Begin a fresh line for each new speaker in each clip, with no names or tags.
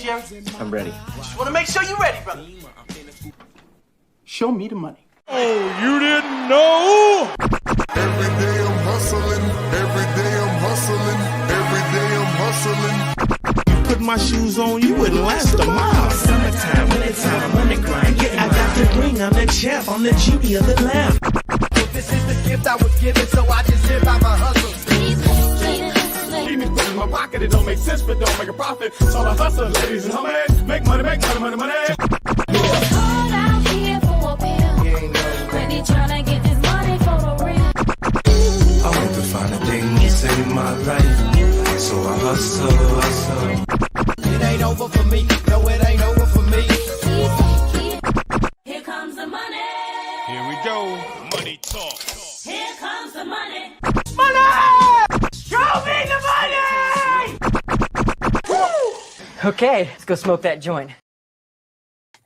Jerry?
I'm ready.
Just want to make sure you're ready, brother. Show me the money.
Oh, you didn't know?
Every day I'm hustling. Every day I'm hustling. Every day I'm hustling.
Put my shoes on, you wouldn't last a mile.
Summertime, wintertime, I'm on the grind. Yeah, I got the ring, I'm the champ, I'm the genie of the lamp.
This is the gift I was given, so I just live by my hustle.
Keep me put in my pocket, it don't make sense, but don't make a profit. So I hustle, ladies and homies. Make money, money, money.
Call out here for a pill. Crazy tryna get this money for the real.
I want to find a thing to save my life. So I hustle.
It ain't over for me. No, it ain't over for me.
Here comes the money.
Here we go. Money talk.
Here comes the money.
Show me the money!
Okay, let's go smoke that joint.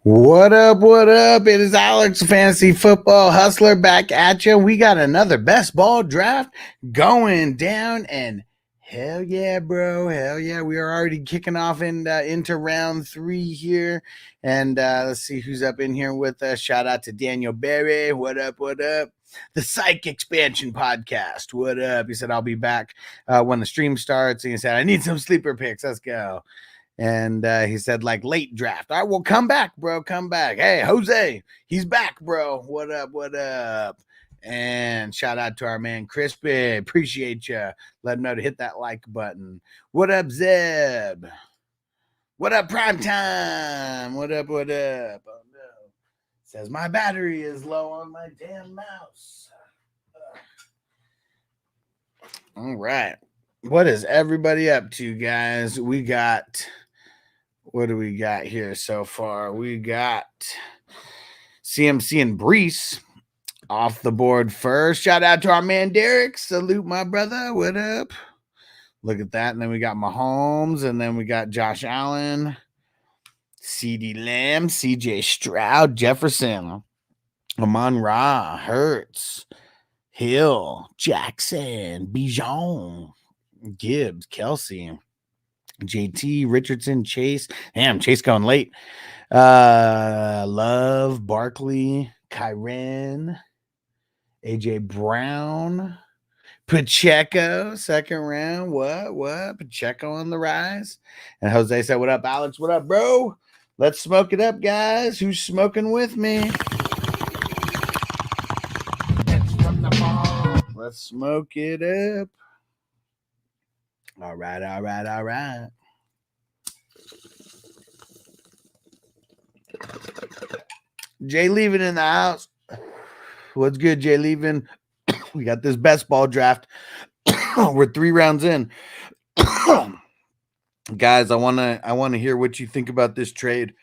What up? What up? It is Alex, Fantasy Football Hustler, back at you. We got another best ball draft going down, and hell yeah, bro. Hell yeah. We are already kicking off into round 3 here. And let's see who's up in here with us. Shout out to Daniel Berry. What up? What up? The Psych Expansion Podcast. What up? He said, I'll be back when the stream starts. And he said, I need some sleeper picks. Let's go. And he said, like, late draft. All right, well, come back, bro. Come back. Hey, Jose, he's back, bro. What up? What up? And shout out to our man, Crispy. Appreciate you. Let him know to hit that like button. What up, Zeb? What up, Prime Time? What up? What up? Oh, no. Says, my battery is low on my damn mouse. All right. What is everybody up to, guys? We got... What do we got here so far? We got CMC and Brees off the board first. Shout out to our man Derek. Salute, my brother. What up? Look at that. And then we got Mahomes. And then we got Josh Allen, CeeDee Lamb, CJ Stroud, Jefferson, Amon-Ra, Hurts, Hill, Jackson, Bijan, Gibbs, Kelsey, JT, Richardson, Chase. Damn, Chase going late. Love, Barkley, Kyren, AJ Brown, Pacheco, second round. What? Pacheco on the rise. And Jose said, what up, Alex? What up, bro? Let's smoke it up, guys. Who's smoking with me? Let's smoke it up. All right. Jay Leavin in the house. What's good, Jay Leavin? We got this best ball draft. We're 3 rounds in. Guys, I wanna hear what you think about this trade.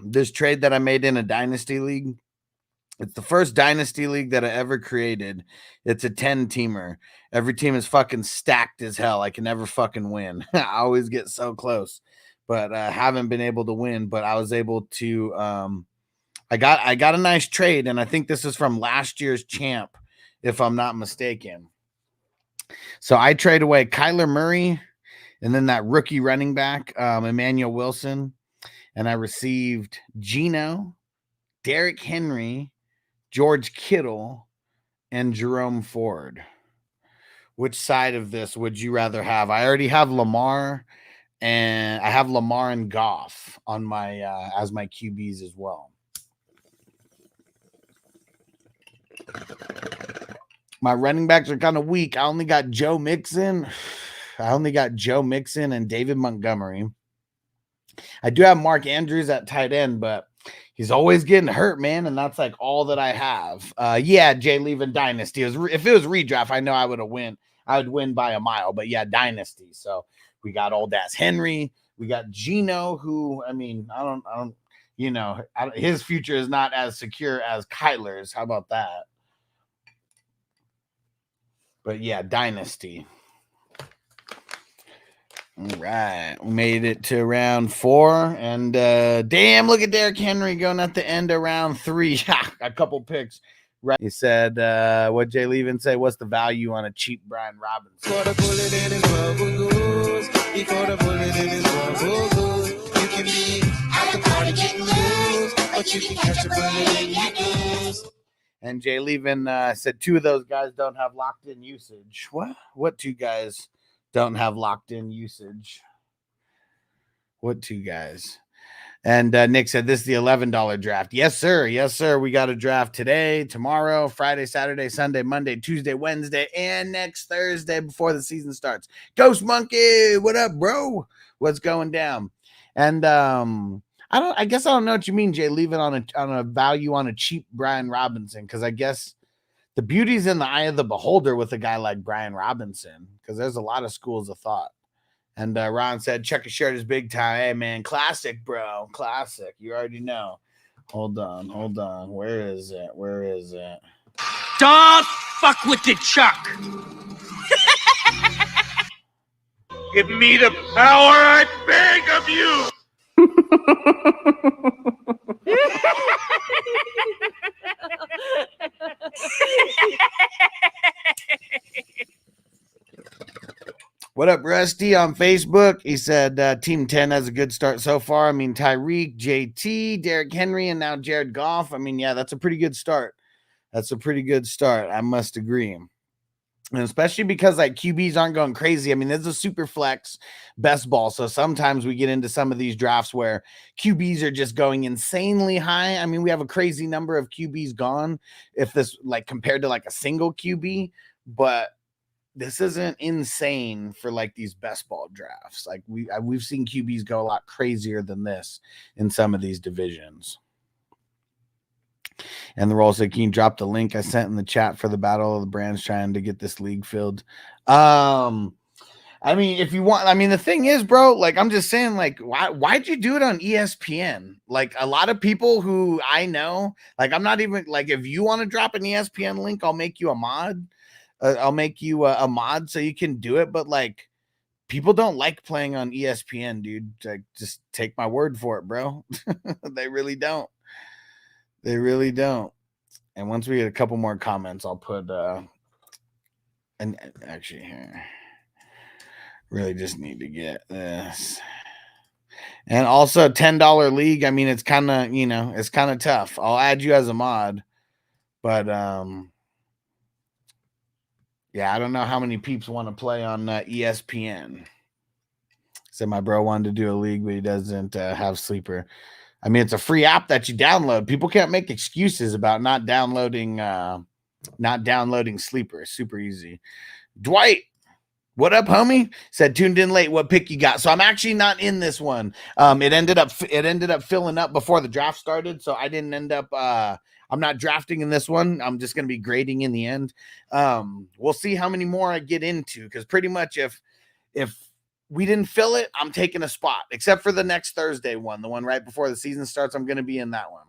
This trade that I made in a dynasty league. It's the first dynasty league that I ever created. It's a 10-teamer. Every team is fucking stacked as hell. I can never fucking win. I always get so close, but haven't been able to win. But I was able to. I got a nice trade, and I think this is from last year's champ, if I'm not mistaken. So I trade away Kyler Murray, and then that rookie running back, Emmanuel Wilson, and I received Geno, Derrick Henry, George Kittle, and Jerome Ford. Which side of this would you rather have? I already have Lamar, and I have Lamar and Goff on my as my QBs as well. My running backs are kind of weak. I only got Joe Mixon. And David Montgomery. I do have Mark Andrews at tight end, but he's always getting hurt, man, and that's like all that I have. Yeah, Jay Leavin Dynasty. If it was redraft, I know I would win by a mile. But yeah, Dynasty. So we got old ass Henry. We got Geno, who I don't. His future is not as secure as Kyler's. How about that? But yeah, Dynasty. All right, we made it to round 4, and damn, look at Derrick Henry going at the end of round 3. A couple picks. Right, he said, what Jay Leavin say? What's the value on a cheap Brian Robinson?
but you can catch a bullet in your ears.
And Jay Levin said 2 of those guys don't have locked-in usage. What 2 guys don't have locked-in usage? What 2 guys? And Nick said, this is the $11 draft. Yes, sir. Yes, sir. We got a draft today, tomorrow, Friday, Saturday, Sunday, Monday, Tuesday, Wednesday, and next Thursday before the season starts. Ghost Monkey, what up, bro? What's going down? And I guess I don't know what you mean, Jay. Leave it on a value on a cheap Brian Robinson, because I guess the beauty's in the eye of the beholder with a guy like Brian Robinson, because there's a lot of schools of thought. And Ron said, check a shirt is big time. Hey, man, classic, bro. Classic. You already know. Hold on. Where is it?
Don't fuck with the Chuck. Give me the power, I beg of you.
What up, Rusty, on Facebook? He said Team 10 has a good start so far. I mean, Tyreek, JT, Derrick Henry, and now Jared Goff. I mean, yeah, that's a pretty good start. I must agree. And especially because like QBs aren't going crazy. I mean, there's a super flex best ball. So sometimes we get into some of these drafts where QBs are just going insanely high. I mean, we have a crazy number of QBs gone if this like compared to like a single QB, but this isn't insane for like these best ball drafts. Like we've seen QBs go a lot crazier than this in some of these divisions. And the roll said, can you drop the link I sent in the chat for the Battle of the Brands trying to get this league filled? I mean, if you want, I mean, the thing is, bro, like, I'm just saying, like, why'd you do it on ESPN? Like, a lot of people who I know, like, I'm not even, like, if you want to drop an ESPN link, I'll make you a mod. I'll make you a mod so you can do it. But, like, people don't like playing on ESPN, dude. Like, just take my word for it, bro. They really don't. And once we get a couple more comments, I'll put, and actually here. Really just need to get this. And also $10 league. I mean, it's kind of, it's kind of tough. I'll add you as a mod, but yeah, I don't know how many peeps want to play on ESPN. Said my bro wanted to do a league, but he doesn't have Sleeper. I mean, it's a free app that you download. People can't make excuses about not downloading Sleeper. It's super easy. Dwight, what up, homie? Said tuned in late. What pick you got? So I'm actually not in this one. It ended up filling up before the draft started, so I didn't end up. I'm not drafting in this one. I'm just going to be grading in the end. We'll see how many more I get into, because pretty much if we didn't fill it, I'm taking a spot, except for the next Thursday one, the one right before the season starts. I'm going to be in that one.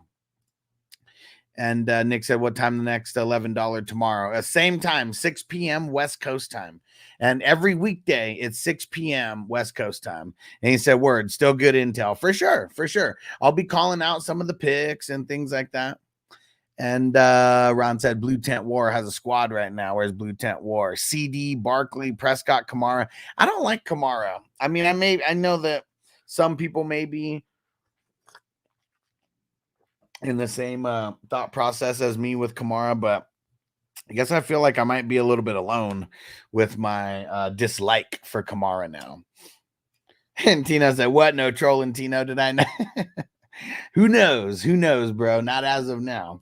And Nick said, what time the next $11 tomorrow? Same time, 6 p.m. West Coast time. And every weekday, it's 6 p.m. West Coast time. And he said, word, still good intel. For sure. I'll be calling out some of the picks and things like that. And Ron said, Blue Tent War has a squad right now. Where's Blue Tent War? CD, Barkley, Prescott, Kamara. I don't like Kamara. I mean, I know that some people may be in the same thought process as me with Kamara, but I guess I feel like I might be a little bit alone with my dislike for Kamara now. And Tino said, what? No trolling, Tino. Did I know? Who knows, bro? Not as of now.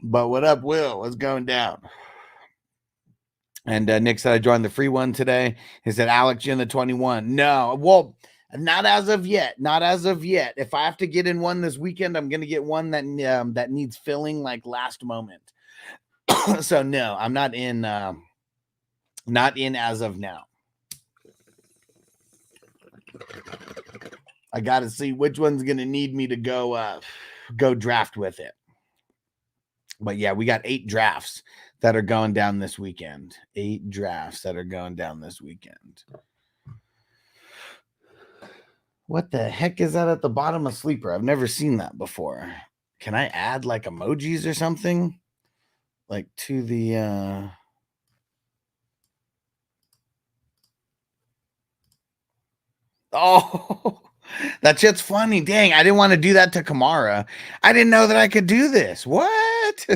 But what up, Will? What's going down? And Nick said, I joined the free one today. He said, Alex, you're in the 21. No, well, not as of yet. If I have to get in one this weekend, I'm going to get one that needs filling like last moment. So no, I'm not in as of now. I got to see which one's going to need me to go draft with it. But yeah, we got 8 drafts that are going down this weekend. 8 drafts that are going down this weekend. What the heck is that at the bottom of Sleeper? I've never seen that before. Can I add like emojis or something? Like to the Oh, That shit's funny. Dang, I didn't want to do that to Kamara. I didn't know that I could do this. What?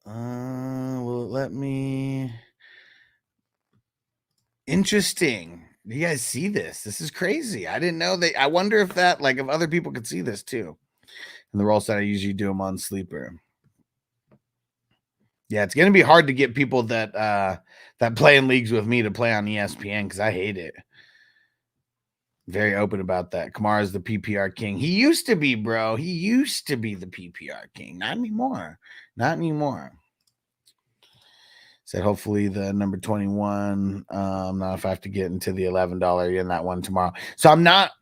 Well, let me. Interesting. You guys see this? This is crazy. I didn't know that. I wonder if that, like, if other people could see this too. And the roles that I usually do them on Sleeper. Yeah, it's gonna be hard to get people that that play in leagues with me to play on ESPN because I hate it. Very open about that. Kamara's the PPR king. He used to be, bro. He used to be the PPR king. Not anymore. Not anymore. Said hopefully the number 21. Now if I have to get into the $11 in that one tomorrow. So I'm not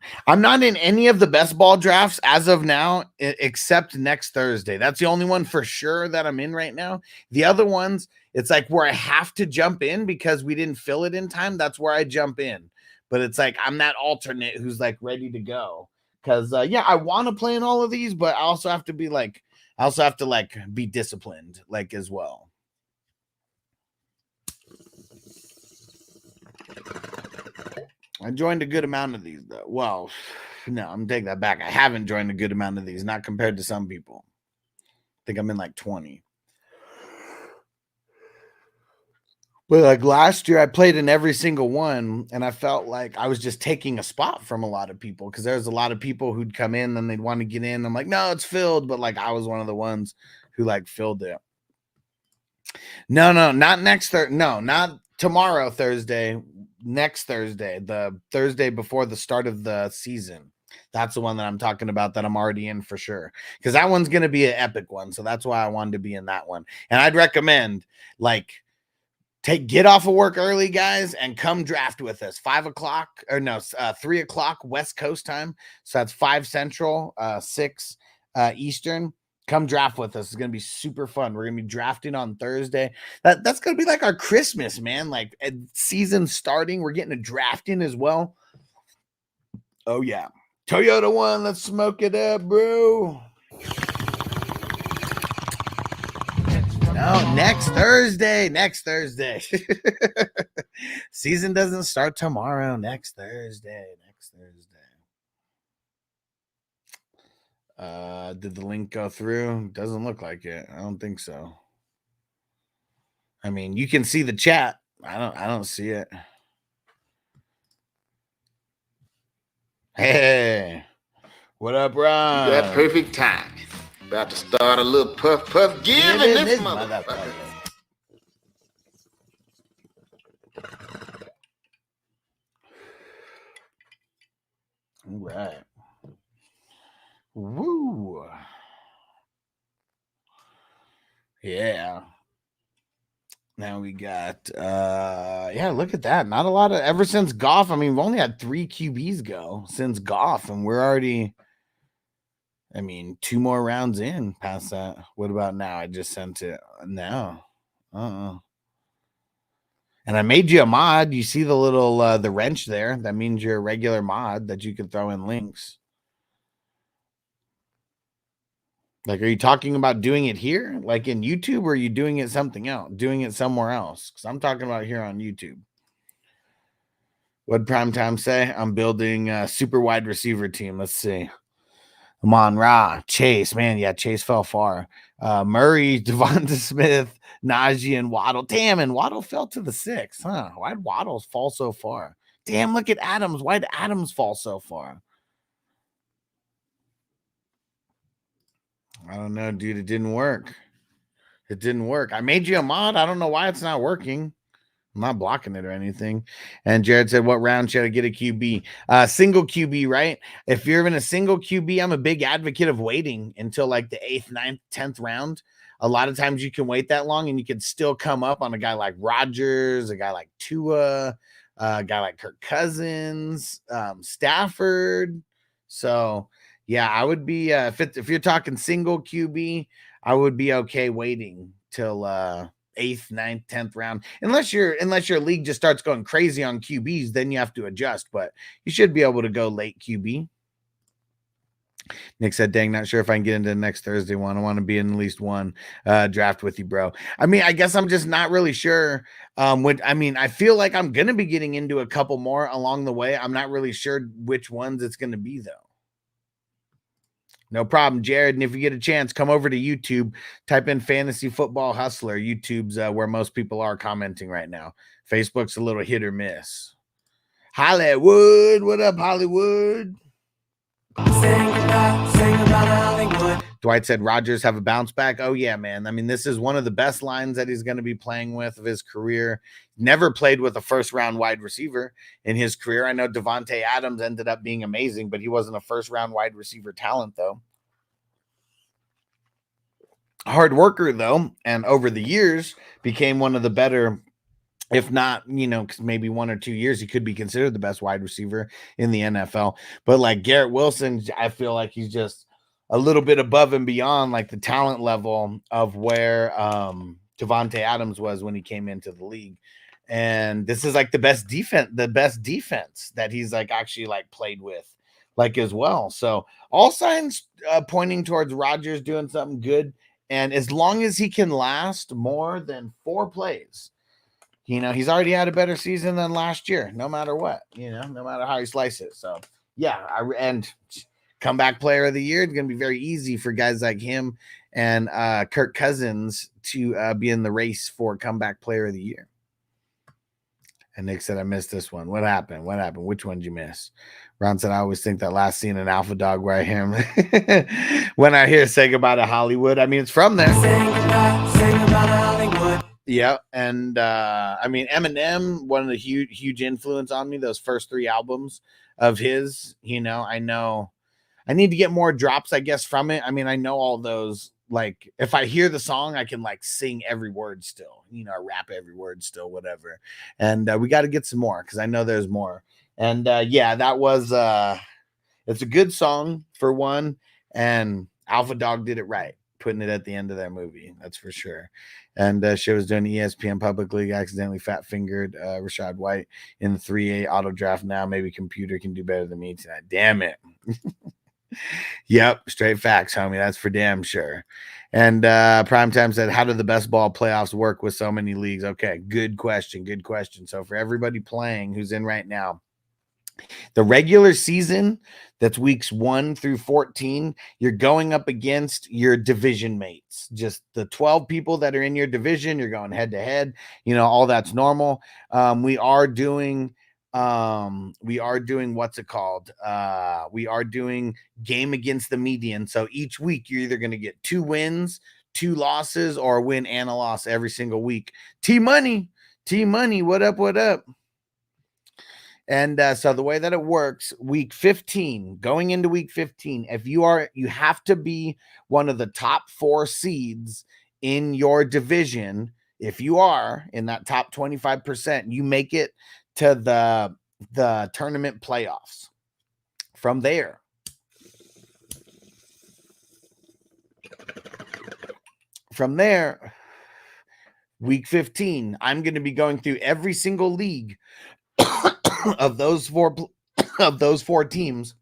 in any of the best ball drafts as of now, except next Thursday. That's the only one for sure that I'm in right now. The other ones, it's like where I have to jump in because we didn't fill it in time. That's where I jump in. But it's like I'm that alternate who's like ready to go. Because yeah, I want to play in all of these, but I also have to be like, be disciplined, like as well. I joined a good amount of these, though. Well, no, I'm taking that back. I haven't joined a good amount of these, not compared to some people. I think I'm in like 20. But like last year, I played in every single one, and I felt like I was just taking a spot from a lot of people because there's a lot of people who'd come in and they'd want to get in. I'm like, no, it's filled. But like I was one of the ones who like filled it. No, not next Thursday. No, not tomorrow, Thursday. Next Thursday, the Thursday before the start of the season. That's the one that I'm talking about that I'm already in for sure. Because that one's going to be an epic one. So that's why I wanted to be in that one. And I'd recommend like get off of work early, guys, and come draft with us. 3 o'clock West Coast time. So that's 5 Central, 6 Eastern. Come draft with us. It's going to be super fun. We're going to be drafting on Thursday. That's going to be like our Christmas, man. Like season starting. We're getting a draft in as well. Oh, yeah. Toyota one. Let's smoke it up, bro. No, next Thursday. Next Thursday. Season doesn't start tomorrow. Next Thursday. Did the link go through? Doesn't look like it. I don't think so. I mean, you can see the chat. I don't see it. Hey, what up, Ron?
You got perfect time. About to start a little puff giving this motherfucker.
All right. Woo. Yeah. Now we got yeah, look at that. Not a lot of ever since Goff. I mean, we've only had 3 QBs go since Goff, and we're already 2 more rounds in past that. What about now? I just sent it now. And I made you a mod. You see the little the wrench there? That means you're a regular mod that you could throw in links. Like, are you talking about doing it here, like in YouTube, or are you doing it something else, doing it somewhere else? Because I'm talking about here on YouTube. What'd Primetime say? I'm building a super wide receiver team. Let's see. Amon-Ra, Chase. Man, yeah, Chase fell far. Murray, Devonta Smith, Najee, and Waddle. Damn, and Waddle fell to the 6th, huh? Why'd Waddle fall so far? Damn, look at Adams. Why'd Adams fall so far? I don't know, dude. It didn't work. It didn't work. I made you a mod. I don't know why it's not working. I'm not blocking it or anything. And Jared said, what round should I get a QB? Single QB, right? If you're in a single QB, I'm a big advocate of waiting until like the 8th, 9th, 10th round. A lot of times you can wait that long and you can still come up on a guy like Rodgers, a guy like Tua, a guy like Kirk Cousins, Stafford. So yeah, I would be if you're talking single QB, I would be okay waiting till 8th, 9th, 10th round. Unless your league just starts going crazy on QBs, then you have to adjust. But you should be able to go late QB. Nick said, dang, not sure if I can get into the next Thursday one. I want to be in at least one draft with you, bro. I mean, I guess I'm just not really sure. I feel like I'm going to be getting into a couple more along the way. I'm not really sure which ones it's going to be, though. No problem, Jared. And if you get a chance, come over to YouTube, type in Fantasy Football Hustler. YouTube's where most people are commenting right now. Facebook's a little hit or miss. Hollywood, what up, Hollywood? Dwight said Rodgers have a bounce back. Oh yeah, man. I mean, this is one of the best lines that he's going to be playing with of his career. Never played with a first-round wide receiver in his career. I know Devontae Adams ended up being amazing, but he wasn't a first-round wide receiver talent, though. Hard worker, though, and over the years became one of the better. If not, maybe 1 or 2 years, he could be considered the best wide receiver in the NFL. But like Garrett Wilson, I feel like he's just a little bit above and beyond like the talent level of where Devontae Adams was when he came into the league. And this is like the best defense that he's like actually like played with like as well. So all signs pointing towards Rodgers doing something good. And as long as he can last more than 4 plays, he's already had a better season than last year, no matter what, no matter how he slices. So, yeah, and comeback player of the year, it's going to be very easy for guys like him and Kirk Cousins to be in the race for comeback player of the year. And Nick said, I missed this one. What happened? Which one did you miss? Ron said, I always think that last scene in Alpha Dog where I hear him when I hear Say Goodbye to Hollywood. I mean, it's from there. Say goodbye to Hollywood. Yeah, and Eminem, one of the huge influence on me, those first 3 albums of his, I know I need to get more drops, I guess, from it. I mean, I know all those, like, if I hear the song, I can, like, sing every word still, rap every word still, whatever. And we got to get some more because I know there's more. And, yeah, that was, it's a good song for one, and Alpha Dog did it right, putting it at the end of their movie. That's for sure. And she was doing ESPN Public League, accidentally fat-fingered Rashad White in the 3A auto draft. Now maybe computer can do better than me tonight. Damn it. Yep, straight facts, homie. That's for damn sure. And Primetime said, how do the best ball playoffs work with so many leagues? Okay, good question. So for everybody playing who's in right now, the regular season, that's weeks 1 through 14, you're going up against your division mates, just the 12 people that are in your division. You're going head to head, all that's normal. We are doing what's it called? We are doing game against the median. So each week you're either going to get 2 wins, 2 losses, or a win and a loss every single week. T Money, what up? And so the way that it works, week 15, going into week 15, you have to be one of the top 4 seeds in your division. If you are in that top 25%, you make it to the tournament playoffs. From there, week 15, I'm going to be going through every single league of those 4 teams.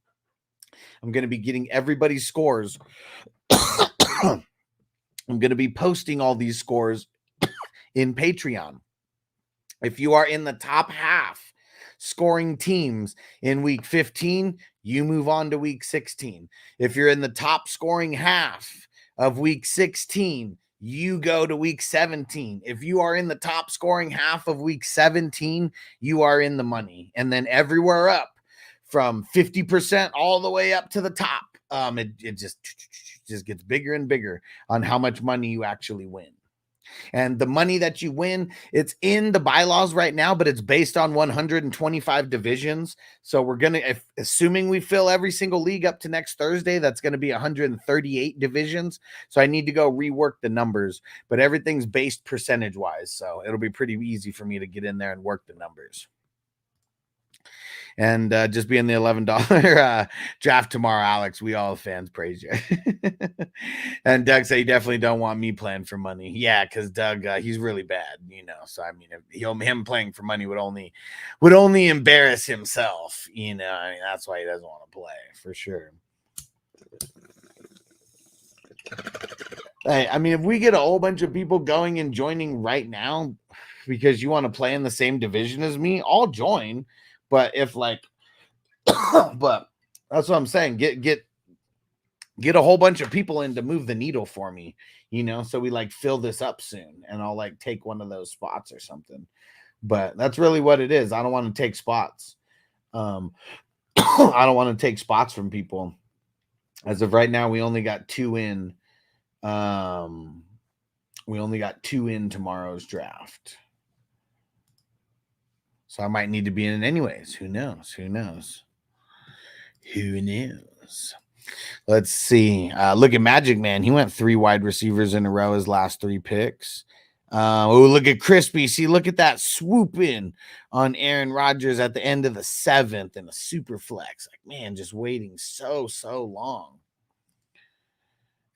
I'm going to be getting everybody's scores. I'm going to be posting all these scores in Patreon. If you are in the top half scoring teams in week 15, you move on to week 16. If you're in the top scoring half of week 16, you go to week 17. If you are in the top scoring half of week 17, you are in the money. And then everywhere up from 50% all the way up to the top, it just gets bigger and bigger on how much money you actually win. And the money that you win, it's in the bylaws right now, but it's based on 125 divisions. So we're going to, assuming we fill every single league up to next Thursday, that's going to be 138 divisions. So I need to go rework the numbers, but everything's based percentage wise. So it'll be pretty easy for me to get in there and work the numbers. And just be in the $11 draft tomorrow, Alex. We all fans praise you. And Doug said, you definitely don't want me playing for money. Yeah, because Doug, he's really bad, So I mean, him playing for money would only embarrass himself. I mean, that's why he doesn't want to play for sure. I mean, if we get a whole bunch of people going and joining right now because you want to play in the same division as me, I'll join. But if like, but that's what I'm saying. Get a whole bunch of people in to move the needle for me, you know, so we like fill this up soon and I'll like take one of those spots or something. But that's really what it is. I don't want to take spots. I don't want to take spots from people. As of right now, we only got 2 in. We only got 2 in tomorrow's draft. So I might need to be in it anyways. Who knows? Who knows? Who knows? Let's see. Look at Magic Man. He went 3 wide receivers in a row his last 3 picks. Oh, look at Crispy. See, look at that swoop in on Aaron Rodgers at the end of the 7th in a super flex. Like, man, just waiting so long.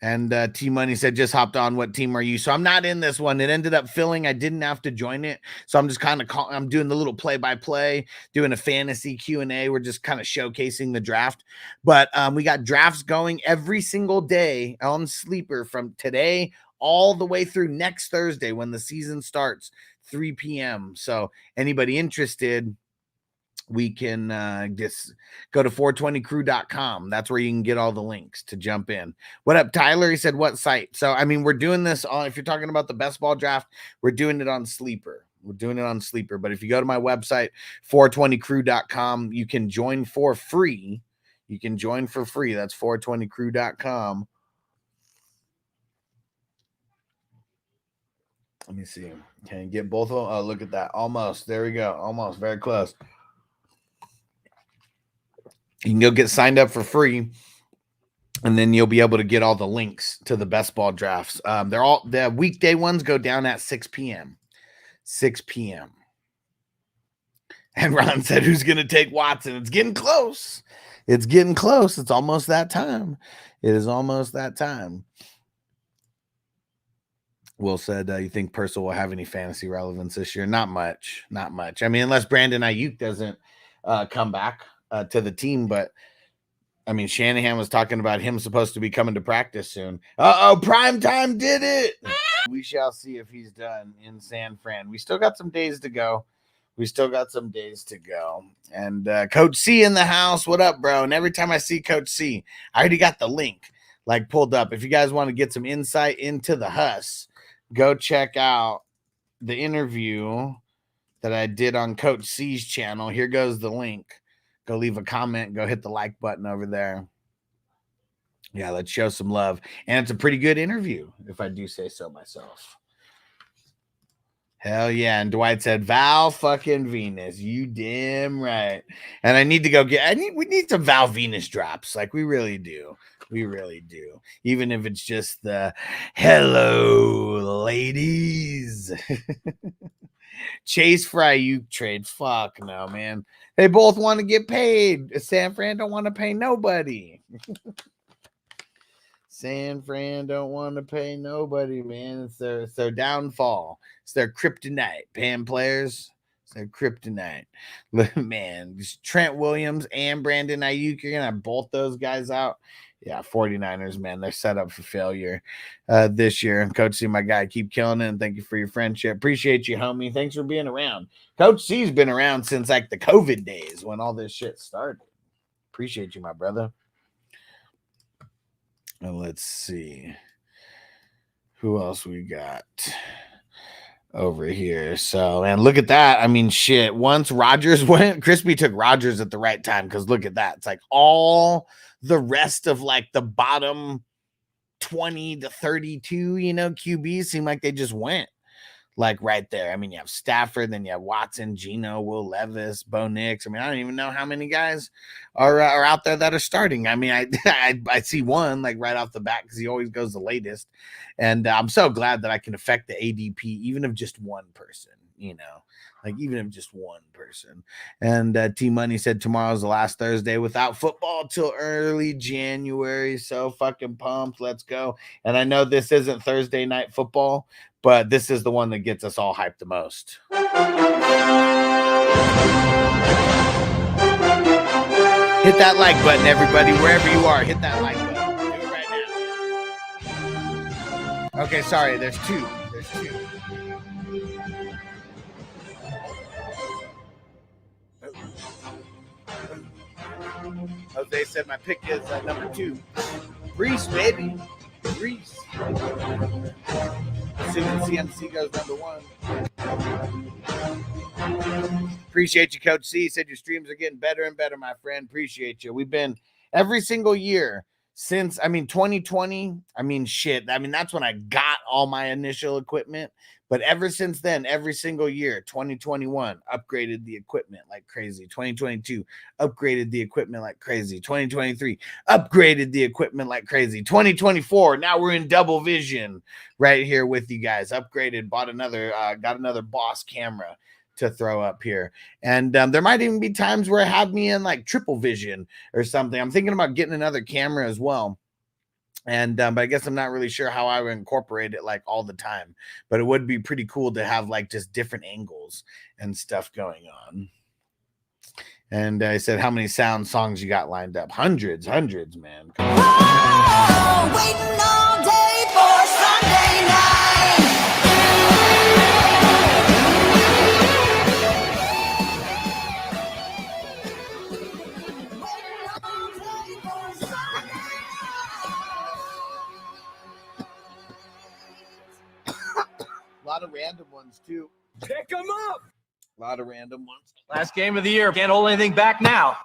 And T-Money said, just hopped on. What team are you? So I'm not in this one. It ended up filling. I didn't have to join it. So I'm just kind of I'm doing the little play-by-play, doing a fantasy Q&A. We're just kind of showcasing the draft. But we got drafts going every single day on Sleeper from today all the way through next Thursday when the season starts, 3 p.m. So anybody interested, we can just go to 420crew.com. That's where you can get all the links to jump in. What up, Tyler? He said, what site? So, I mean, we're doing this on, if you're talking about the best ball draft, we're doing it on Sleeper. We're doing it on Sleeper. But if you go to my website, 420crew.com, you can join for free. You can join for free. That's 420crew.com. Let me see. Can you get both of them? Oh, look at that. Almost. There we go. Almost. Very close. You can go get signed up for free, and then you'll be able to get all the links to the best ball drafts. They're all the weekday ones go down at 6 p.m. 6 p.m. And Ron said, who's going to take Watson? It's getting close. It's getting close. It's almost that time. It is almost that time. Will said, you think Purcell will have any fantasy relevance this year? Not much. Not much. I mean, unless Brandon Ayuk doesn't come back to the team. But, I mean, Shanahan was talking about him supposed to be coming to practice soon. Uh-oh, Primetime did it. We shall see if he's done in San Fran. We still got some days to go. And Coach C in the house. What up, bro? And every time I see Coach C, I already got the link like pulled up. If you guys want to get some insight into the Huss, go check out the interview that I did on Coach C's channel. Here goes the link. Go leave a comment. Go hit the like button over there. Yeah, let's show some love. And it's a pretty good interview, if I do say so myself. Hell yeah. And Dwight said, Val fucking Venus. You damn right. And I need to go we need some Val Venus drops. Like, we really do. We really do. Even if it's just the hello, ladies. Chase Fryuk trade. Fuck no, man. They both want to get paid. San Fran don't want to pay nobody. San Fran don't want to pay nobody, man. It's their downfall. It's their kryptonite. Paying players, it's their kryptonite. Man, Trent Williams and Brandon Ayuk, you're going to have both those guys out. Yeah, 49ers, man, they're set up for failure this year. And Coach C, my guy, keep killing it. And thank you for your friendship. Appreciate you, homie. Thanks for being around. Coach C's been around since like the COVID days when all this shit started. Appreciate you, my brother. And let's see who else we got over here. So, and look at that. I mean, shit. Once Rodgers went, Crispy took Rodgers at the right time because look at that. It's like all the rest of like the bottom 20 to 32, QBs seem like they just went like right there. I mean, you have Stafford, then you have Watson, Geno, Will Levis, Bo Nix. I mean, I don't even know how many guys are out there that are starting. I mean, I see one like right off the bat because he always goes the latest. And I'm so glad that I can affect the ADP, even of just one person, like even if just one person. And T-Money said tomorrow's the last Thursday without football till early January. So fucking pumped. Let's go. And I know this isn't Thursday night football, but this is the one that gets us all hyped the most. Hit that like button, everybody. Wherever you are, hit that like button. Do it right now. Okay, sorry. There's two. There's two. Jose said my pick is number 2. Reese, baby. Reese. Assuming CMC goes number 1. Appreciate you, Coach C. Said your streams are getting better and better, my friend. Appreciate you. We've been every single year since, 2020. That's when I got all my initial equipment. But ever since then, every single year, 2021, upgraded the equipment like crazy. 2022, upgraded the equipment like crazy. 2023, upgraded the equipment like crazy. 2024, now we're in double vision right here with you guys. Upgraded, got another Boss camera to throw up here. And there might even be times where I have me in like triple vision or something. I'm thinking about getting another camera as well. And but I guess I'm not really sure how I would incorporate it like all the time, but it would be pretty cool to have like just different angles and stuff going on. And I said, how many songs you got lined up? Hundreds, man.
Oh, waiting all day for Sunday night.
A lot of random ones too.
Pick them up.
A lot of random ones.
Last game of the year. Can't hold anything back now.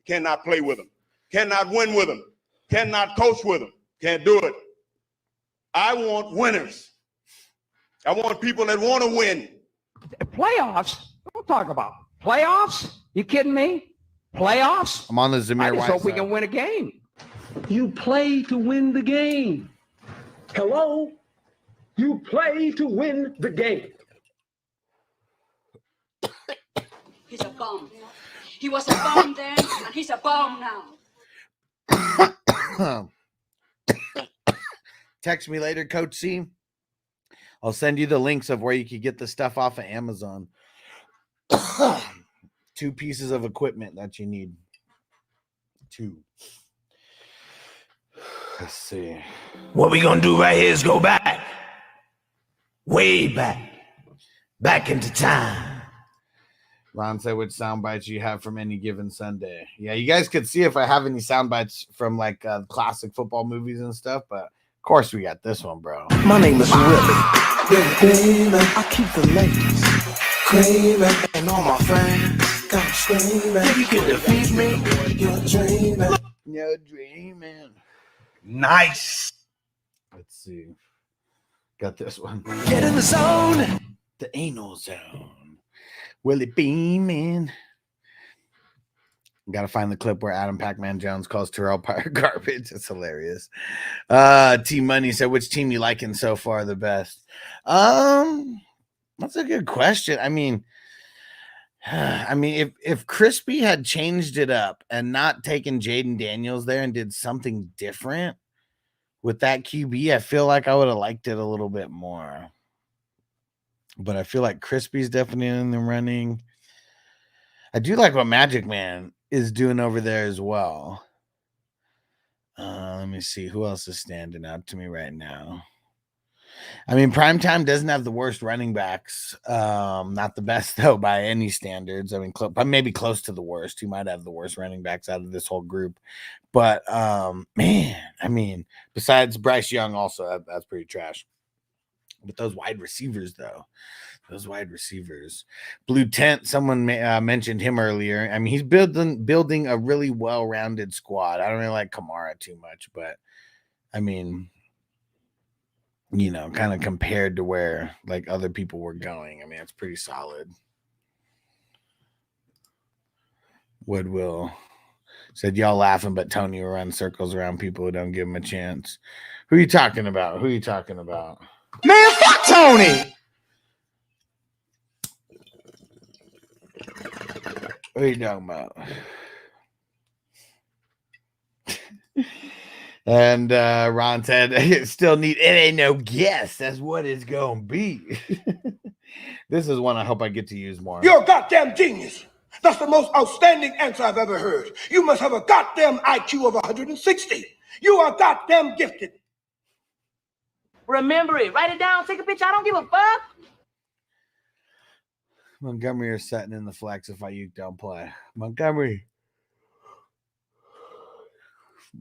Cannot play with them. Cannot win with them. Cannot coach with them. Can't do it. I want winners. I want people that want to win.
Playoffs? Don't talk about playoffs. You kidding me? Playoffs?
I'm on the Zamir
I just
White
hope we
side.
can win a game.
You play to win the game. Hello? You play to win the game.
He's a bum. He was a bum then, and he's a bum now.
Text me later, Coach C. I'll send you the links of where you can get the stuff off of Amazon. 2 pieces of equipment that you need. 2. Let's see.
What we gonna do right here is go back. Way back. Back into time.
Ron said which sound bites you have from any given Sunday. Yeah, you guys could see if I have any sound bites from like classic football movies and stuff, but of course we got this one, bro.
My name is Willie. I keep the ladies creaming, and all my fans got screaming. If you can defeat me, you're dreaming.
You're dreaming.
Nice.
Let's see. Got this one.
Get in the zone.
The anal zone. Willie beaming. Got to find the clip where Adam Pac-Man Jones calls Terrell Pryor garbage. It's hilarious. T Money said, which team you liking so far the best? That's a good question. I mean, if Crispy had changed it up and not taken Jaden Daniels there and did something different with that QB, I feel like I would have liked it a little bit more. But I feel like Crispy's definitely in the running. I do like what Magic Man is doing over there as well. Let me see who else is standing out to me right now. I mean, Primetime doesn't have the worst running backs. Not the best though by any standards. I mean, maybe close to the worst. He might have the worst running backs out of this whole group. But man, I mean, besides Bryce Young, also that's pretty trash. But those wide receivers, though, Blue Tent, someone mentioned him earlier. I mean, he's building a really well-rounded squad. I don't really like Kamara too much, but I mean, you know, kind of compared to where like other people were going, I mean, it's pretty solid. Woodwill said, y'all laughing, but Tony will run circles around people who don't give him a chance. Who are you talking about?
Man, fuck Tony!
What are you talking about? And Ron said, still need, it ain't no guess. That's what it's going to be. This is one I hope I get to use more.
You're a goddamn genius. That's the most outstanding answer I've ever heard. You must have a goddamn IQ of 160. You are goddamn gifted.
Remember it. Write it down. Take a picture. I don't give a fuck.
Montgomery are setting in the flex if Ayuk don't play. Montgomery.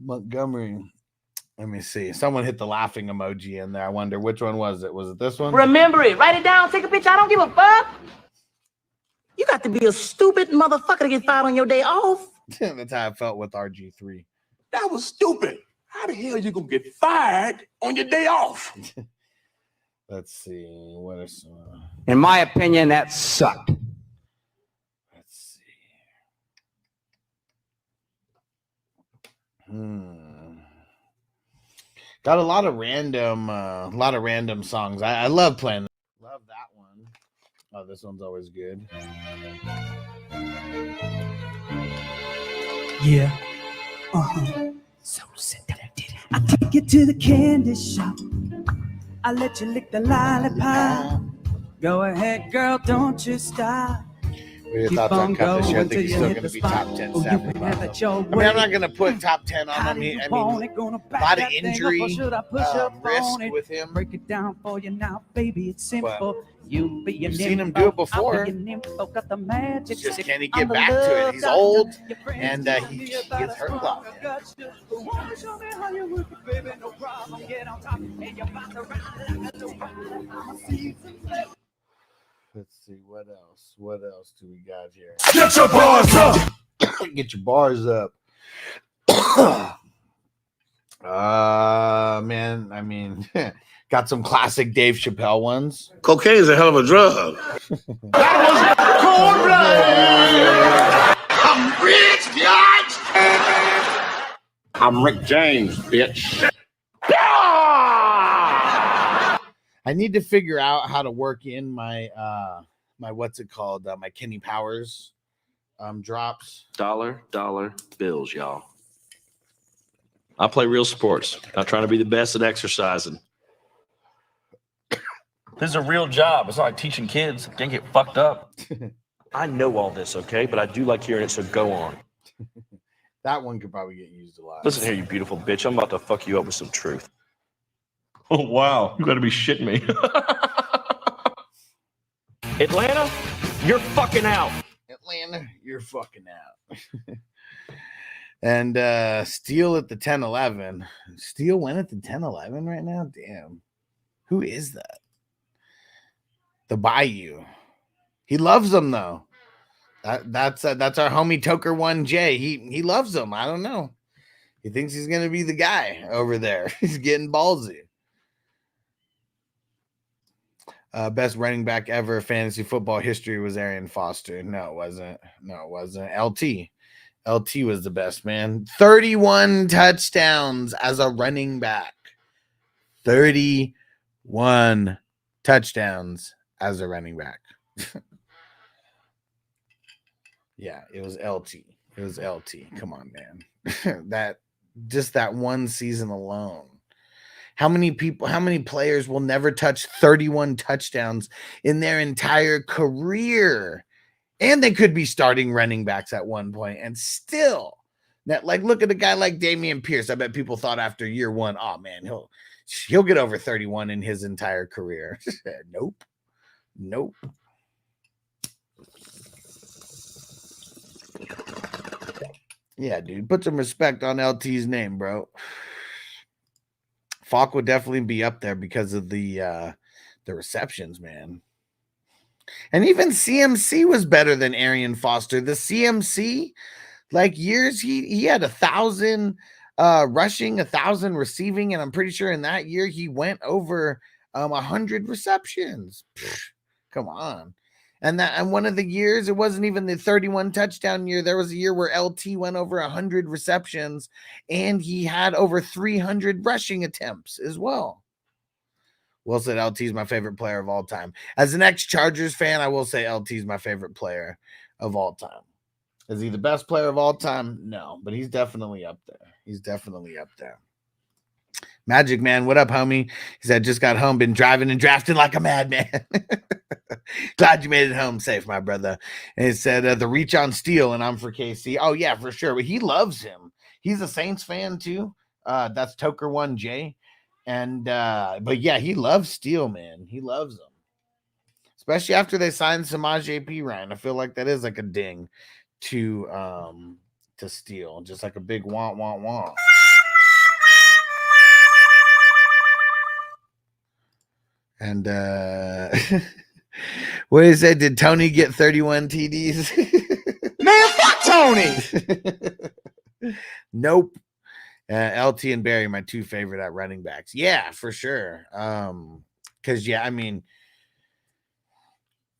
Let me see. Someone hit the laughing emoji in there. I wonder which one was it. Was it this one?
Remember it. Write it down. Take a picture. I don't give a fuck. You got to be a stupid motherfucker to get fired on your day off.
That's how I felt with RG3.
That was stupid. How the hell you gonna get fired on your day off?
Let's see. What is
In my opinion, that sucked.
let's see. Got a lot of random songs. I love playing. Love that one. Oh, this one's always good.
Yeah. So I take you to the candy shop. I let you lick the lollipop. Go ahead, girl, don't you stop.
What are your thoughts on Cup this year? I think he's still going to be top 10 sadly. I mean, I'm not going to put top 10 on him. I mean, a lot of injury risk with him.
Break it down for you now, baby. It's simple.
We've seen him do it before. It's just can he get back to it? He's old and he gets hurt a lot. Let's see what else. What else do we got here?
Get your bars up.
Get your bars up. Man, I mean, got some classic Dave Chappelle ones.
Cocaine is a hell of a drug.
That was cold-blooded. I'm rich, bitch.
I'm Rick James, bitch.
I need to figure out how to work in my my what's it called? My Kenny Powers drops.
Dollar bills, y'all. I play real sports. Not trying to be the best at exercising.
This is a real job. It's not like teaching kids. Can't get fucked up.
I know all this, okay? But I do like hearing it, so go on.
That one could probably get used a lot.
Listen here, you beautiful bitch. I'm about to fuck you up with some truth.
Oh, wow. You got to be shitting me.
Atlanta, you're fucking out.
Atlanta, you're fucking out. And Steele at the 10-11. Steele went at the 10-11 right now? Damn. Who is that? The Bayou. He loves them, though. That's our homie Toker 1J. He loves them. I don't know. He thinks he's going to be the guy over there. He's getting ballsy. Best running back ever fantasy football history was Arian Foster. No, it wasn't. LT was the best, man. 31 touchdowns as a running back. 31 touchdowns as a running back. Yeah, it was LT. Come on, man. that one season alone. How many players will never touch 31 touchdowns in their entire career? And they could be starting running backs at one point and still that, like, look at a guy like Dameon Pierce. I bet people thought after year one, oh man, he'll get over 31 in his entire career. Nope. Yeah, dude, put some respect on LT's name, bro. Falk would definitely be up there because of the receptions, man. And even CMC was better than Arian Foster. The CMC, like years, he had 1,000 rushing, 1,000 receiving, and I'm pretty sure in that year he went over 100 receptions. Come on. And one of the years, it wasn't even the 31 touchdown year. There was a year where LT went over 100 receptions and he had over 300 rushing attempts as well. Will said LT is my favorite player of all time. As an ex-Chargers fan, I will say LT is my favorite player of all time. Is he the best player of all time? No, but he's definitely up there. Magic Man, what up, homie? He said, just got home, been driving and drafting like a madman. Glad you made it home safe, my brother. And he said, the reach on Steele, and I'm for KC. Oh, yeah, for sure. But he loves him. He's a Saints fan, too. That's Toker 1J. And but yeah, he loves Steele, man. He loves them. Especially after they signed Samaje Perine. I feel like that is like a ding to Steele. Just like a big want. And what did he say? Did Tony get 31 TDs?
Man, fuck Tony.
Nope. LT and Barry, my two favorite at running backs. Yeah, for sure. Because yeah, I mean,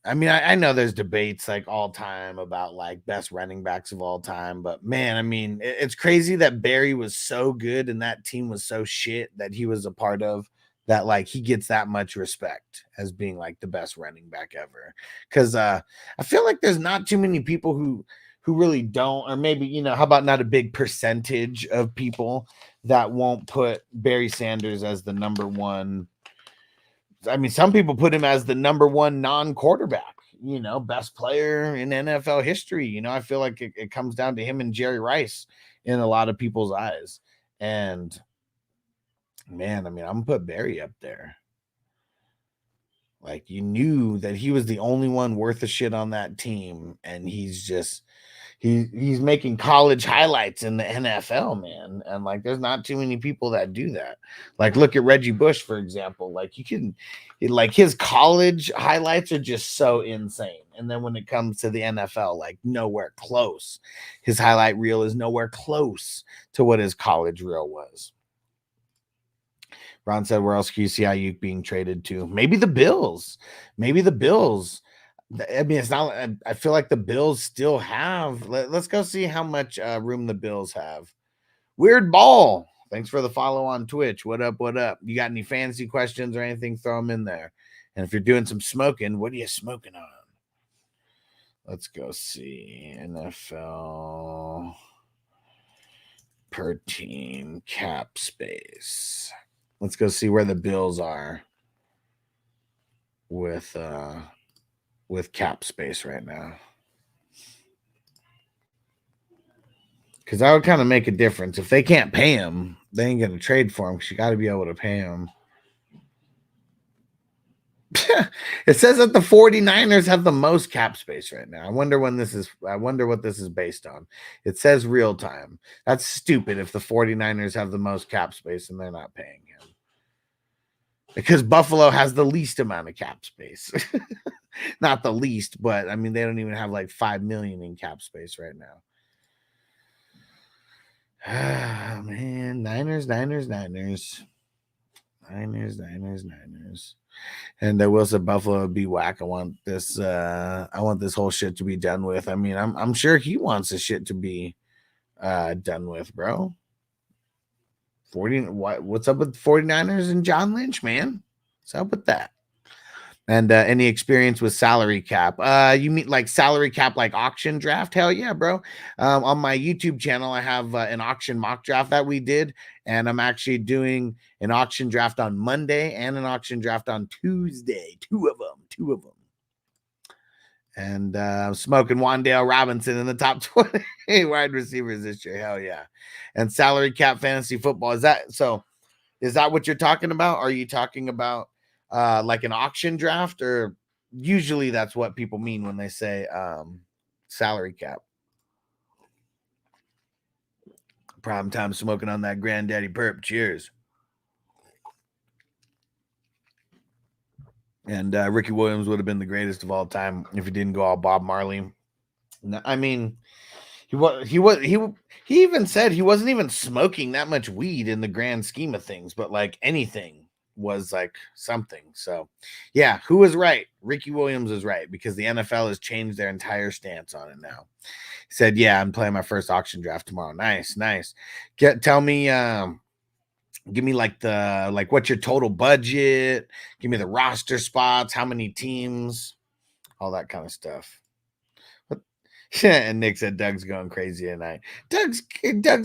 I know there's debates like all time about like best running backs of all time, but man, I mean, it's crazy that Barry was so good and that team was so shit that he was a part of, that like he gets that much respect as being like the best running back ever. Because I feel like there's not too many people who really don't, or maybe, you know, how about not a big percentage of people that won't put Barry Sanders as the number one. I mean, some people put him as the number one non-quarterback, you know, best player in NFL history. You know, I feel like it comes down to him and Jerry Rice in a lot of people's eyes. And man, I mean, I'm gonna put Barry up there. Like, you knew that he was the only one worth a shit on that team, and he's just he's making college highlights in the NFL, man. And like, there's not too many people that do that. Like, look at Reggie Bush, for example. Like, you can, like, his college highlights are just so insane. And then when it comes to the NFL, like, nowhere close. His highlight reel is nowhere close to what his college reel was. Ron said, where else can you see Ayuk being traded to? Maybe the Bills. Maybe the Bills. I mean, it's not. I feel like the Bills still have. Let's go see how much room the Bills have. Weird Ball. Thanks for the follow on Twitch. What up? What up? You got any fancy questions or anything? Throw them in there. And if you're doing some smoking, what are you smoking on? Let's go see NFL per team cap space. Let's go see where the Bills are with cap space right now. Because that would kind of make a difference. If they can't pay him, they ain't going to trade for him, because you got to be able to pay him. It says that the 49ers have the most cap space right now. I wonder what this is based on. It says real time. That's stupid if the 49ers have the most cap space and they're not paying him. Because Buffalo has the least amount of cap space. Not the least, but I mean, they don't even have like 5 million in cap space right now. Ah, man, Niners. And Will said Buffalo would be whack. I want this whole shit to be done with. I mean, I'm sure he wants this shit to be done with, bro. What's up with 49ers and John Lynch, man? What's up with that? And any experience with salary cap? You mean like salary cap, like auction draft? Hell yeah, bro. On my YouTube channel, I have an auction mock draft that we did. And I'm actually doing an auction draft on Monday and an auction draft on Tuesday. Two of them. And I'm smoking Wan'Dale Robinson in the top 20 wide receivers this year. Hell yeah. And salary cap fantasy football. Is that what you're talking about? Are you talking about like an auction draft? Or usually that's what people mean when they say salary cap. Prime time smoking on that granddaddy perp. Cheers. And Ricky Williams would have been the greatest of all time if he didn't go all Bob Marley. I mean, he even said he wasn't even smoking that much weed in the grand scheme of things, but like anything was like something. So yeah, who was right? Ricky Williams is right, because the NFL has changed their entire stance on it now. He said, yeah, I'm playing my first auction draft tomorrow. Nice. Tell me, give me what's your total budget? Give me the roster spots, how many teams, all that kind of stuff. And Nick said Doug's going crazy tonight. Doug's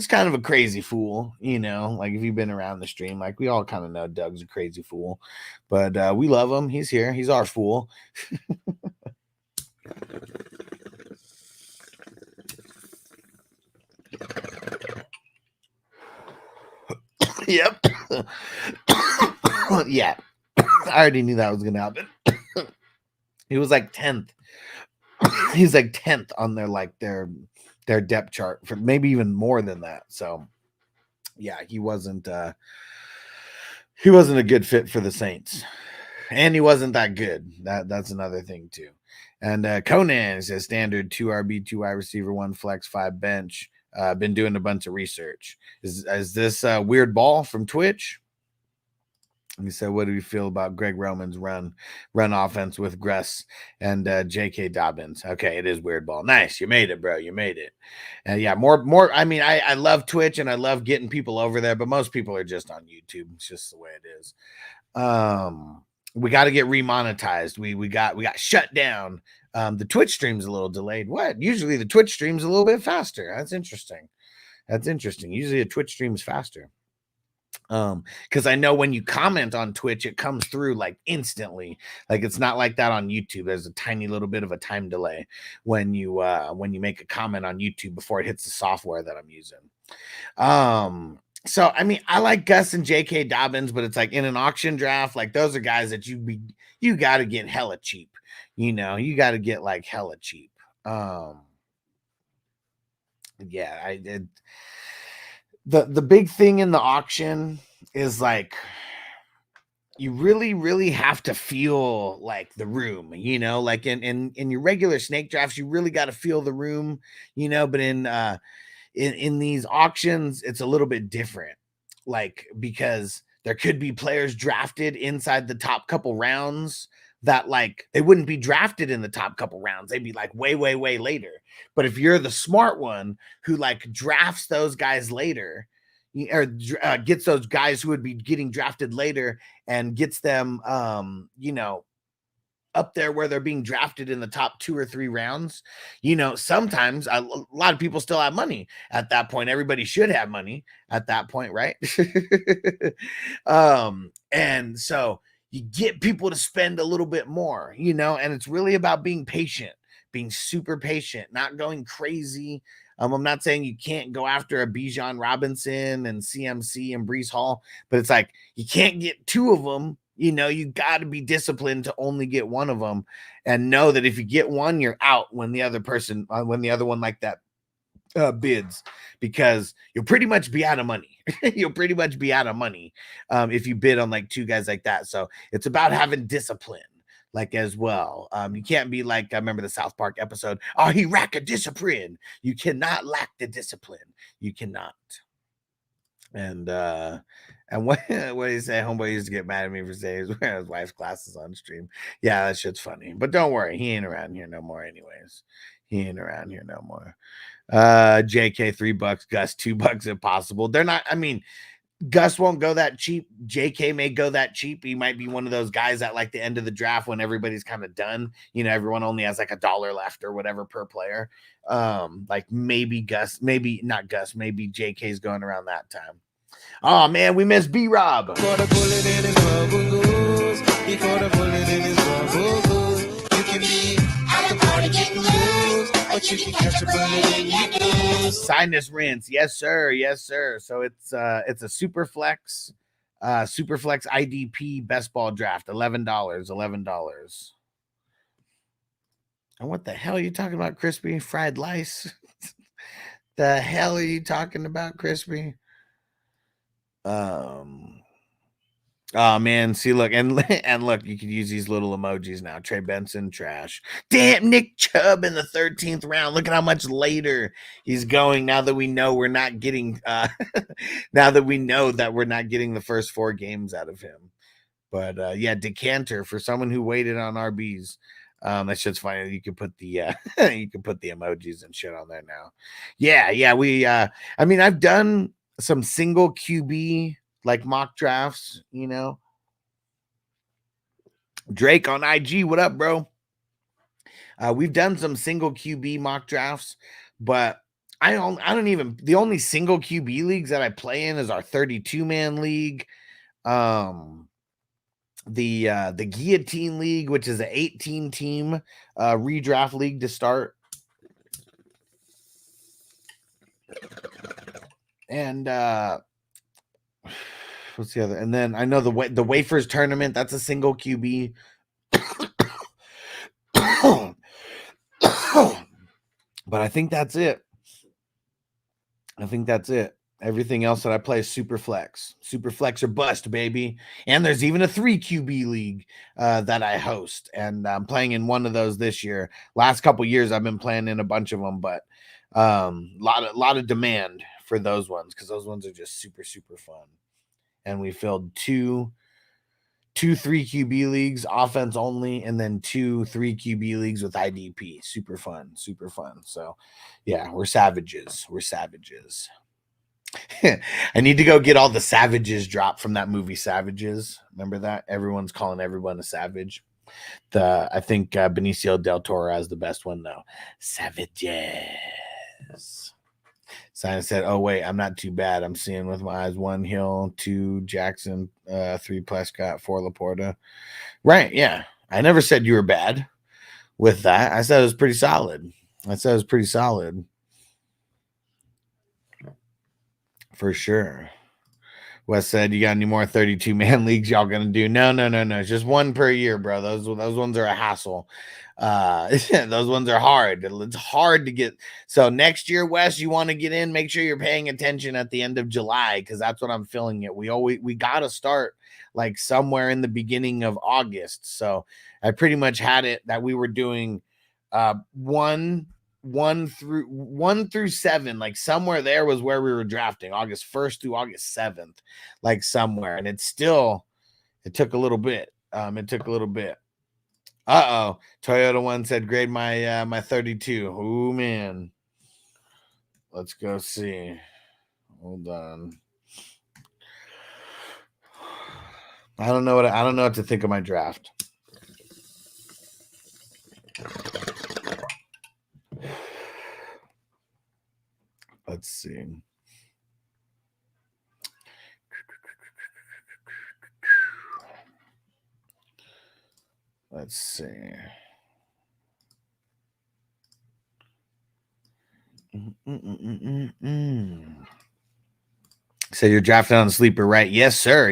kind of a crazy fool, you know. Like, if you've been around the stream, like, we all kind of know Doug's a crazy fool, but we love him. He's here. He's our fool. Yep. Yeah, I already knew that was gonna happen. He was like 10th. He's like 10th on their depth chart, for maybe even more than that. So yeah, he wasn't a good fit for the Saints. And he wasn't that good. That's another thing too. And Conan says standard 2 RB, 2 wide receiver, 1 flex, 5 bench. Been doing a bunch of research. Is this weird ball from Twitch? And he said, what do you feel about Greg Roman's run offense with Gruss and J.K. Dobbins? Okay, it is weird ball. Nice. You made it, bro. You made it. And yeah, more. I mean, I love Twitch and I love getting people over there, but most people are just on YouTube. It's just the way it is. We got to get remonetized. We got shut down. The Twitch stream's a little delayed. What? Usually the Twitch stream's a little bit faster. That's interesting. Usually a Twitch stream's faster. Because I know when you comment on Twitch, it comes through like instantly. Like it's not like that on YouTube. There's a tiny little bit of a time delay when you make a comment on YouTube before it hits the software that I'm using. So I mean, I like Gus and J.K. Dobbins, but it's like in an auction draft, like those are guys that you got to get hella cheap. You got to get like hella cheap. Yeah, the big thing in the auction is like you really have to feel like the room, like in your regular snake drafts, you really got to feel the room, but in these auctions, it's a little bit different, like, because there could be players drafted inside the top couple rounds that like they wouldn't be drafted in the top couple rounds. They'd be like way later. But if you're the smart one who like drafts those guys later, or gets those guys who would be getting drafted later and gets them up there where they're being drafted in the top 2 or 3 rounds, sometimes a lot of people still have money at that point. Everybody should have money at that point, right? And so you get people to spend a little bit more, and it's really about being patient, being super patient, not going crazy. I'm not saying you can't go after a Bijan Robinson and CMC and Breece Hall, but it's like you can't get 2 of them. You got to be disciplined to only get 1 of them, and know that if you get 1, you're out when the other one like that bids, because you'll pretty much be out of money. If you bid on like 2 guys like that. So it's about having discipline, like, as well. You can't be like, I remember the South Park episode, oh, he lack of discipline. You cannot lack the discipline. You cannot. And what do you say? Homeboy used to get mad at me for saying he's wearing his wife's glasses on stream. Yeah, that shit's funny. But don't worry, he ain't around here no more anyways. JK $3, Gus $2 if possible. They're not, I mean, Gus won't go that cheap. JK may go that cheap. He might be one of those guys at like the end of the draft when everybody's kind of done. Everyone only has like $1 left or whatever per player. Like maybe Gus, maybe not Gus, maybe JK's going around that time. Oh man, we missed B-Rob. Sinus rinse, yes sir. So it's a super flex IDP best ball draft, $11. And what the hell are you talking about, Crispy? Fried lice? The hell are you talking about, Crispy? Oh man, see, look, and look, you could use these little emojis now. Trey Benson, trash. Damn, Nick Chubb in the 13th round. Look at how much later he's going now that we know we're not getting now that we know that we're not getting the first 4 games out of him. But yeah, decanter for someone who waited on RBs. That shit's funny. You can put the you can put the emojis and shit on there now. Yeah, we I mean, I've done some single QB like mock drafts, Drake on IG, what up, bro? We've done some single QB mock drafts, but the only single QB leagues that I play in is our 32-man league, the Guillotine League, which is an 18-team redraft league to start, and What's the other? And then I know the Wafers tournament. That's a single QB. But I think that's it. Everything else that I play is super flex or bust, baby. And there's even a 3 QB league that I host, and I'm playing in one of those this year. Last couple years I've been playing in a bunch of them, but lot of demand for those ones because those ones are just super fun. And we filled two 3 QB leagues, offense only, and then 2 3 QB leagues with IDP. Super fun. So yeah, we're savages. I need to go get all the savages dropped from that movie Savages. Remember that? Everyone's calling everyone a savage. I think Benicio del Toro has the best one though. Savages. Simon said, "Oh wait, I'm not too bad. I'm seeing with my eyes 1 Hill, 2 Jackson, 3 Prescott, 4 Laporta." Right? Yeah. I never said you were bad with that. I said it was pretty solid. For sure. Wes said, "You got any more 32-man leagues y'all gonna do?" No. It's just one per year, bro. Those ones are a hassle. Those ones are hard. It's hard to get. So next year, Wes, you want to get in, make sure you're paying attention at the end of July, because that's what I'm feeling it. We gotta start like somewhere in the beginning of August. So I pretty much had it that we were doing 1 through 7, like somewhere there was where we were drafting, August 1st through August 7th, like somewhere. And it took a little bit. Toyota One said, "Grade my 32. Oh man. Let's go see. Hold on. I don't know what to think of my draft. Let's see. So you're drafting on sleeper, right? Yes, sir.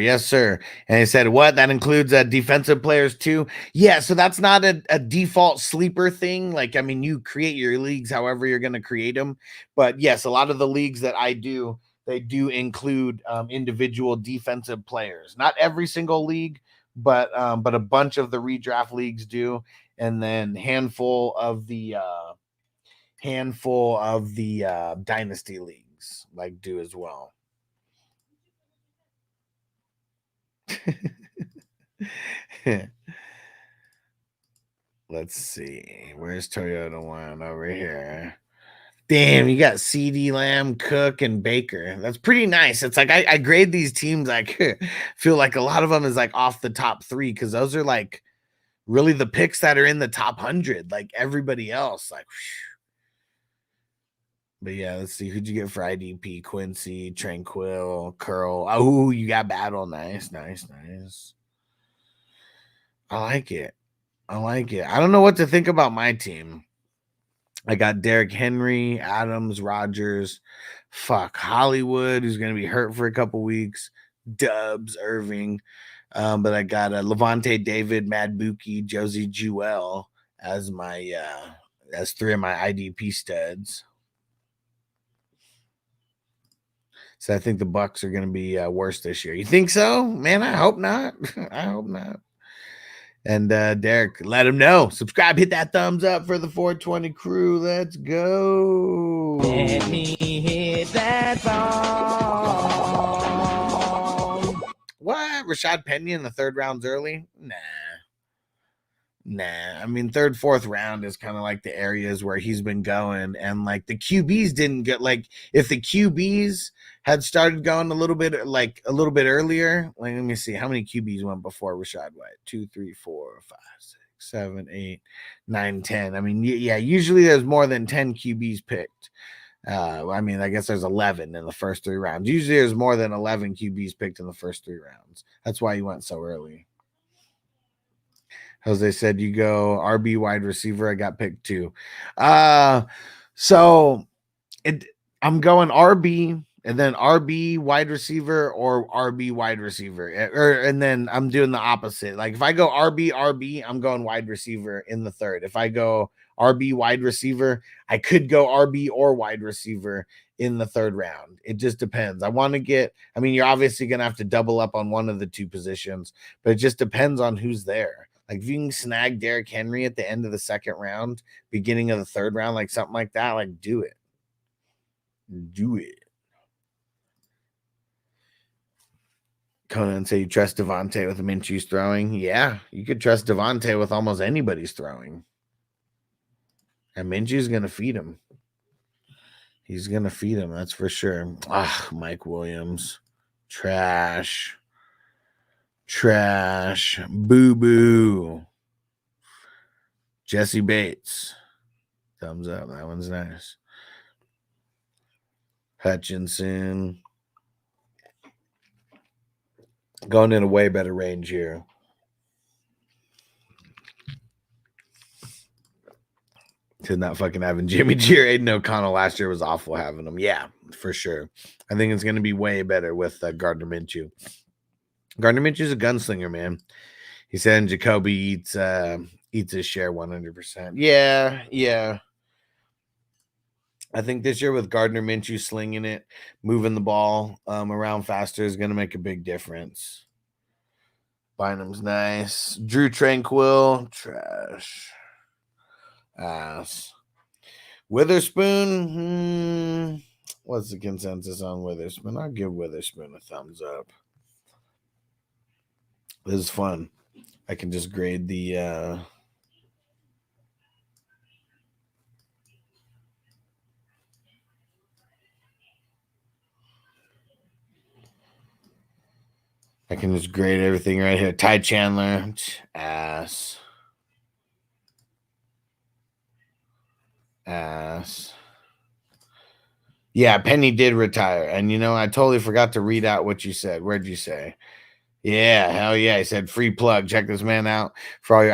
And he said, "What? That includes defensive players too?" Yeah, so that's not a default sleeper thing. Like, I mean, you create your leagues however you're going to create them. But yes, a lot of the leagues that I do, they do include individual defensive players. Not every single league, but a bunch of the redraft leagues do, and then handful of the dynasty leagues like do as well. Let's see. Where's Toyota One? Over here. Damn, you got CD Lamb, Cook, and Baker. That's pretty nice. It's like I grade these teams. Like, feel like a lot of them is like off the top 3 because those are like really the picks that are in the top 100. Like everybody else, like. Whew. But yeah, let's see. Who'd you get for IDP? Quincy, Tranquil, Curl. Oh, you got Battle. Nice. I like it. I don't know what to think about my team. I got Derrick Henry, Adams, Rodgers, Hollywood, who's going to be hurt for a couple weeks, Dubs, Irving. But I got Levante David, Mad Buki, Josie Jewell as my as 3 of my IDP studs. So I think the Bucks are going to be worse this year. You think so? Man, I hope not. And Derek, let him know. Subscribe, hit that thumbs up for the 420 crew. Let's go.
Let me hit that song.
What? Rashad Penny in the 3rd round's early? Nah. I mean, 3rd, 4th round is kind of like the areas where he's been going. And like the QBs didn't get, like, if the QBs had started going a little bit earlier. Like, let me see how many QBs went before Rashad White. 2, 3, 4, 5, 6, 7, 8, 9, 10. I mean, yeah, usually there's more than 10 QBs picked. I mean, I guess there's 11 in the first 3 rounds. Usually there's more than 11 QBs picked in the first 3 rounds. That's why he went so early. Jose said, "You go RB wide receiver." I got picked 2. I'm going RB and then RB wide receiver or RB wide receiver. And then I'm doing the opposite. Like if I go RB, I'm going wide receiver in the third. If I go RB wide receiver, I could go RB or wide receiver in the third round. It just depends. I want to get, I mean, you're obviously going to have to double up on one of the two positions, but it just depends on who's there. Like if you can snag Derrick Henry at the end of the second round, beginning of the third round, like something like that, like do it. Do it. Conan say you trust Devontae with Minshew's throwing. Yeah, you could trust Devontae with almost anybody's throwing. And Minshew's going to feed him. He's going to feed him, that's for sure. Ah, Mike Williams. Trash. Trash. Boo-boo. Jesse Bates. Thumbs up. That one's nice. Hutchinson. Going in a way better range here. To not fucking having Jimmy G or Aiden O'Connell last year was awful having him. Yeah, for sure. I think it's going to be way better with Gardner Minshew. Gardner Minshew's a gunslinger, man. He said Jacoby eats his share 100%. Yeah. I think this year with Gardner Minshew slinging it, moving the ball around faster is going to make a big difference. Bynum's nice. Drew Tranquil, trash. Ass. Witherspoon, what's the consensus on Witherspoon? I'll give Witherspoon a thumbs up. This is fun. I can just grade the I can just grade everything right here. Ty Chandler, ass. Yeah, Penny did retire. And, you know, I totally forgot to read out what you said. Where'd you say? Yeah, hell yeah. He said free plug. Check this man out for all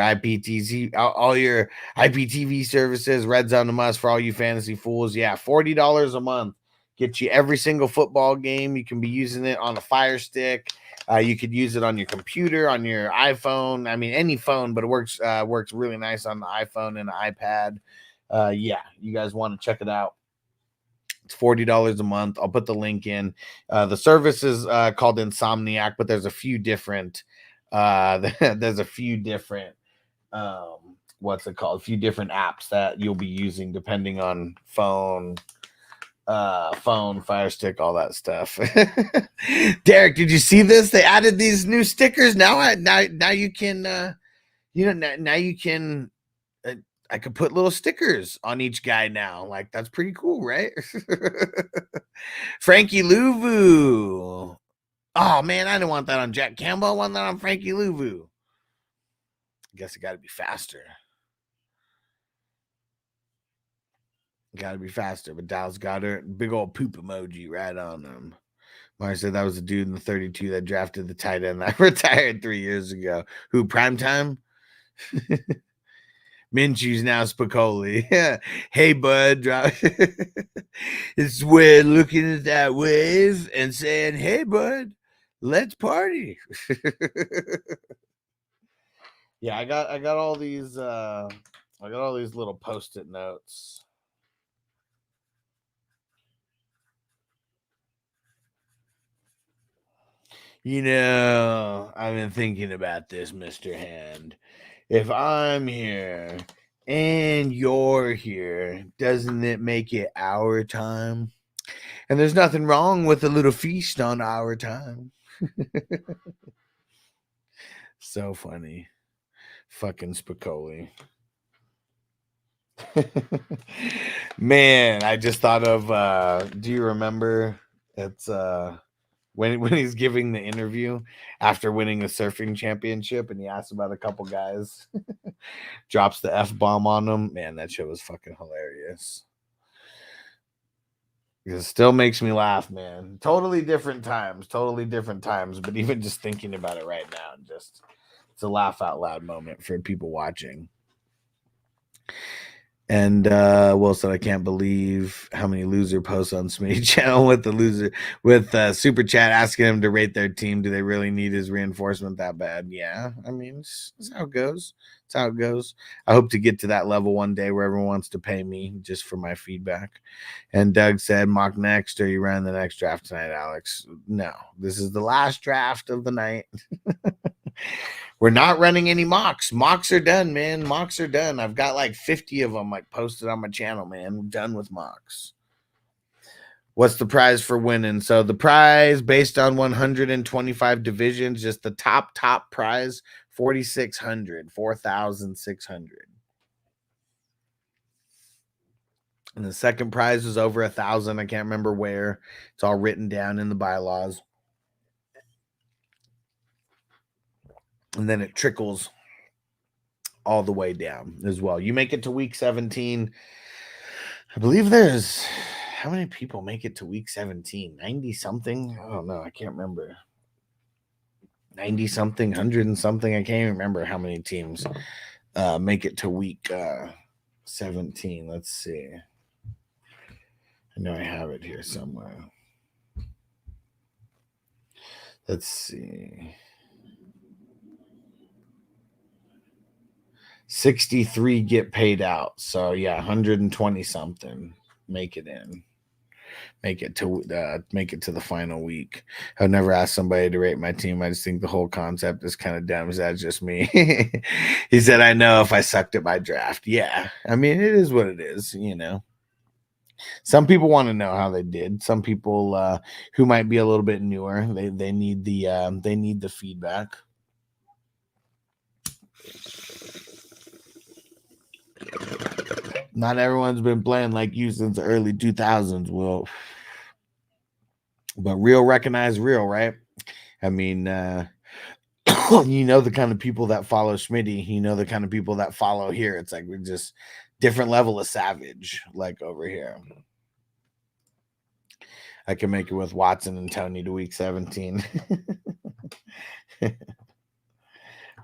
your IPTV services. Red Zone to Must for all you fantasy fools. Yeah, $40 a month. Get you every single football game. You can be using it on a Fire Stick. You could use it on your computer, on your iPhone. I mean, any phone, but it works really nice on the iPhone and the iPad. Yeah, you guys want to check it out. It's $40 a month. I'll put the link in. The service is called Insomniac, but there's a few different what's it called? A few different apps that you'll be using depending on phone, Fire Stick, all that stuff. Derek, did you see this? They added these new stickers. Now you can now you can I could put little stickers on each guy now. Like, that's pretty cool, right? Frankie Louvu. Oh, man, I didn't want that on Jack Campbell. I want that on Frankie Louvu. I guess it got to be faster. Got to be faster. But Dallas Goddard, big old poop emoji right on them. Mark said that was the dude in the 32 that drafted the tight end that retired 3 years ago. Who, Primetime? Minshew's now Spicoli. Hey, bud. It's weird looking at that wave and saying, hey, bud, let's party. Yeah, I got all these little Post-it notes. You know, I've been thinking about this, Mr. Hand. If I'm here and you're here, doesn't it make it our time? And there's nothing wrong with a little feast on our time. So funny. Fucking Spicoli. Man, I just thought of, do you remember? It's when he's giving the interview after winning the surfing championship and he asks about a couple guys, drops the F-bomb on them. Man, that shit was fucking hilarious. It still makes me laugh, man. Totally different times. But even just thinking about it right now, it's a laugh out loud moment for people watching. And Will said, I can't believe how many loser posts on Smitty channel with the loser with super chat asking him to rate their team. Do they really need his reinforcement that bad? Yeah, I mean, it's how it goes. It's how it goes. I hope to get to that level one day where everyone wants to pay me just for my feedback. And Doug said, mock next, or you run the next draft tonight, Alex? No, this is the last draft of the night. We're not running any mocks. Mocks are done, man. Mocks are done. I've got like 50 of them like posted on my channel, man. I'm done with mocks. What's the prize for winning? So the prize based on 125 divisions, just the top prize, 4,600, 4,600. And the second prize was over 1,000. I can't remember where. It's all written down in the bylaws. And then it trickles all the way down as well. You make it to week 17. I believe there's, how many people make it to week 17? 90 something? I don't know. I can't remember. 90 something, 100 and something. I can't even remember how many teams make it to week 17. Let's see. I know I have it here somewhere. Let's see. 63 get paid out. So yeah, 120 something make it in. Make it to the final week. I've never asked somebody to rate my team. I just think the whole concept is kind of dumb. Is that just me? He said, I know if I sucked at my draft. Yeah. I mean, it is what it is, you know. Some people want to know how they did. Some people who might be a little bit newer, they need the feedback. Not everyone's been playing like you since the early 2000s, Will. But real recognize real, right? I mean, you know the kind of people that follow Smitty. You know the kind of people that follow here. It's like we're just different level of savage, like over here. I can make it with Watson and Tony to week 17.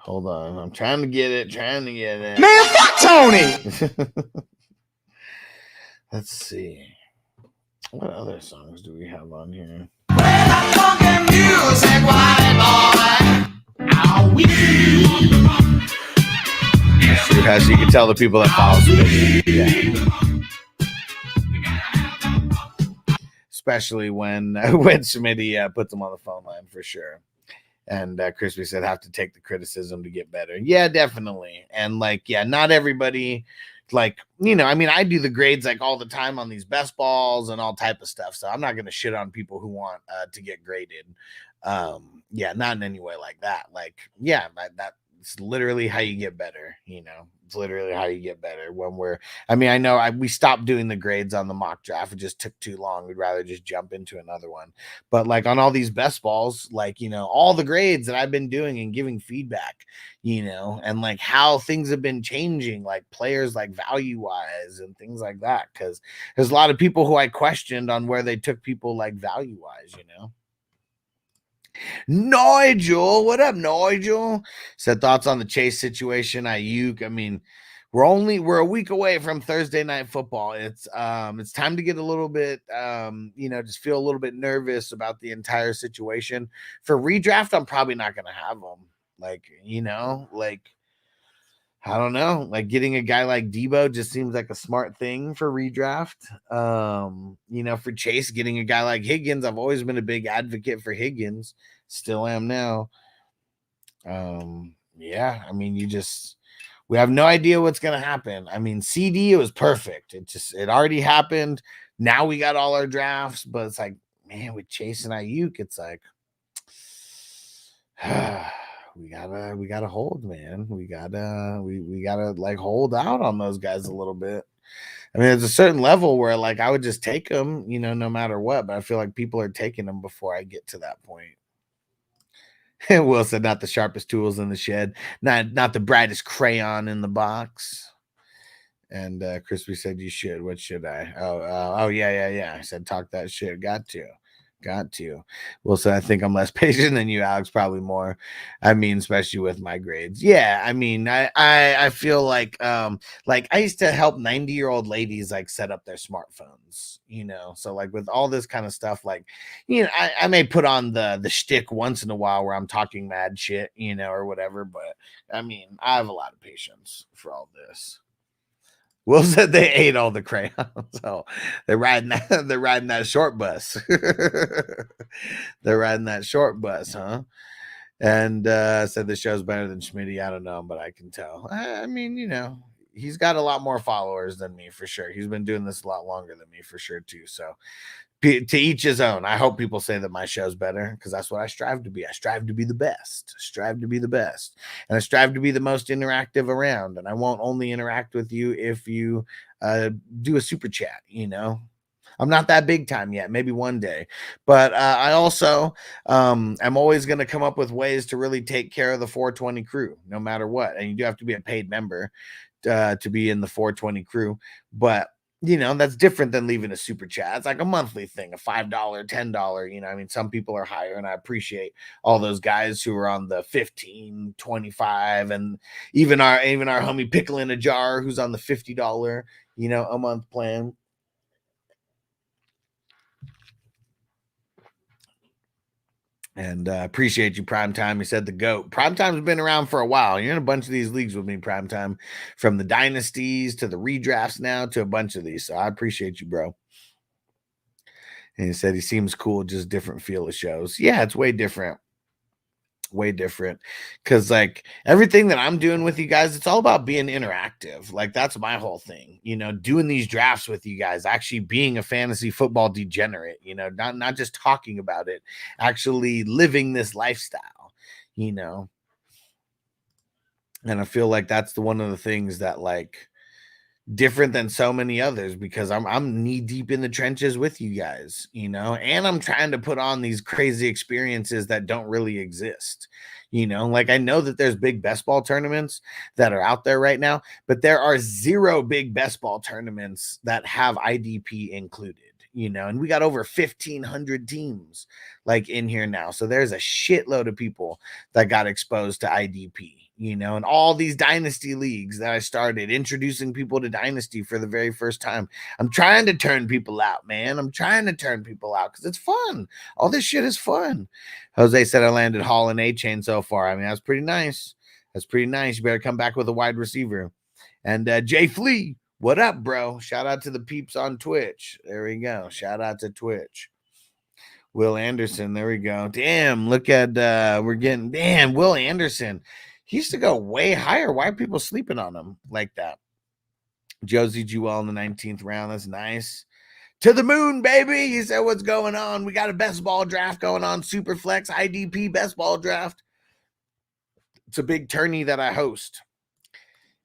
Hold on. I'm trying to get it.
Man, fuck Tony!
Let's see. What other songs do we have on here? As you can tell, the people that follow Smitty. Yeah. Especially when Smitty puts them on the phone line for sure. And Crispy said, have to take the criticism to get better. Yeah, definitely. And like, yeah, not everybody, like, you know, I mean, I do the grades like all the time on these best balls and all type of stuff. So I'm not going to shit on people who want to get graded. Yeah, not in any way like that. Like, yeah, that's literally how you get better, you know. It's literally how you get better when I know we stopped doing the grades on the mock draft. It just took too long. We'd rather just jump into another one. But like on all these best balls, like, you know, all the grades that I've been doing and giving feedback, you know, and like how things have been changing, like players like value wise and things like that. Cause there's a lot of people who I questioned on where they took people like value wise, you know. Nigel, what up, Nigel? Said thoughts on the Chase situation. Ayuk. I mean, we're a week away from Thursday night football. It's time to get a little bit you know, just feel a little bit nervous about the entire situation. For redraft, I'm probably not gonna have them. Like, you know, like I don't know, like getting a guy like Debo just seems like a smart thing for redraft. You know, for Chase, getting a guy like Higgins, I've always been a big advocate for Higgins, still am now. Yeah, I mean, we have no idea what's gonna happen. I mean, CD, it was perfect. It already happened. Now we got all our drafts, but it's like, man, with Chase and Ayuk, it's like we gotta hold, man. We gotta like hold out on those guys a little bit. I mean, there's a certain level where like I would just take them, you know, no matter what. But I feel like people are taking them before I get to that point. Will said, not the sharpest tools in the shed, not the brightest crayon in the box. And Crispy said, you should. What should I? Oh yeah. I said, talk that shit. Got Got to. Well, so I think I'm less patient than you, Alex, probably more. I mean, especially with my grades. Yeah, I mean, I feel like I used to help 90-year-old ladies like set up their smartphones, you know. So like with all this kind of stuff, like, you know, I may put on the shtick once in a while where I'm talking mad shit, you know, or whatever, but I mean, I have a lot of patience for all this. Will said they ate all the crayons. So they're riding that short bus. They're riding that short bus, huh? And said the show's better than Schmitty. I don't know, but I can tell. I mean, you know, he's got a lot more followers than me for sure. He's been doing this a lot longer than me for sure too. So to each his own. I hope people say that my show's better because that's what I strive to be. I strive to be the best. Strive to be the best, and I strive to be the most interactive around. And I won't only interact with you if you do a super chat. You know, I'm not that big time yet. Maybe one day, but I also I'm always going to come up with ways to really take care of the 420 crew, no matter what. And you do have to be a paid member to be in the 420 crew, but you know, that's different than leaving a super chat. It's like a monthly thing, a $5, $10, you know, I mean, some people are higher, and I appreciate all those guys who are on the 15, 25, and even our homie Pickle in a Jar, who's on the $50, you know, a month plan. And appreciate you, Primetime. He said the GOAT. Primetime's been around for a while. You're in a bunch of these leagues with me, Primetime, from the dynasties to the redrafts now to a bunch of these. So I appreciate you, bro. And he said he seems cool, just different feel of shows. Yeah, it's way different. Way different. Because like everything that I'm doing with you guys, it's all about being interactive. Like that's my whole thing, you know, doing these drafts with you guys, actually being a fantasy football degenerate, you know, not just talking about it, actually living this lifestyle, you know. And I feel like that's one of the things that like different than so many others, because I'm knee deep in the trenches with you guys, you know, and I'm trying to put on these crazy experiences that don't really exist, you know. Like I know that there's big best ball tournaments that are out there right now, but there are 0 big best ball tournaments that have IDP included, you know, and we got over 1,500 teams like in here now. So there's a shitload of people that got exposed to IDP, you know, and all these dynasty leagues that I started introducing people to dynasty for the very first time. I'm trying to turn people out, man. I'm trying to turn people out because it's fun. All this shit is fun. Jose said I landed Hall and A-Chain so far. I mean, that's pretty nice. That's pretty nice. You better come back with a wide receiver. And Jay Flea, what up, bro? Shout out to the peeps on Twitch. There we go. Shout out to Twitch. Will Anderson. There we go. Damn, look at Will Anderson. He used to go way higher. Why are people sleeping on him like that? Josie Jewell in the 19th round. That's nice. To the moon, baby. He said, what's going on? We got a best ball draft going on. Superflex IDP best ball draft. It's a big tourney that I host.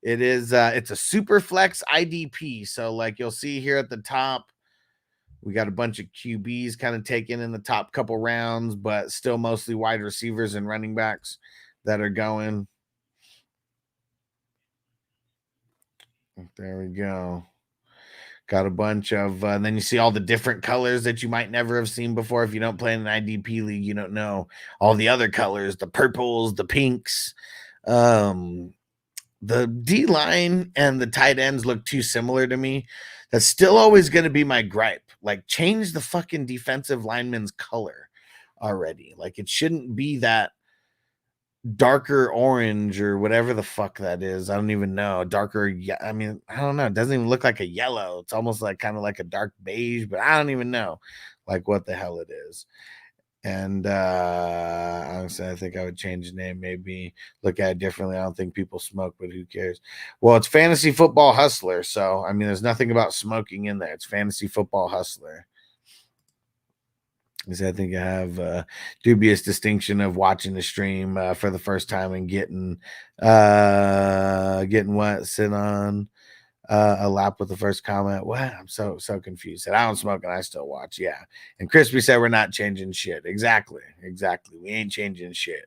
It is, it's a Superflex IDP. So like you'll see here at the top, we got a bunch of QBs kind of taken in the top couple rounds, but still mostly wide receivers and running backs that are going. There we go. Got a bunch of, then you see all the different colors that you might never have seen before. If you don't play in an IDP league, you don't know all the other colors, the purples, the pinks. The D-line and the tight ends look too similar to me. That's still always going to be my gripe. Like, change the fucking defensive lineman's color already. Like, it shouldn't be that darker orange or whatever the fuck that is. I don't even know. Darker, I mean, I don't know. It doesn't even look like a yellow. It's almost like kind of like a dark beige, but I don't even know like what the hell it is. And honestly, I think I would change the name, maybe look at it differently. I don't think people smoke, but who cares? Well, it's Fantasy Football Hustler. So, I mean, there's nothing about smoking in there. It's Fantasy Football Hustler. Because I think I have a dubious distinction of watching the stream for the first time and getting what? Sit on a lap with the first comment. What? I'm so confused. Said I don't smoke and I still watch. Yeah. And Crispy said we're not changing shit. Exactly. We ain't changing shit.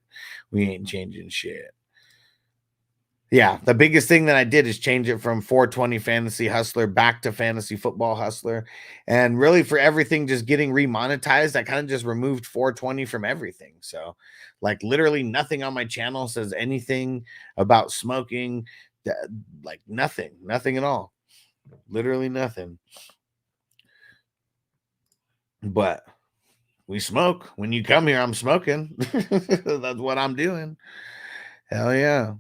Yeah, the biggest thing that I did is change it from 420 Fantasy Hustler back to Fantasy Football Hustler. And really for everything just getting remonetized, I kind of just removed 420 from everything. So like literally nothing on my channel says anything about smoking, like nothing at all. Literally nothing. But we smoke. When you come here, I'm smoking. That's what I'm doing. Hell yeah.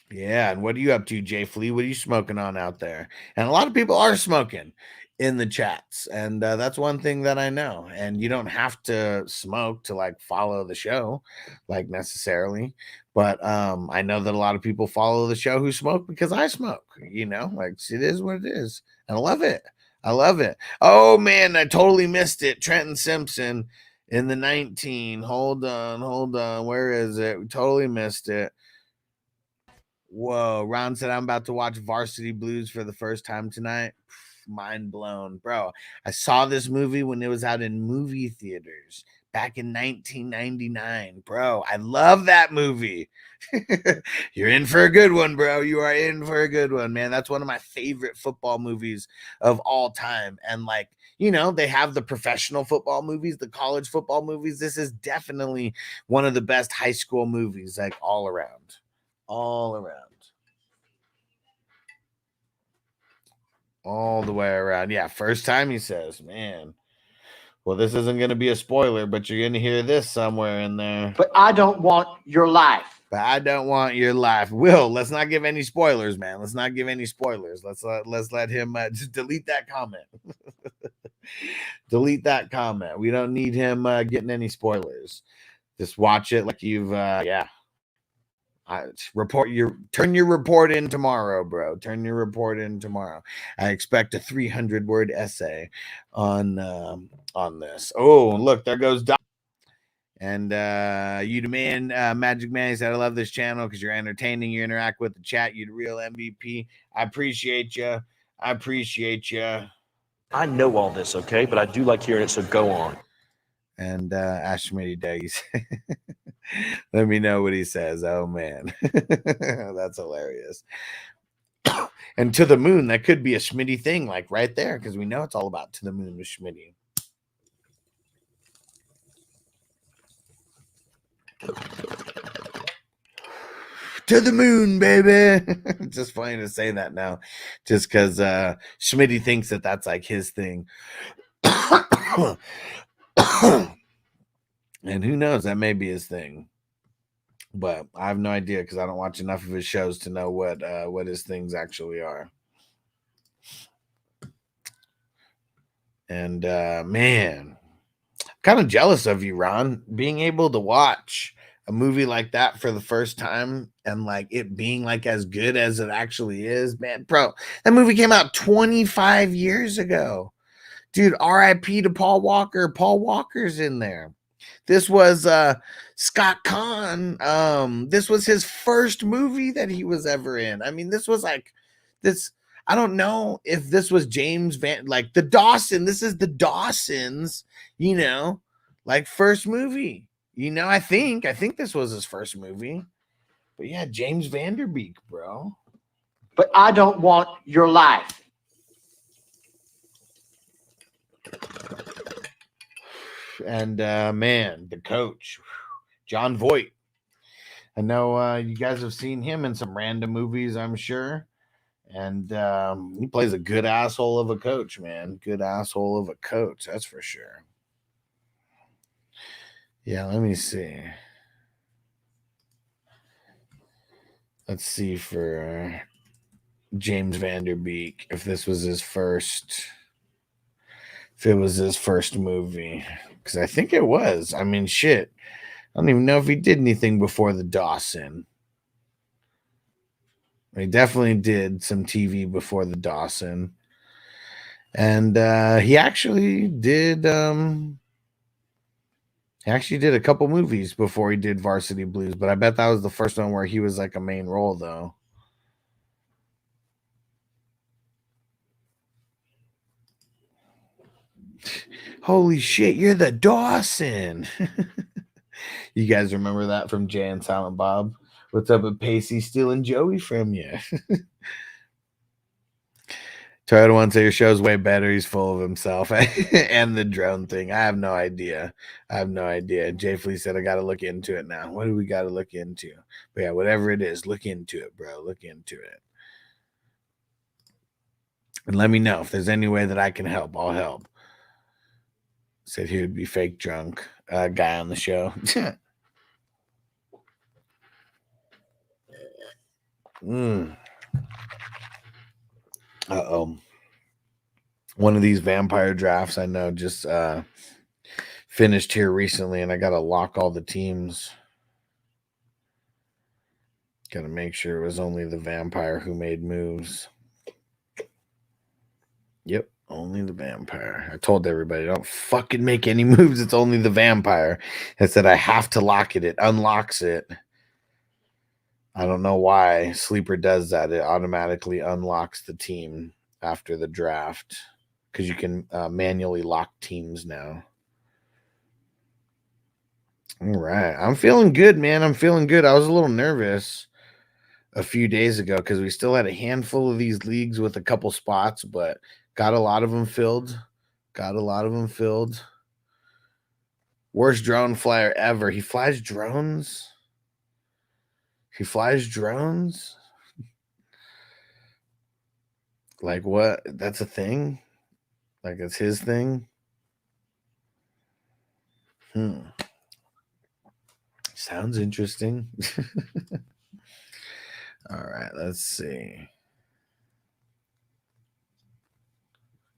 Yeah, and what are you up to, Jay Flea? What are you smoking on out there? And a lot of people are smoking in the chats, and that's one thing that I know. And you don't have to smoke to like follow the show, like necessarily. But I know that a lot of people follow the show who smoke because I smoke. You know, like it is what it is, and I love it. I love it. Oh man, I totally missed it. Trenton Simpson in the 19. Hold on. Where is it? We totally missed it. Whoa, Ron said I'm about to watch Varsity Blues for the first time tonight. Mind blown, bro. I saw this movie when it was out in movie theaters back in 1999, bro. I love that movie. You're in for a good one, bro. You are in for a good one, man. That's one of my favorite football movies of all time. And like, you know, they have the professional football movies, the college football movies. This is definitely one of the best high school movies, like all around. All the way around. Yeah, first time he says, man. Well, this isn't going to be a spoiler, but you're going to hear this somewhere in there.
But I don't want your life.
But I don't want your life. Will, let's not give any spoilers, man. Let's not give any spoilers. Let's let him just delete that comment. Delete that comment. We don't need him getting any spoilers. Just watch it like you've turn your report in tomorrow, bro. Turn your report in tomorrow. I expect a 300-word essay on this. Oh, look, there goes Doc. And you the man, Magic Man, he said, I love this channel because you're entertaining. You interact with the chat. You're the real MVP. I appreciate you.
I know all this, okay? But I do like hearing it, so go on.
And Ashmity Days. Let me know what he says. Oh man. That's hilarious. And to the moon, that could be a Schmitty thing, like right there, because we know it's all about to the moon with Schmitty. To the moon, baby. It's just funny to say that now, just because Schmitty thinks that that's like his thing. And who knows, that may be his thing, but I have no idea because I don't watch enough of his shows to know what his things actually are. And man, I'm kind of jealous of you, Ron, being able to watch a movie like that for the first time and like it being like as good as it actually is. Man, bro, that movie came out 25 years ago. Dude, RIP to Paul Walker. Paul Walker's in there. This was Scott Conn. This was his first movie that he was ever in. I mean, this was like this. I don't know if this was James Van, like the Dawson. This is the Dawsons, you know, like first movie. You know, I think this was his first movie. But yeah, James Vanderbeek, bro.
But I don't want your life.
And man, the coach, John Voight. I know you guys have seen him in some random movies, I'm sure. And he plays a good asshole of a coach, man. Good asshole of a coach, that's for sure. Yeah, let me see. Let's see for James Vanderbeek if this was his first. If it was his first movie, because I think it was. I mean, shit. I don't even know if he did anything before the Dawson. He definitely did some TV before the Dawson. And he actually did a couple movies before he did Varsity Blues, but I bet that was the first one where he was like a main role, though. Holy shit, you're the Dawson. You guys remember that from Jay and Silent Bob? What's up with Pacey stealing Joey from you? Toyota wants to say your show's way better. He's full of himself. And the drone thing. I have no idea. Jay Flea said I got to look into it now. What do we got to look into? But yeah, whatever it is, look into it, bro. Look into it. And let me know if there's any way that I can help. I'll help. Said he would be fake drunk. Guy on the show. Uh-oh. One of these vampire drafts I know just finished here recently, and I got to lock all the teams. Got to make sure it was only the vampire who made moves. Yep, only the vampire. I told everybody, don't fucking make any moves. It's only the vampire. I said I have to lock it. It unlocks it. I don't know why Sleeper does that. It automatically unlocks the team after the draft because you can manually lock teams now. All right. I'm feeling good, man. I'm feeling good. I was a little nervous a few days ago because we still had a handful of these leagues with a couple spots, but got a lot of them filled. Worst drone flyer ever. He flies drones? Like what? That's a thing? Like it's his thing? Sounds interesting. All right, let's see.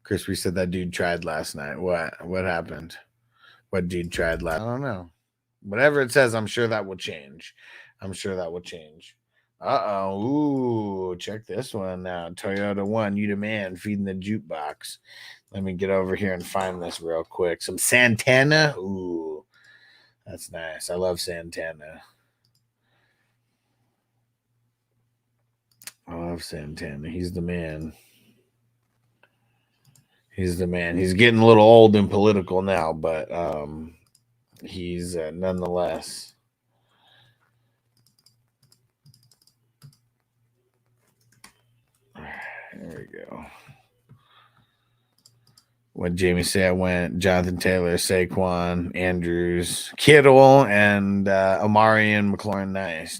Crispy said that dude tried last night. What happened? What dude tried last? I don't know. Whatever it says, I'm sure that will change. Uh-oh. Ooh, check this one out. Toyota 1, you the man, feeding the jukebox. Let me get over here and find this real quick. Some Santana. Ooh, that's nice. I love Santana. He's the man. He's getting a little old and political now, but he's nonetheless. There we go. What Jamie said, I went Jonathan Taylor, Saquon, Andrews, Kittle, and Amari and McLaurin. Nice.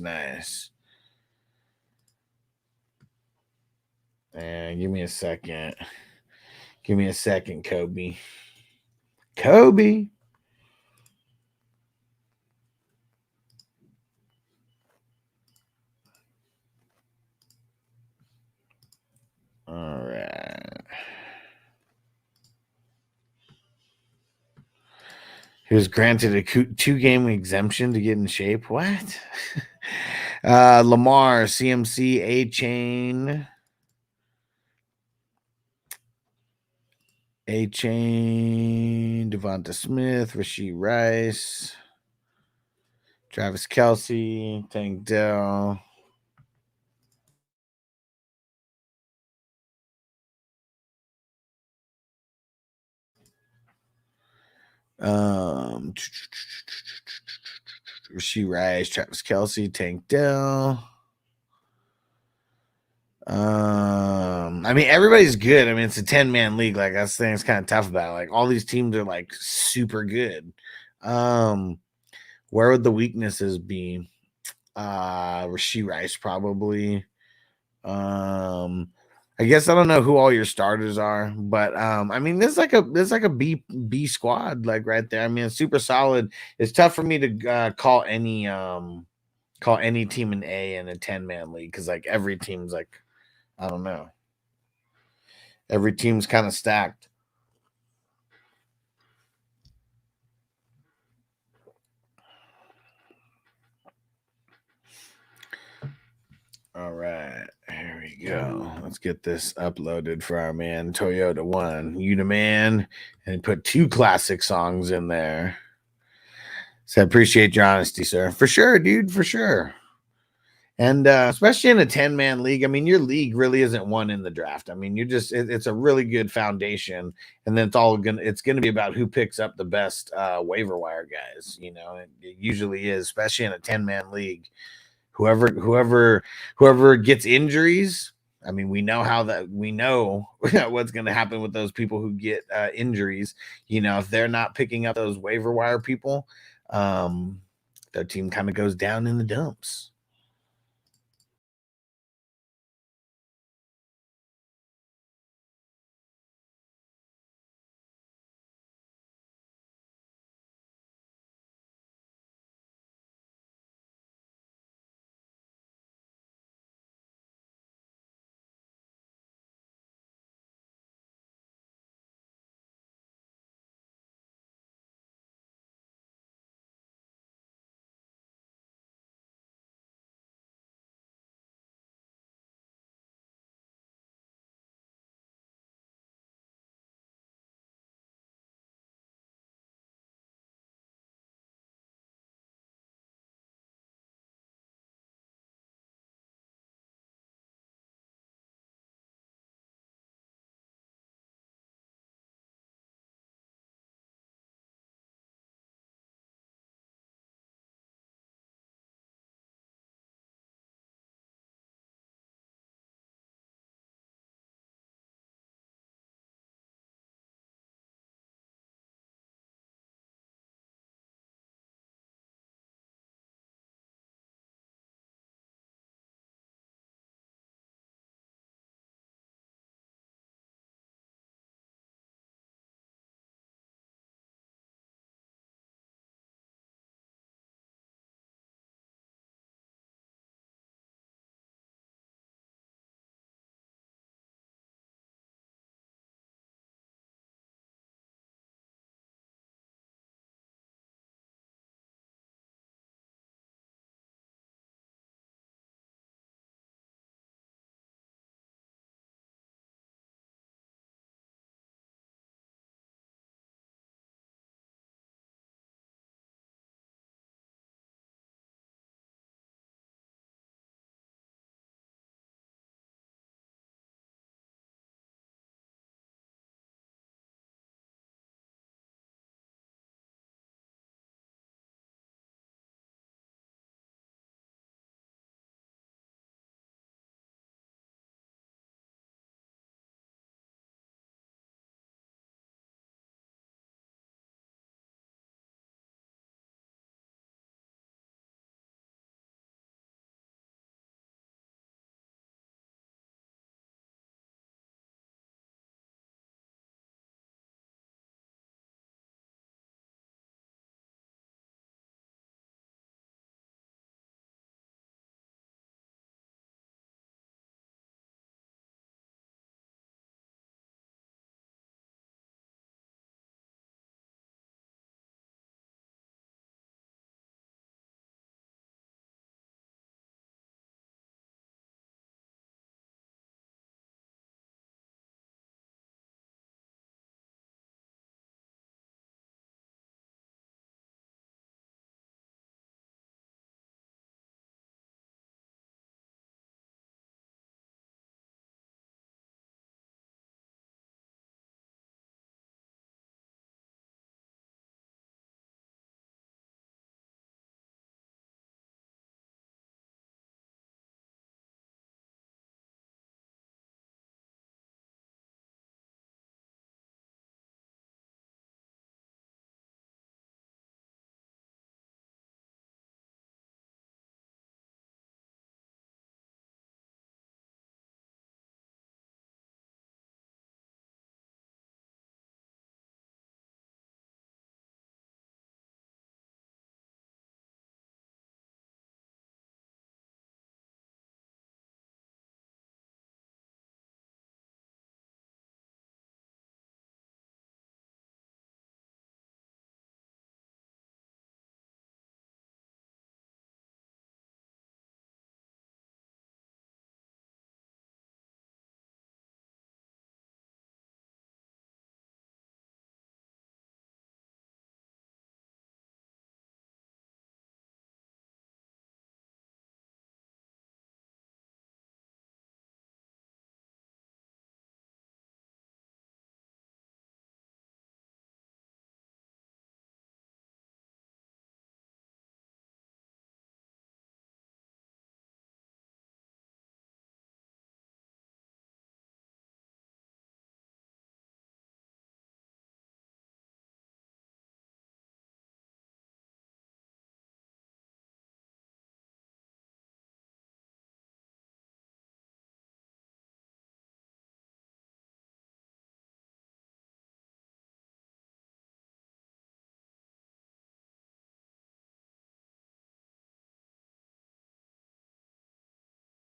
And give me a second. Kobe. All right. He was granted a 2-game exemption to get in shape. What? Lamar, CMC, A-Chain, Devonta Smith, Rashee Rice, Travis Kelce, Tank Dell. Rashee Rice, Travis Kelce, Tank Dell. I mean, everybody's good. I mean, it's a 10-man league. Like, that's the thing that's kind of tough about it. Like, all these teams are like super good. Where would the weaknesses be? Rashee Rice probably. I guess I don't know who all your starters are, but I mean, there's like a B squad like right there. I mean, it's super solid. It's tough for me to call any team an A in a 10-man league because like every team's like, I don't know. Every team's kind of stacked. All right, here we go. Let's get this uploaded for our man Toyota 1. You the man, and put 2 classic songs in there. So I appreciate your honesty, sir. For sure, dude, for sure. And especially in a 10-man league, I mean, your league really isn't won in the draft. I mean, it's a really good foundation, and then it's gonna be about who picks up the best waiver wire guys. You know, it usually is, especially in a 10-man league. whoever gets injuries. I mean, we know what's going to happen with those people who get injuries. You know, if they're not picking up those waiver wire people, their team kind of goes down in the dumps.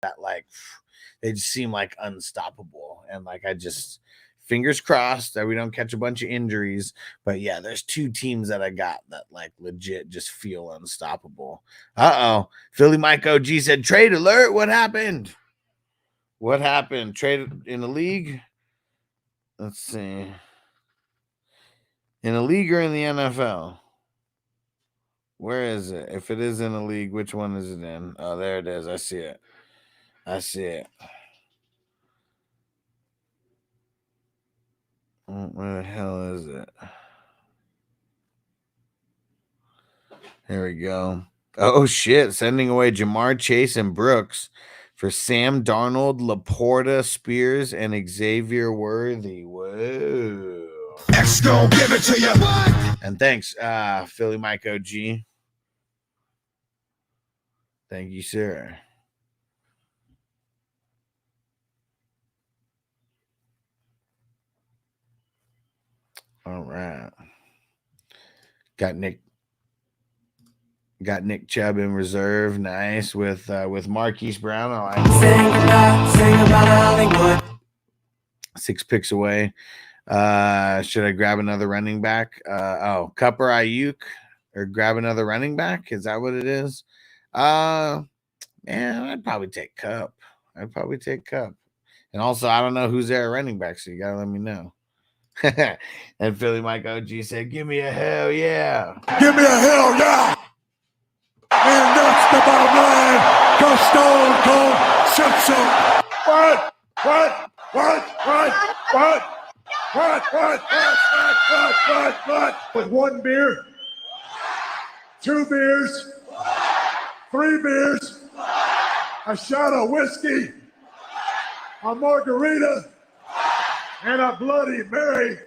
that like they just seem like unstoppable. And like I just fingers crossed that we don't catch a bunch of injuries. But yeah, there's two teams that I got that like legit just feel unstoppable. Philly Mike OG said trade alert. What happened? What happened? Traded in the league? Let's see. In a league or in the NFL? Where is it? If it is in a league, which one is it in? Oh, there it is. I see it. I see it. Where the hell is it? Here we go. Oh, shit. Sending away Jamar Chase and Brooks for Sam Darnold, Laporta, Spears, and Xavier Worthy. Whoa.
X gon' give it to you.
And thanks, Philly Mike OG. Thank you, sir. All right. Got Nick Chubb in reserve. Nice with Marquise Brown. I like sing about Hollywood. 6 picks away. Should I grab another running back? Cup or Ayuk, or grab another running back? Is that what it is? Man, I'd probably take Cup. And also, I don't know who's there at running back, so you gotta let me know. And Philly Mike OG said, "Give me a hell yeah!
Give me a hell yeah!" And that's the bottom line. Go Stone Cold Simpson. What? With 1 beer, 2 beers, 3 beers, a shot of whiskey, a margarita, and a Bloody Mary.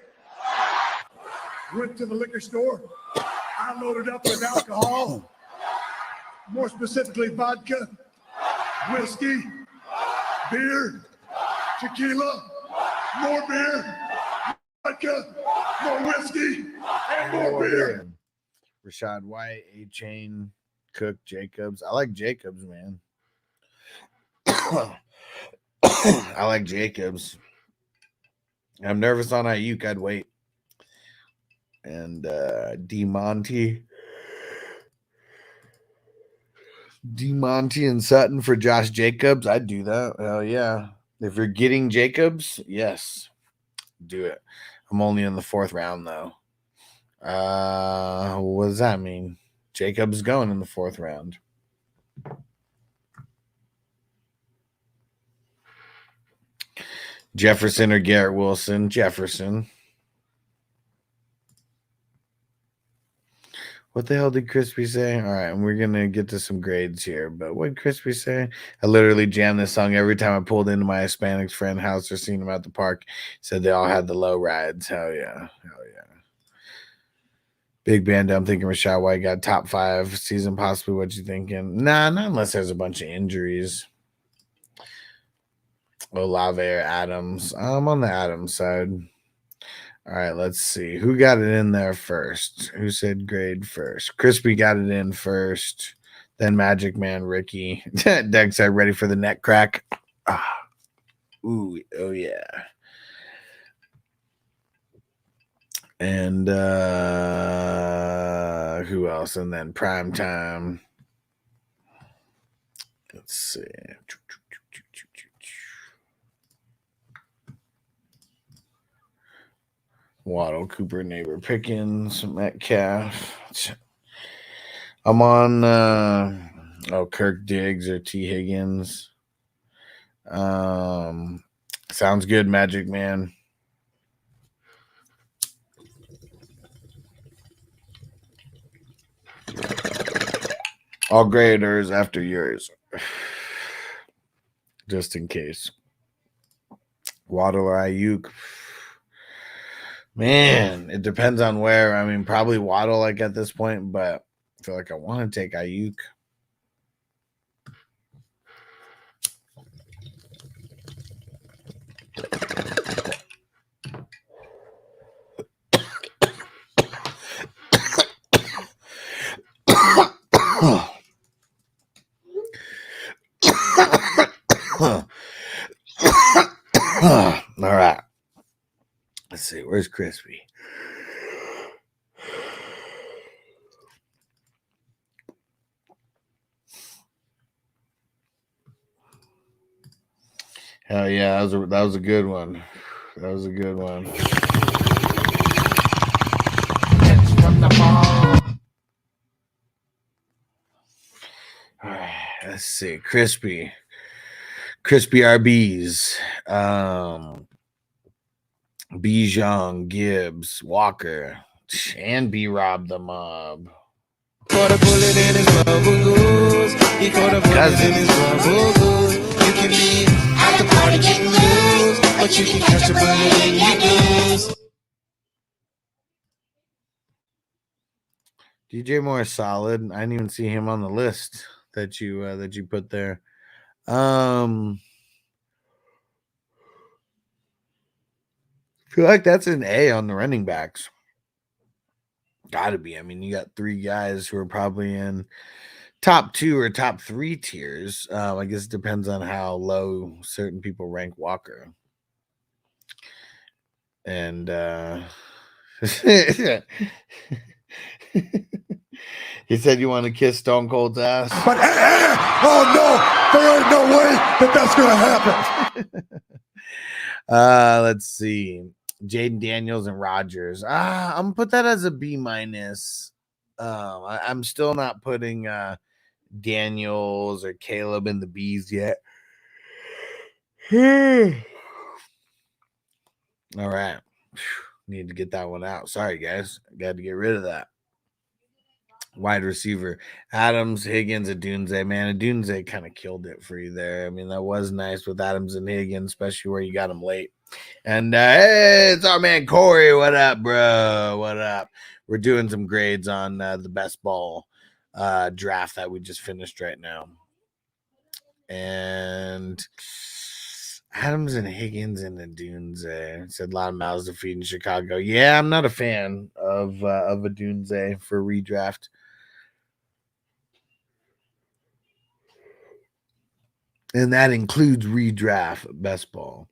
Went to the liquor store. I loaded up with alcohol, more specifically vodka, whiskey, beer, tequila, more beer, vodka, more whiskey, and more beer.
Rashad White, A-Chain, Cook, Jacobs. I like Jacobs, man. I like Jacobs. I'm nervous on Ayuk. I'd wait. And DeMonte and Sutton for Josh Jacobs. I'd do that. Hell yeah. If you're getting Jacobs, yes, do it. I'm only in the 4th round, though. What does that mean? Jacobs going in the 4th round. Jefferson or Garrett Wilson? Jefferson. What the hell did Crispy say? All right, and we're going to get to some grades here. But what did Crispy say? I literally jammed this song every time I pulled into my Hispanic friend's house or seen him at the park. Said they all had the low rides. Hell yeah. Big Band, I'm thinking Rashad White got top 5 season possibly. What you thinking? Nah, not unless there's a bunch of injuries. Olave or Adams. I'm on the Adams side. All right, let's see. Who got it in there first? Who said grade first? Crispy got it in first. Then Magic Man Ricky. Doug said ready for the neck crack. Ooh, oh yeah. And who else? And then Prime Time. Let's see. Waddle, Cooper, Neighbor, Pickens, Metcalf. I'm on Kirk Diggs or T. Higgins. Sounds good, Magic Man. All graders after yours. Just in case. Waddle or Ayuk. Man, it depends on where. I mean, probably Waddle like at this point, but I feel like I want to take Ayuk. Let's see, where's Crispy? Hell yeah, that was a good one. That was a good one. All right, let's see. Crispy RBs. Bijan, Gibbs, Walker, and B-Rob the Mob.
Caught a bullet in his rubber goose. He caught a bullet in his rubber goose. You can be at the party getting loose, but you can catch a bullet in your goose.
DJ Moore is solid. I didn't even see him on the list that you put there. I feel like that's an A on the running backs. Gotta be. I mean, you got 3 guys who are probably in top 2 or top 3 tiers. I guess it depends on how low certain people rank Walker. And he said you want to kiss Stone Cold's ass.
But oh no, there ain't no way that that's gonna happen.
Let's see. Jaden Daniels and Rogers. I'm gonna put that as a B minus. I'm still not putting Daniels or Caleb in the B's yet. All right. Need to get that one out. Sorry, guys. Got to get rid of that. Wide receiver. Adams, Higgins, Adunze. Man, Adunze kind of killed it for you there. I mean, that was nice with Adams and Higgins, especially where you got them late. And hey, it's our man Corey. What up, bro? What up? We're doing some grades on the best ball draft that we just finished right now. And Adams and Higgins and Adunze. Said a lot of mouths to feed in Chicago. Yeah, I'm not a fan of Adunze for redraft. And that includes redraft best ball.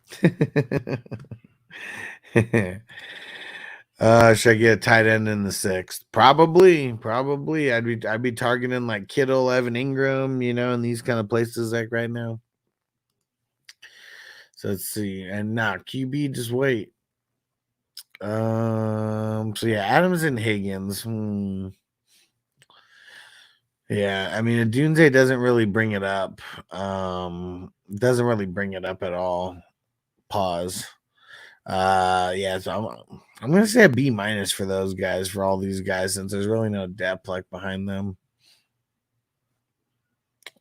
Should I get a tight end in the 6th? Probably. I'd be targeting like Kittle, Evan Ingram, in these kind of places like right now. So let's see. And now QB, just wait. So yeah, Adams and Higgins. Yeah, I mean, Adunze doesn't really bring it up. Doesn't really bring it up at all. Pause. Yeah, so I'm gonna say a B minus for those guys, for all these guys, since there's really no depth like behind them.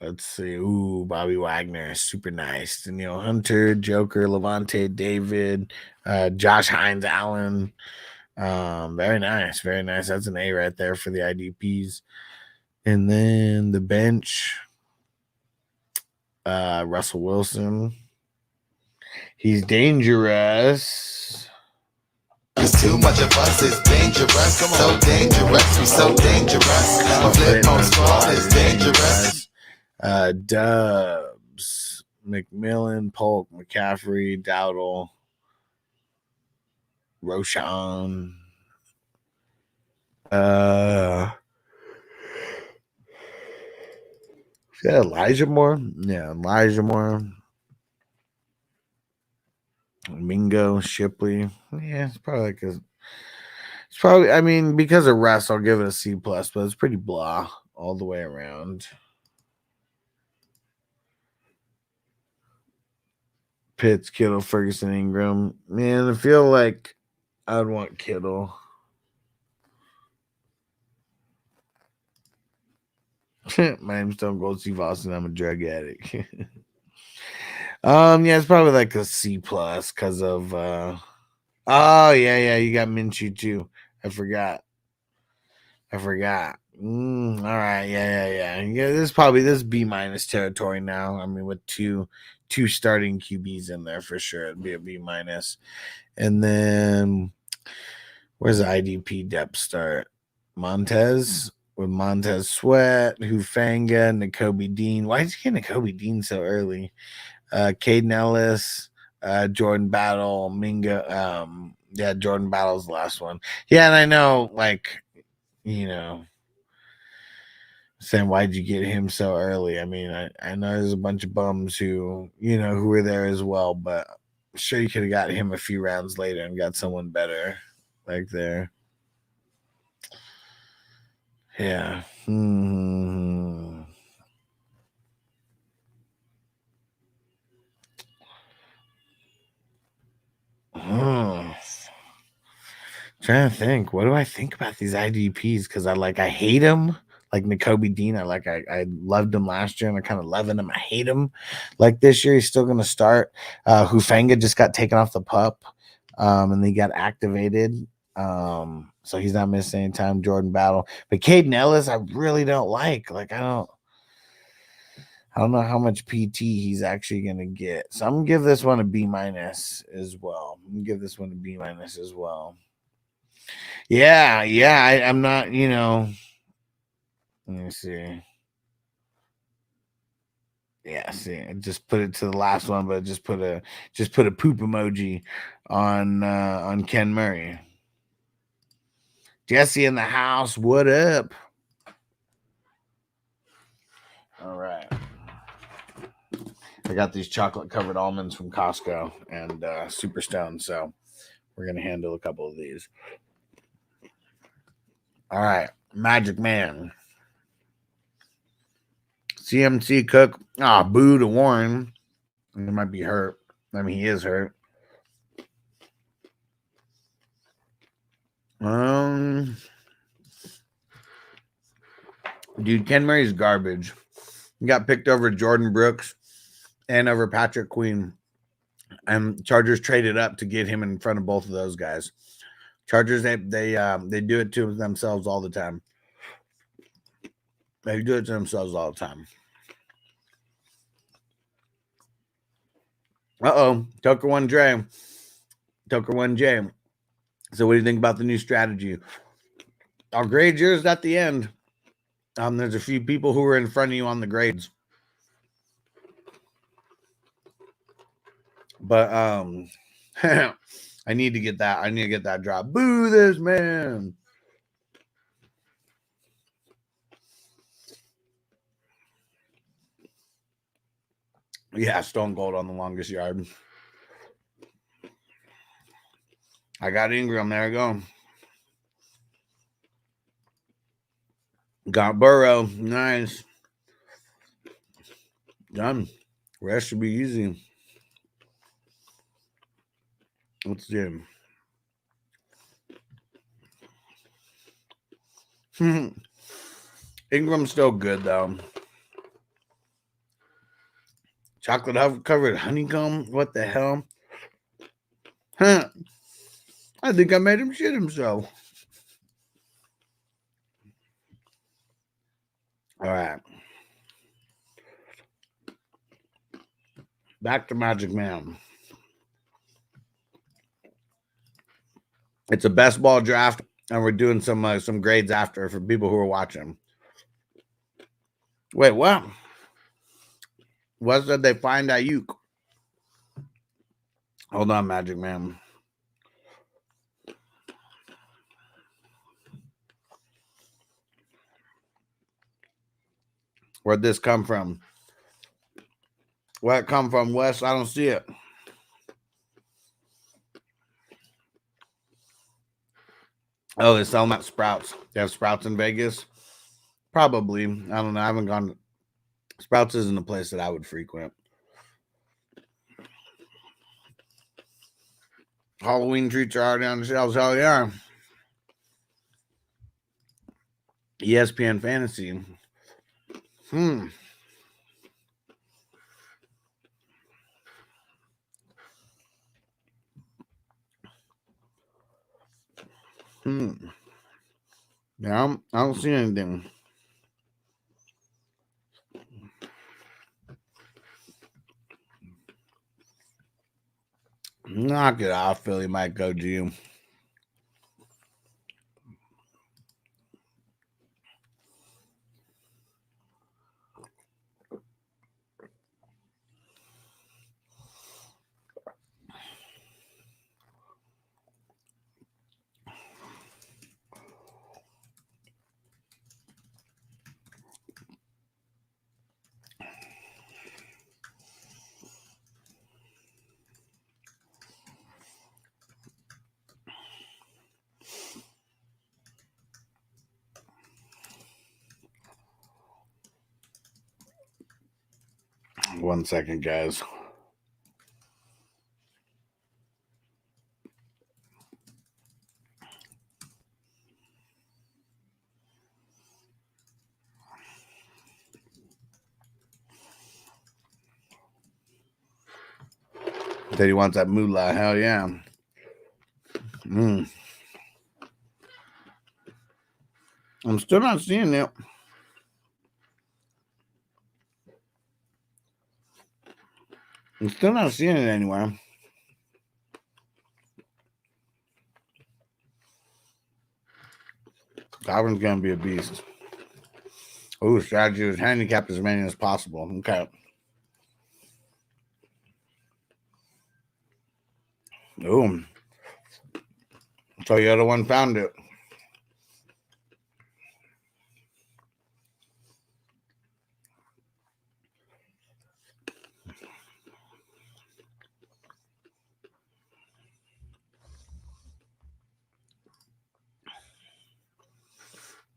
Let's see. Ooh, Bobby Wagner, super nice. Danielle Hunter, Joker, Levante David, Josh Hines Allen. Very nice, very nice. That's an A right there for the IDPs. And then the bench, Russell Wilson. He's dangerous.
It's too much of us, it's dangerous. So dangerous, we so dangerous. My flip phone squad is dangerous.
Dubs, McMillan, Polk, McCaffrey, Dowdle, Roshan. Yeah, Elijah Moore. Yeah, Elijah Moore. Mingo, Shipley. Yeah, it's probably I mean, because of Russ, I'll give it a C+, but it's pretty blah all the way around. Pitts, Kittle, Ferguson, Ingram. Man, I feel like I'd want Kittle. My name's Stone Cold Steve Austin. I'm a drug addict. Yeah, it's probably like a C+ because of oh yeah, you got Minshew too. I forgot. All right, yeah. This is B- territory now. I mean, with two starting QBs in there for sure, it'd be a B-. And then where's the IDP depth start? Montez with Montez Sweat, Hufanga, Nakobe Dean. Why did you get Nakobe Dean so early? Caden Ellis, Jordan Battle, Minga. Yeah, Jordan Battle's the last one. Yeah, and I know, like, you know, saying why'd you get him so early? I mean, I know there's a bunch of bums who, you know, who were there as well, but I'm sure you could have got him a few rounds later and got someone better, like there. Yeah. Hmm. Hmm. Trying to think, what do I think about these IDPs? Because I hate them. Like N'Kobe Dean, I loved him last year, and I kind of loving him. I hate him. Like this year, he's still going to start. Hufanga just got taken off the pup, and he got activated. So he's not missing any time. Jordan Battle, but Caden Ellis, I really don't like. Like I don't know how much PT he's actually going to get. So I'm gonna give this one a B- as well. I'm gonna give this one a B- as well. Yeah, I'm not, you know. Let me see. Yeah, see, I just put it to the last one, but just put a poop emoji on Ken Murray. Jesse in the house, what up? All right. I got these chocolate covered almonds from Costco and Super Stone, so we're gonna handle a couple of these. All right, Magic Man. CMC Cook. Boo to Warren. He might be hurt. I mean, he is hurt. Dude, Ken Murray's garbage. He got picked over Jordan Brooks and over Patrick Queen. And Chargers traded up to get him in front of both of those guys. Chargers, they do it to themselves all the time. They do it to themselves all the time. Tucker 1J. Tucker 1J. So what do you think about the new strategy? Our grade yours at the end. There's a few people who are in front of you on the grades. But I need to get that. I need to get that drop. Boo this man. Yeah, Stone Cold on the longest yard. I got Ingram. There we go. Got Burrow. Nice. Done. Rest should be easy. Let's do. Ingram's still good, though. Chocolate covered honeycomb? What the hell? Huh. I think I made him shit himself. All right. Back to Magic Man. It's a best ball draft, and we're doing some grades after for people who are watching. Wait, what? What did they find Ayuk? Hold on, Magic Man. Where'd this come from? Where'd it come from, Wes? I don't see it. Oh, they're selling at Sprouts. They have Sprouts in Vegas? Probably. I don't know. I haven't gone. Sprouts isn't a place that I would frequent. Halloween treats are already on the shelves. Hell yeah. ESPN Fantasy. Yeah, I don't see anything. Knock it off, Philly might go to you. 1 second, guys. That he wants that moolah. Hell yeah. I'm still not seeing it. I'm still not seeing it anywhere. Godwin's going to be a beast. Oh, strategy is handicapped as many as possible. Okay. Oh. Toyota one found it.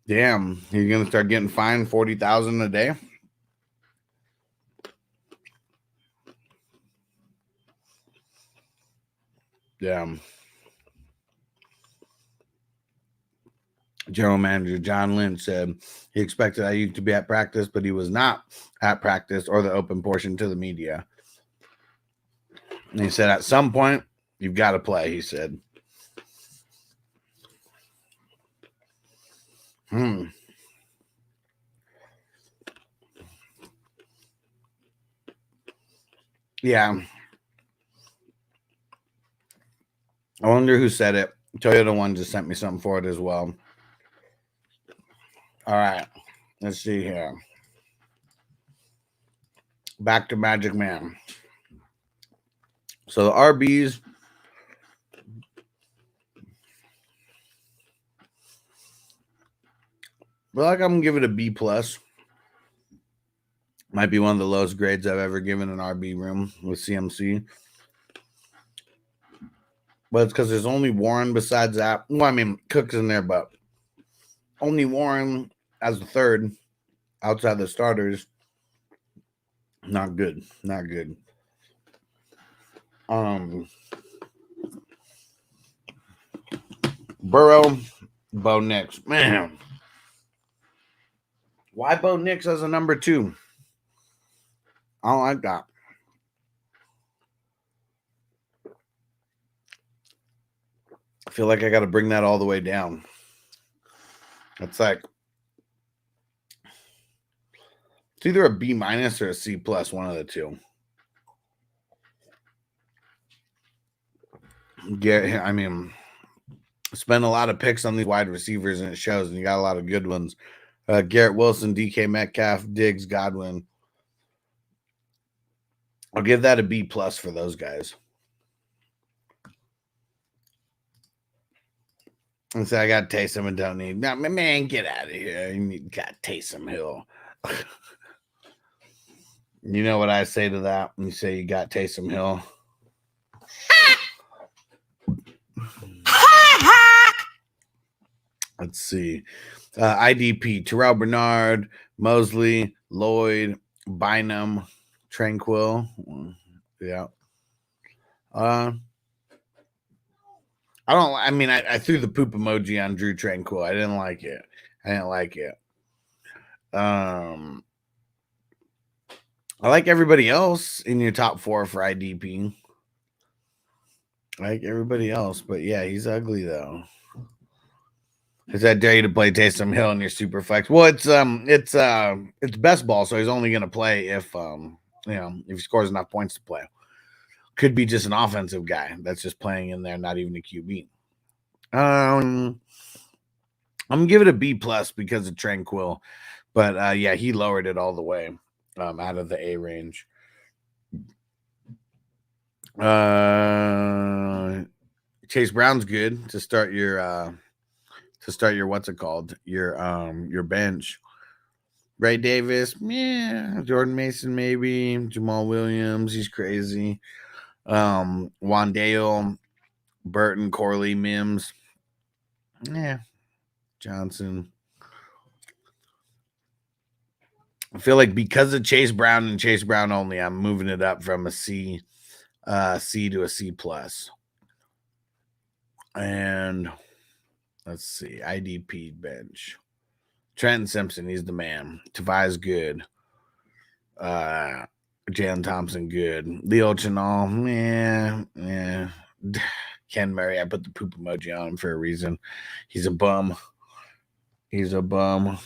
Damn, he's gonna start getting fined $40,000 a day. Damn. General Manager John Lynch said he expected Ayuk to be at practice, but he was not at practice or the open portion to the media. And he said, at some point, you've got to play, he said. Yeah. I wonder who said it. Toyota One just sent me something for it as well. All right. Let's see here. Back to Magic Man. So the RBs. Well, like I'm gonna give it a B plus. Might be one of the lowest grades I've ever given an RB room with CMC. But it's because there's only Warren besides that. Well, I mean, Cook's in there, but only Warren as the third outside the starters. Not good. Not good. Burrow, Bo Nix. Man. Why Bo Nix as a number 2? I don't like that. I feel like I got to bring that all the way down. It's like it's either a B minus or a C plus, one of the two. Yeah, I mean, spend a lot of picks on these wide receivers and it shows, and you got a lot of good ones. Garrett Wilson, DK Metcalf, Diggs, Godwin. I'll give that a B plus for those guys. And so I got Taysom and don't need. Now, man, get out of here. You got Taysom Hill. You know what I say to that when you say you got Taysom Hill? Let's see. IDP, Terrell Bernard, Mosley, Lloyd, Bynum, Tranquil. Yeah. I threw the poop emoji on Drew Tranquil. I didn't like it. I like everybody else in your top 4 for IDP. I like everybody else, but yeah, he's ugly though. Because I dare you to play Taysom Hill in your super flex. Well, it's best ball, so he's only going to play if he scores enough points to play. Could be just an offensive guy that's just playing in there, not even a QB. I'm gonna give it a B plus because of Tranquil, but yeah, he lowered it all the way out of the A range. Chase Brown's good to start your what's it called? Your bench. Ray Davis, yeah. Jordan Mason, maybe. Jamal Williams, he's crazy. Wandale, Burton, Corley, Mims. Yeah. Johnson. I feel like because of Chase Brown and Chase Brown only, I'm moving it up from a C to a C plus. And let's see, IDP bench. Trenton Simpson, he's the man. Tavai's good. Jalen Thompson, good. Leo Chenal, yeah. Ken Murray, I put the poop emoji on him for a reason. He's a bum. He's a bum.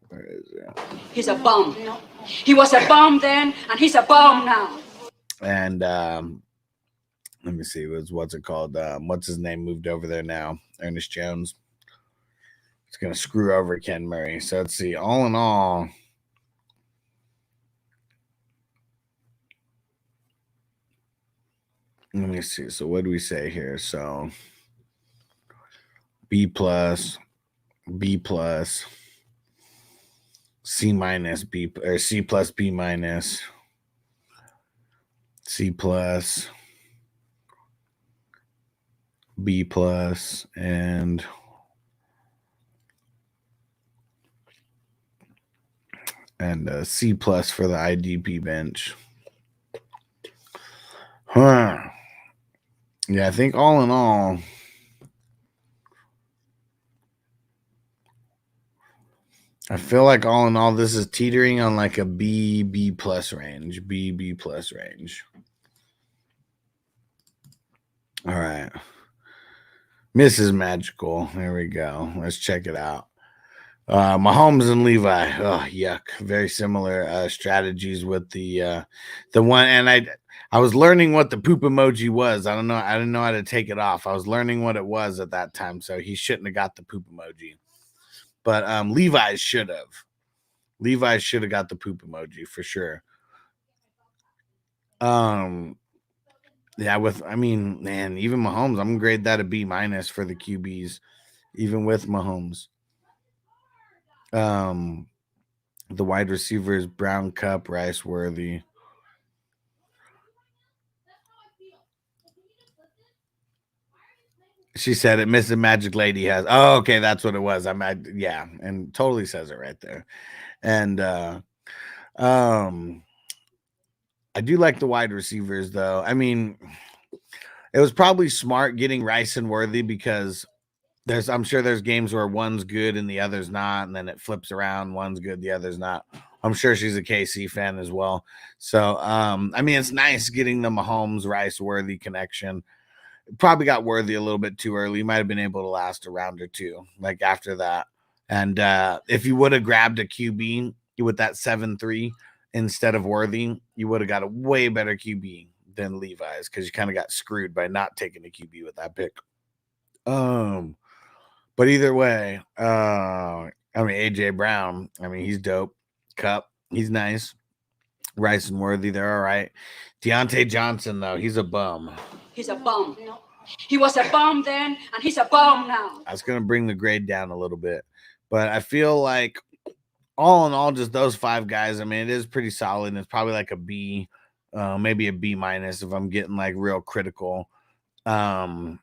Where is it?
He's a bum. He was a bum then, and he's a bum now.
And let me see, what's it called? What's his name moved over there now? Ernest Jones. It's gonna screw over Ken Murray. So let's see. All in all, let me see. So what do we say here? So B plus, B plus, C minus, B or C plus, B minus, C plus, B plus, and C plus for the IDP bench. Huh. Yeah, I think all in all, I feel like all in all, this is teetering on like a B plus range. B plus range. All right. Mrs. Magical. There we go. Let's check it out. Mahomes and Levi. Oh, yuck. Very similar strategies with the one. And I was learning what the poop emoji was. I don't know. I didn't know how to take it off. I was learning what it was at that time. So he shouldn't have got the poop emoji. But Levi's should have. Levi's should have got the poop emoji for sure. Yeah, man, even Mahomes, I'm gonna grade that a B minus for the QBs, even with Mahomes. The wide receivers, Brown, Cup, Rice, Worthy. She said it. Mrs. Magic Lady has. Oh, okay, that's what it was. Yeah, and totally says it right there. And I do like the wide receivers, though. I mean, it was probably smart getting Rice and Worthy because I'm sure there's games where one's good and the other's not, and then it flips around. One's good, the other's not. I'm sure she's a KC fan as well. So, I mean, it's nice getting the Mahomes, Rice, Worthy connection. Probably got Worthy a little bit too early. Might have been able to last a round or two, like after that. And if you would have grabbed a QB with that 7-3 instead of Worthy, you would have got a way better QB than Levi's because you kind of got screwed by not taking a QB with that pick. But either way, AJ Brown, he's dope. Cup, he's nice. Rice and Worthy, they're all right. Deontay Johnson, though, he's a bum.
He's a bum. He was a bum then, and he's a bum now.
I was going to bring the grade down a little bit. But I feel like all in all, just those 5 guys, it is pretty solid. And it's probably like a B, maybe a B minus if I'm getting like real critical. And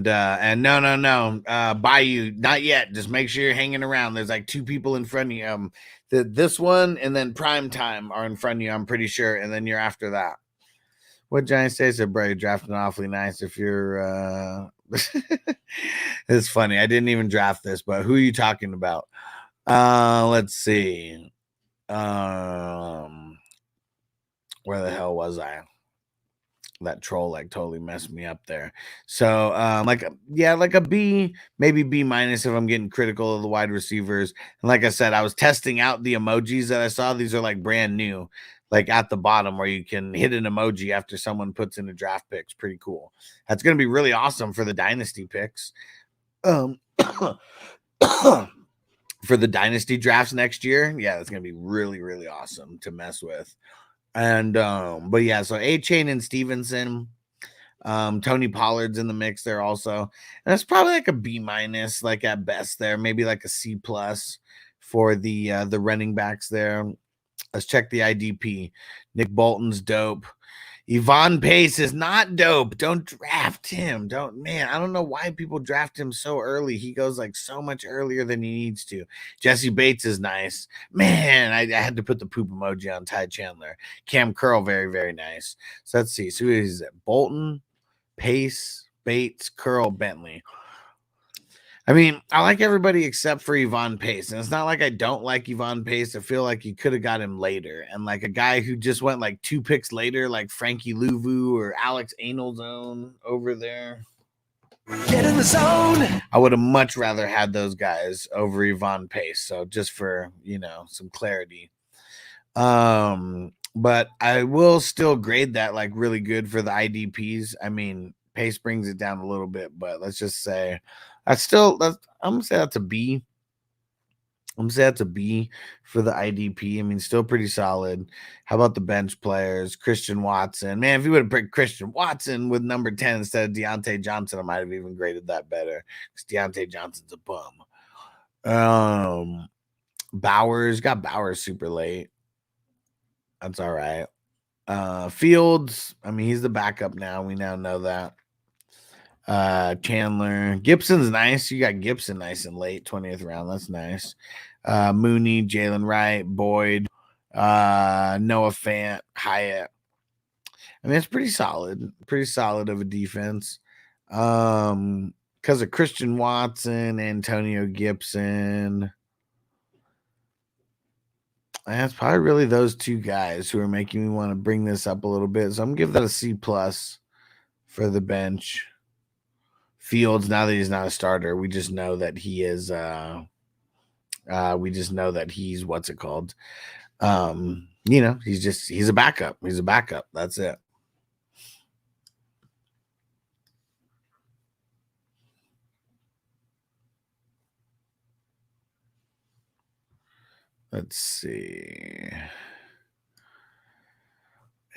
no, Bayou, not yet. Just make sure you're hanging around. There's like 2 people in front of you. This one and then Prime Time are in front of you, I'm pretty sure. And then you're after that. What Giants say said, bro, you're drafting awfully nice if you're it's funny. I didn't even draft this, but who are you talking about? Let's see. Where the hell was I? That troll totally messed me up there. So like a B, maybe B minus if I'm getting critical of the wide receivers. And like I said, I was testing out the emojis that I saw. These are like brand new, like at the bottom where you can hit an emoji after someone puts in a draft pick. It's pretty cool. That's going to be really awesome for the dynasty picks. For the dynasty drafts next year. Yeah, that's going to be really, really awesome to mess with. And but yeah, so A-Chain and Stevenson, Tony Pollard's in the mix there also, and it's probably like a B minus, like at best there, maybe like a C plus for the running backs there. Let's check the IDP. Nick Bolton's dope. Yvonne Pace is not dope. Don't draft him. I don't know why people draft him so early. He goes like so much earlier than he needs to. Jesse Bates is nice. Man, I had to put the poop emoji on Ty Chandler. Cam Curl, very, very nice. So let's see. So who is it? Bolton, Pace, Bates, Curl, Bentley. I mean, I like everybody except for Yvonne Pace. And it's not like I don't like Yvonne Pace. I feel like you could have got him later. And like a guy who just went like 2 picks later, like Frankie Louvu or Alex Anelzone over there.
Get in the zone.
I would have much rather had those guys over Yvonne Pace. So just for, some clarity. But I will still grade that like really good for the IDPs. I mean, Pace brings it down a little bit, but let's just say I'm gonna say that's a B. I'm gonna say that's a B for the IDP. I mean, still pretty solid. How about the bench players? Christian Watson. Man, if you would have picked Christian Watson with number 10 instead of Deontay Johnson, I might have even graded that better. Because Deontay Johnson's a bum. Bowers, got Bowers super late. That's all right. Fields, I mean, he's the backup now. We now know that. Chandler, Gibson's nice. You got Gibson nice and late, 20th round. That's nice. Mooney, Jalen Wright, Boyd, Noah Fant, Hyatt. I mean, it's pretty solid of a defense. Because of Christian Watson, Antonio Gibson. And it's probably really those two guys who are making me want to bring this up a little bit. So I'm gonna give that a C+ for the bench. Fields, now that he's not a starter, we just know that he is he's what's it called? He's a backup. He's a backup. That's it. Let's see.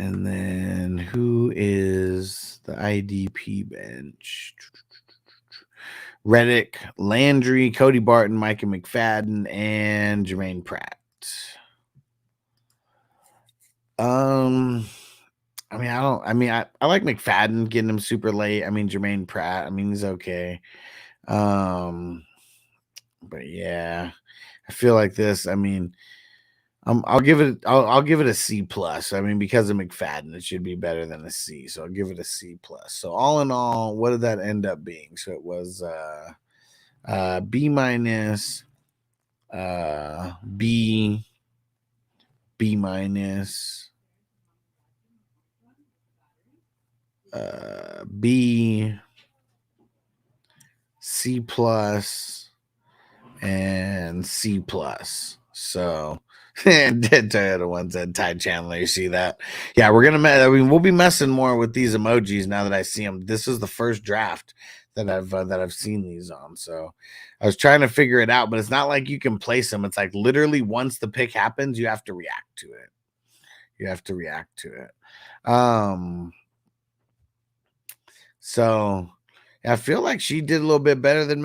And then who is the IDP bench? Reddick, Landry, Cody Barton, Micah McFadden, and Jermaine Pratt. I like McFadden, getting him super late. I mean, Jermaine Pratt, I mean, he's okay. But yeah, I feel like this. I mean, I'll give it a C+. I mean, because of McFadden, it should be better than a C. So I'll give it a C+. So all in all, what did that end up being? So it was B-, B, B-, B, C+, and C+. So Toyota one said Ty Chandler. You see that? Yeah, we'll be messing more with these emojis now that I see them. This is the first draft that I've seen these on. So I was trying to figure it out, but it's not like you can place them. It's like literally once the pick happens, you have to react to it. So I feel like she did a little bit better than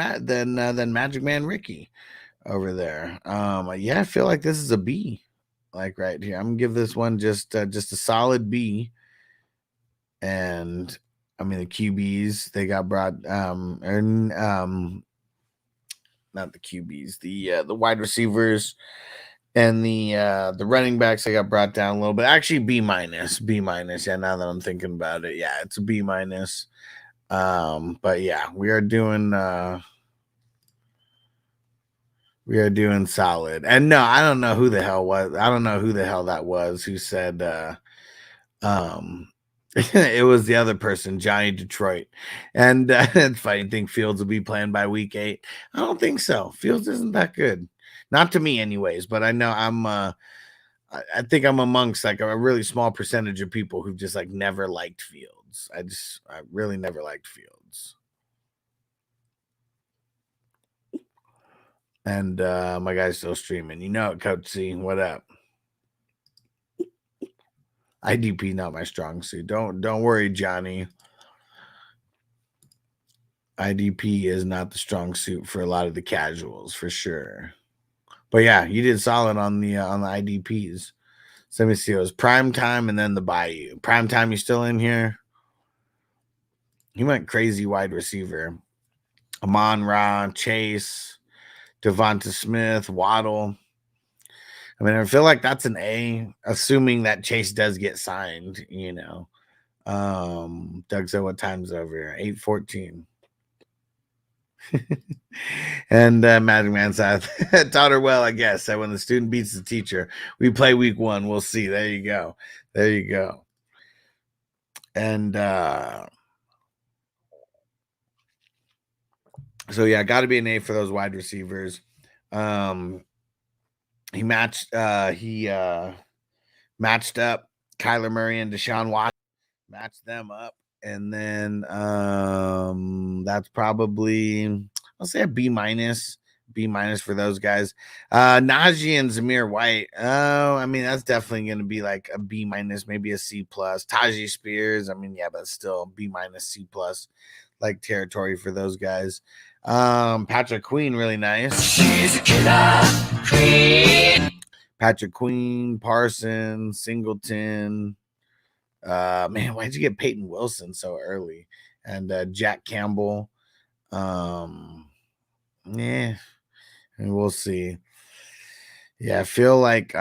Magic Man Ricky over there. I feel like this is a B, like right here. I'm gonna give this one just a solid B. And I mean the QBs they got brought not the QBs, the wide receivers and the running backs they got brought down a little bit. Actually B-. Yeah, now that I'm thinking about it, yeah, it's a B-. But yeah, we are doing solid. And no, I don't know who the hell that was who said it was the other person, Johnny Detroit. And it's funny, you think Fields will be playing by week 8? I don't think so. Fields isn't that good. Not to me anyways, but I know I think I'm amongst like a really small percentage of people who just like never liked Fields. I really never liked Fields. And my guy's still streaming. You know it, Coach C. What up? IDP not my strong suit. Don't worry, Johnny. IDP is not the strong suit for a lot of the casuals, for sure. But yeah, you did solid on the IDPs. So let me see. It was Prime Time and then the Bayou. Prime Time, you still in here? He went crazy wide receiver. Amon-Ra, Chase, Devonta Smith, Waddle. I mean, I feel like that's an A, assuming that Chase does get signed, you know. Doug said, what time's over here? 8:14. And Magic Man said, taught her well, I guess, that when the student beats the teacher, we play week 1. We'll see. There you go. There you go. And so yeah, got to be an A for those wide receivers. He matched up Kyler Murray and Deshaun Watson, matched them up, and then that's probably, I'll say a B minus for those guys. Najee and Zamir White. Oh, I mean, that's definitely going to be like a B minus, maybe a C plus. Tajee Spears. I mean, yeah, but still B minus, C plus, like territory for those guys. Patrick Queen, really nice. She's a killer queen. Patrick Queen, Parsons, Singleton. Man, why'd you get Peyton Wilson so early? And Jack Campbell. Yeah, and we'll see. Yeah, I feel like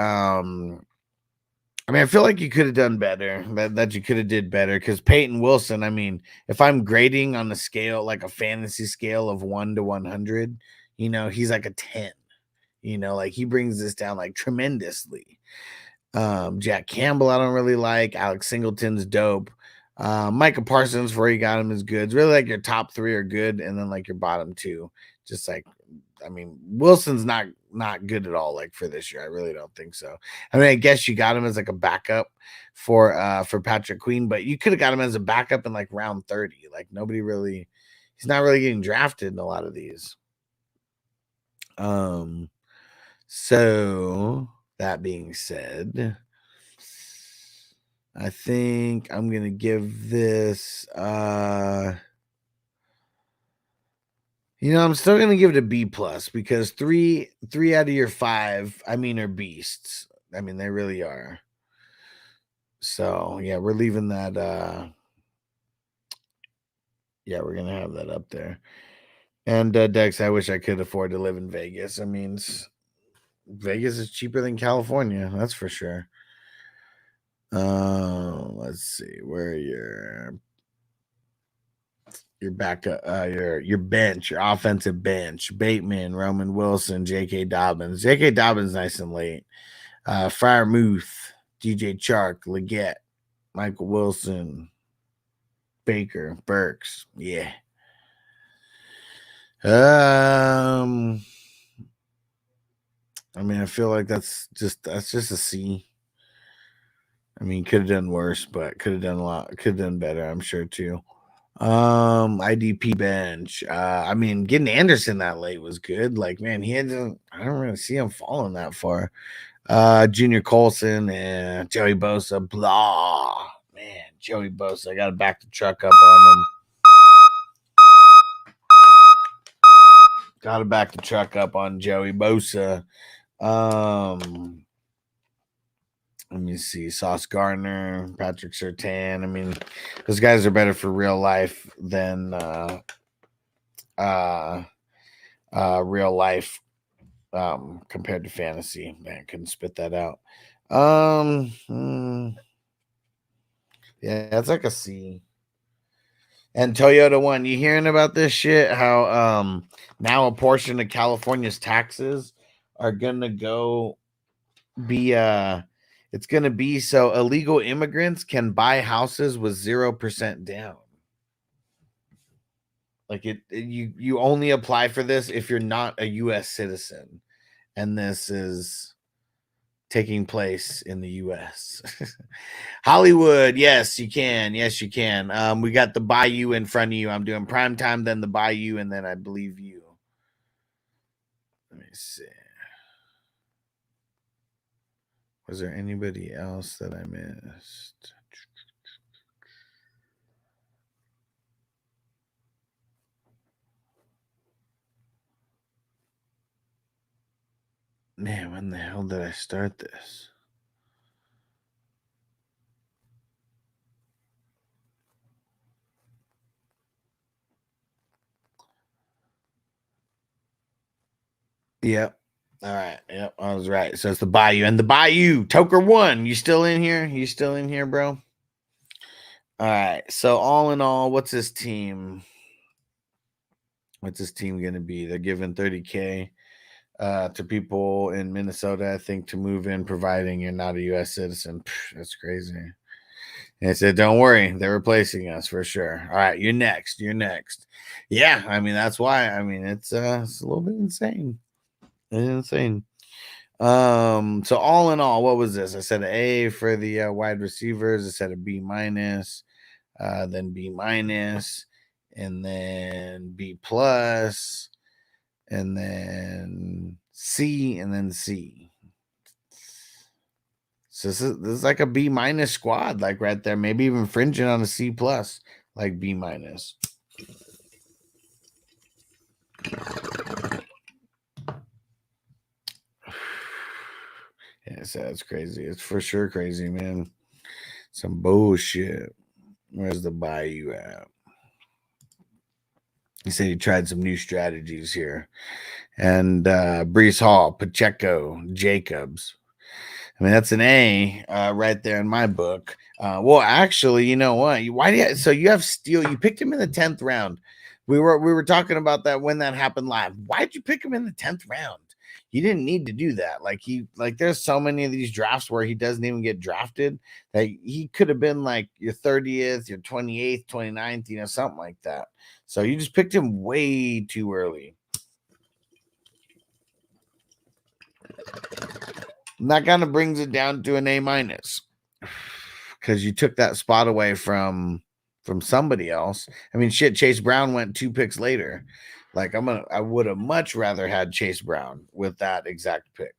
I feel like you could have done better. That you could have did better, because Peyton Wilson, I mean, if I'm grading on a scale, like a fantasy scale of 1 to 100, you know, he's like a 10. You know, like he brings this down like tremendously. Jack Campbell, I don't really like. Alex Singleton's dope. Micah Parsons, where you got him, is good. It's really like your top 3 are good, and then like your bottom 2, just like, I mean, Wilson's not good at all, like for this year. I really don't think so. I mean, I guess you got him as like a backup for Patrick Queen, but you could have got him as a backup in like round 30. Like he's not really getting drafted in a lot of these. So that being said, I think I'm gonna give this I'm still gonna give it a B plus, because three out of your 5, I mean, are beasts. I mean, they really are. So yeah, we're leaving that we're gonna have that up there. And Dex, I wish I could afford to live in Vegas. I mean, Vegas is cheaper than California, that's for sure. Let's see, where your backup, your bench, your offensive bench: Bateman, Roman Wilson, J.K. Dobbins. J.K. Dobbins nice and late. Freiermuth, DJ Chark, Leggett, Michael Wilson, Baker, Burks. Yeah. I mean, I feel like that's just a C. I mean, could have done worse, but could have done better, I'm sure too. IDP bench. I mean, getting Anderson that late was good. Like, man, I don't really see him falling that far. Junior Colson and Joey Bosa. Blah. Man, Joey Bosa. I gotta back the truck up on him. Gotta back the truck up on Joey Bosa. Let me see. Sauce Gardner, Patrick Surtain. I mean, those guys are better for real life than real life compared to fantasy. Man, couldn't spit that out. Yeah, it's like a C. And Toyota One, you hearing about this shit? How now a portion of California's taxes are gonna be it's gonna be so illegal immigrants can buy houses with 0% down. Like you only apply for this if you're not a U.S. citizen, and this is taking place in the U.S. Hollywood, yes, you can. Yes, you can. We got the Bayou in front of you. I'm doing Prime Time, then the Bayou, and then I believe you. Let me see. Was there anybody else that I missed? Man, when the hell did I start this? Yep. All right. Yep. I was right. So it's the Bayou and the Bayou. Toker 1. You still in here? You still in here, bro? All right. So all in all, what's this team? What's this team going to be? They're giving 30K to people in Minnesota, I think, to move in, providing you're not a U.S. citizen. Pff, that's crazy. And I said, don't worry, they're replacing us for sure. All right, you're next. You're next. Yeah, I mean, that's why. I mean, it's a little bit insane. It's insane. So all in all, what was this? I said an A for the wide receivers. I said a B minus, then B minus, and then B plus, and then C, and then C. So this is like a B minus squad, like right there. Maybe even fringing on a C plus, like B minus. Yeah, so that's crazy. It's for sure crazy, man. Some bullshit. Where's the Bayou at? He said he tried some new strategies here. And Brees Hall, Pacheco, Jacobs. I mean, that's an A right there in my book. Well, actually, you know what? Why do you? So you have Steele. You picked him in the 10th round. We were talking about that when that happened live. Why'd you pick him in the 10th round? You didn't need to do that. There's so many of these drafts where he doesn't even get drafted that he could have been like your 30th, your 28th, 29th, something like that. So you just picked him way too early. And that kind of brings it down to an A minus because you took that spot away from somebody else. I mean, shit, Chase Brown went 2 picks later. Like I would have much rather had Chase Brown with that exact pick.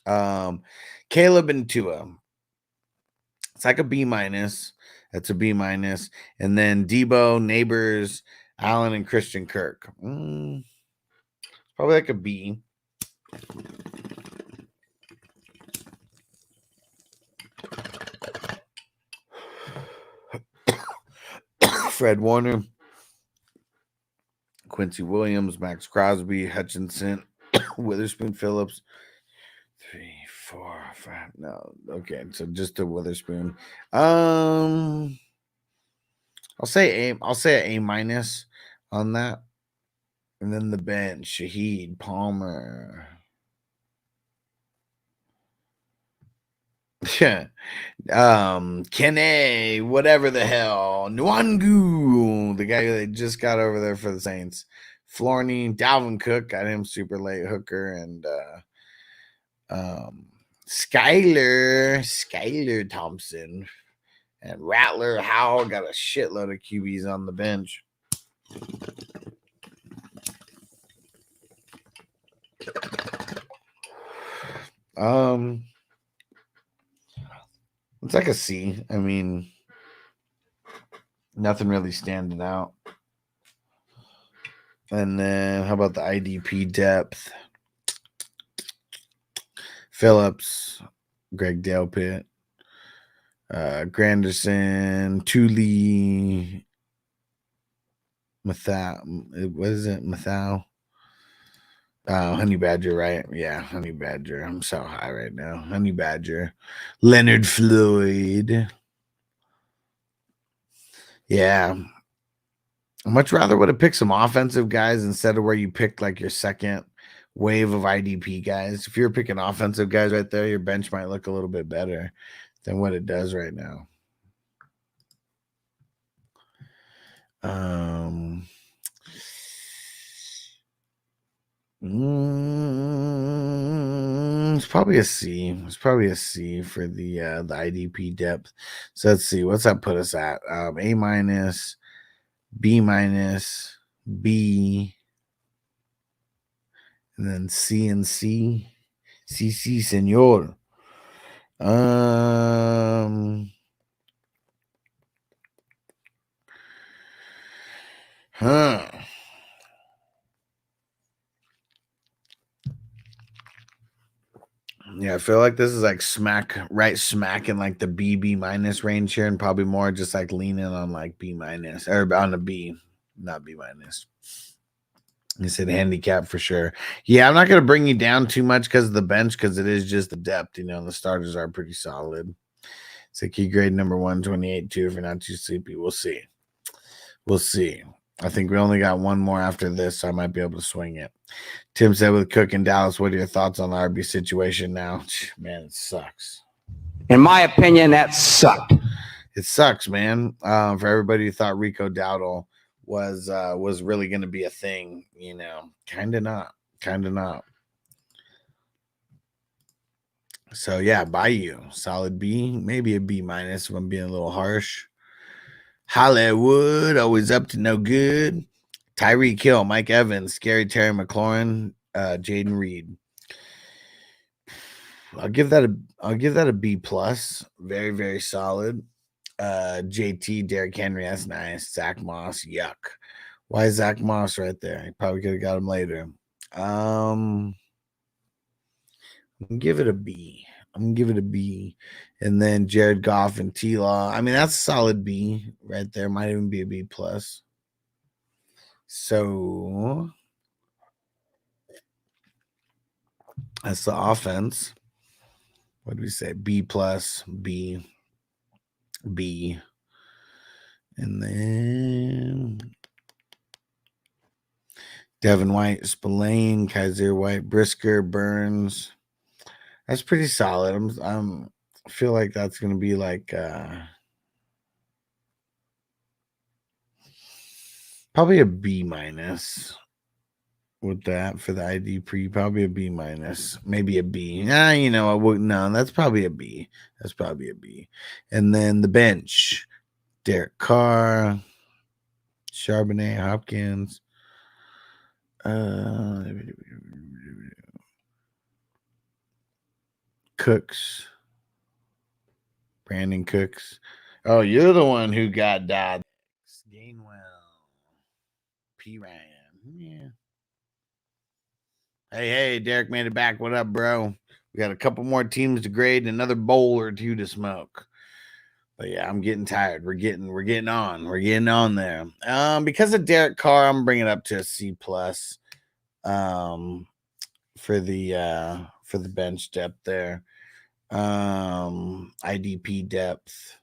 Caleb and Tua. It's like a B minus. That's a B minus. And then Debo, Neighbors, Allen, and Christian Kirk. Probably like a B. Fred Warner, Quincy Williams, Max Crosby, Hutchinson, Witherspoon Phillips. 3, 4, 5. No, okay, so just a Witherspoon. I'll say A minus on that. And then the bench, Shaheed, Palmer. Yeah. Kene, whatever the hell. Nwangu, the guy that just got over there for the Saints. Florney, Dalvin Cook, got him super late. Hooker and Skyler Thompson. And Rattler Howell got a shitload of QBs on the bench. It's like a C. I mean, nothing really standing out. And then how about the IDP depth? Phillips, Greg Delpit, Granderson, Thule, Mathau. What is it? Mathau? Honey Badger, right? Yeah, Honey Badger. I'm so high right now. Honey Badger. Leonard Floyd. Yeah. I much rather would have picked some offensive guys instead of where you picked like your second wave of IDP guys. If you're picking offensive guys right there, your bench might look a little bit better than what it does right now. It's probably a C. It's probably a C for the IDP depth. So let's see. What's that put us at? A minus, B minus, B, and then C and C. C, senor. Yeah, I feel like this is like smack in like the B minus range here, and probably more just like leaning on like B minus or on a B, not B minus. He said handicap for sure. Yeah, I'm not going to bring you down too much because of the bench, because it is just the depth. You know, the starters are pretty solid. So key grade number 128-2 if you're not too sleepy. We'll see. We'll see. I think we only got one more after this, so I might be able to swing it. Tim said with Cook in Dallas, what are your thoughts on the RB situation now? Man, it sucks.
In my opinion, that sucked.
It sucks, man. For everybody who thought Rico Dowdle was really going to be a thing, you know, kind of not. So yeah, Bayou, solid B, maybe a B minus if I'm being a little harsh. Hollywood, always up to no good. Tyreek Hill, Mike Evans, Scary Terry McLaurin, Jaden Reed. I'll give that a B plus. Very, very solid. JT, Derrick Henry, that's nice. Zach Moss, yuck. Why is Zach Moss right there? He probably could have got him later. I'm gonna give it a B. And then Jared Goff and T-Law. I mean, that's a solid B right there. Might even be a B plus. So that's the offense. What do we say? B plus, B. And then Devin White, Spillane, Kaiser White, Brisker, Burns. That's pretty solid. I feel like that's going to be like probably a B minus with that for the ID pre. Probably a B minus, maybe a B. Nah, you know, I wouldn't. No, that's probably a B. And then the bench, Derek Carr, Charbonnet, Hopkins, Cooks, Brandon Cooks. Oh, you're the one who got died. Gainwell, P. Ryan. Yeah. Hey, Derek made it back. What up, bro? We got a couple more teams to grade and another bowl or two to smoke. But yeah, I'm getting tired. We're getting on there. Because of Derek Carr, I'm bringing it up to a C plus. For the bench depth there. IDP depth.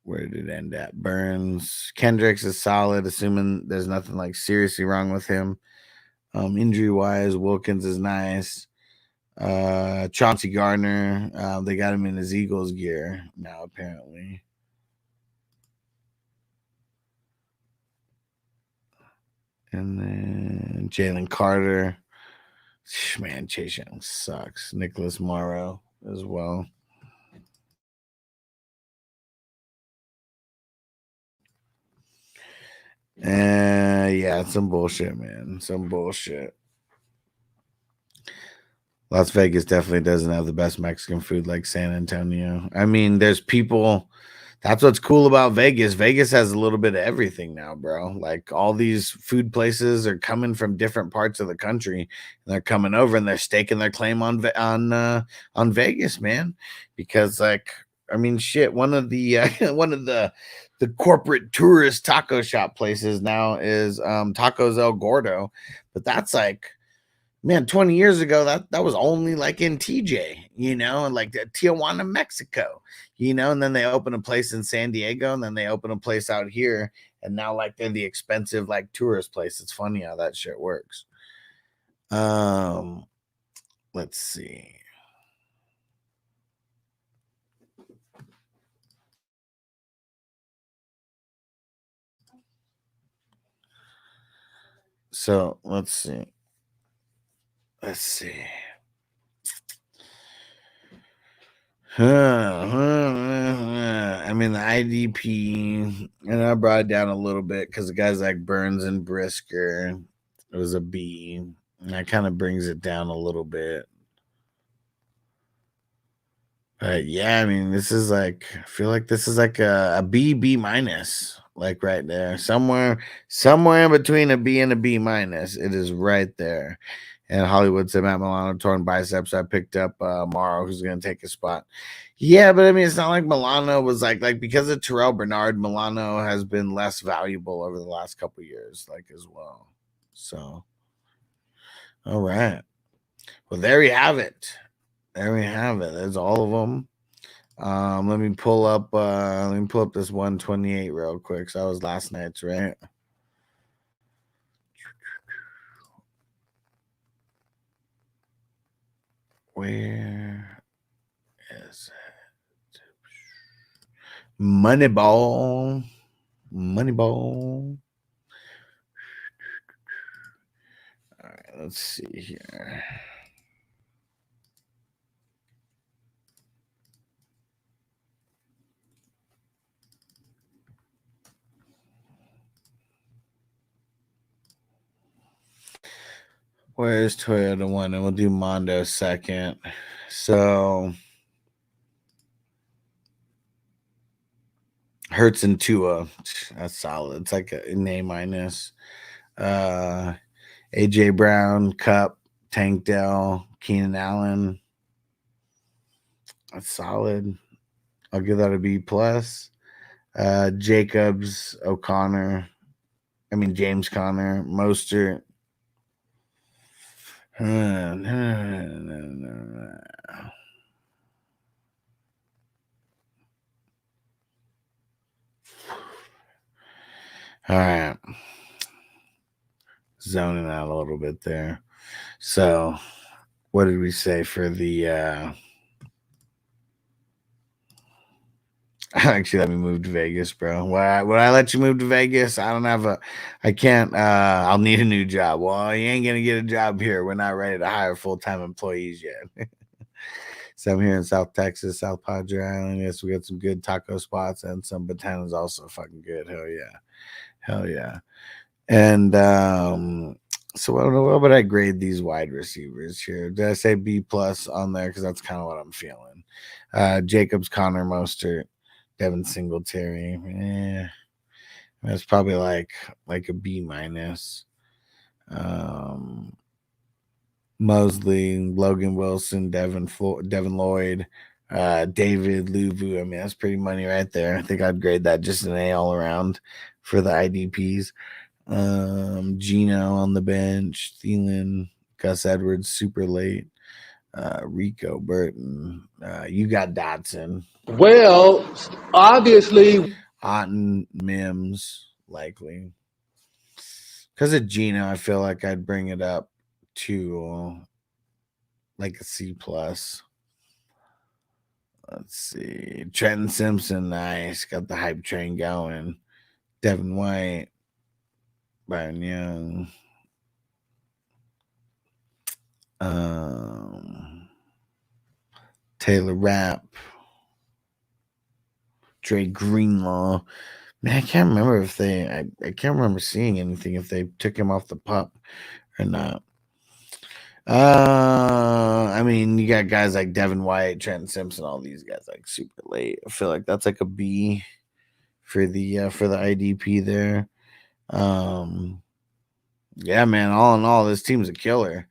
Where did it end at? Burns. Kendricks is solid, assuming there's nothing like seriously wrong with him. Injury wise, Wilkins is nice. Chauncey Gardner, they got him in his Eagles gear now, apparently. And then Jalen Carter. Man, Chase Young sucks. Nicholas Morrow as well. Yeah, some bullshit, man. Some bullshit. Las Vegas definitely doesn't have the best Mexican food like San Antonio. I mean, there's people. That's what's cool about Vegas. Vegas has a little bit of everything now, bro. Like all these food places are coming from different parts of the country. And they're coming over and they're staking their claim on Vegas, man. Because like, I mean, shit. One of the corporate tourist taco shop places now is Tacos El Gordo, but that's like, man, 20 years ago, that was only like in TJ, you know, and like Tijuana, Mexico, you know, and then they open a place in San Diego, and then they open a place out here, and now like they're the expensive like tourist place. It's funny how that shit works. Let's see. So let's see. I mean, the IDP, and I brought it down a little bit because the guys like Burns and Brisker, it was a B, and that kind of brings it down a little bit. But yeah, I mean, this is like, I feel like this is like a B minus, like right there, somewhere in between a B and a B minus. It is right there. And Hollywood said Matt Milano torn biceps. I picked up Morrow, who's going to take his spot. Yeah, but I mean, it's not like Milano was like because of Terrell Bernard, Milano has been less valuable over the last couple of years, like as well. So, all right. Well, there you have it. There we have it. There's all of them. Let me pull up this 128 real quick. So that was last night's, right? Where is it? Moneyball. Moneyball. All right, let's see here. Where's Toyota one? And we'll do Mondo second. So Hertz and Tua. That's solid. It's like an A minus. AJ Brown, Cup, Tank Dell, Keenan Allen. That's solid. I'll give that a B plus. Jacobs, O'Connor. I mean James Conner, Mostert. All right. Zoning out a little bit there. So, what did we say for the actually let me move to Vegas, bro. Would I let you move to Vegas? I can't I'll need a new job. Well, you ain't gonna get a job here. We're not ready to hire full-time employees yet. So I'm here in South Texas, South Padre Island. Yes, we got some good taco spots and some Botana's also fucking good. Hell yeah. Hell yeah. And so what would I grade these wide receivers here? Did I say B plus on there? Because that's kind of what I'm feeling. Jacobs, Connor, Mostert, Devin Singletary. That's probably like a B minus. Mosley, Logan Wilson, Devin Lloyd, David Luvu. I mean, that's pretty money right there. I think I'd grade that just an A all around for the IDPs. Gino on the bench, Thielen, Gus Edwards super late, Rico Burton. You got Dotson.
Well, obviously,
Otten, Mims, likely. Because of Gino, I feel like I'd bring it up to like a C plus. Let's see. Trenton Simpson, nice. Got the hype train going. Devin White, Byron Young. Taylor Rapp. Dre Greenlaw. Man, I can't remember if I can't remember seeing anything if they took him off the pup or not. I mean, you got guys like Devin White, Trenton Simpson, all these guys like super late. I feel like that's like a B for the IDP there. Yeah, man, all in all, this team's a killer.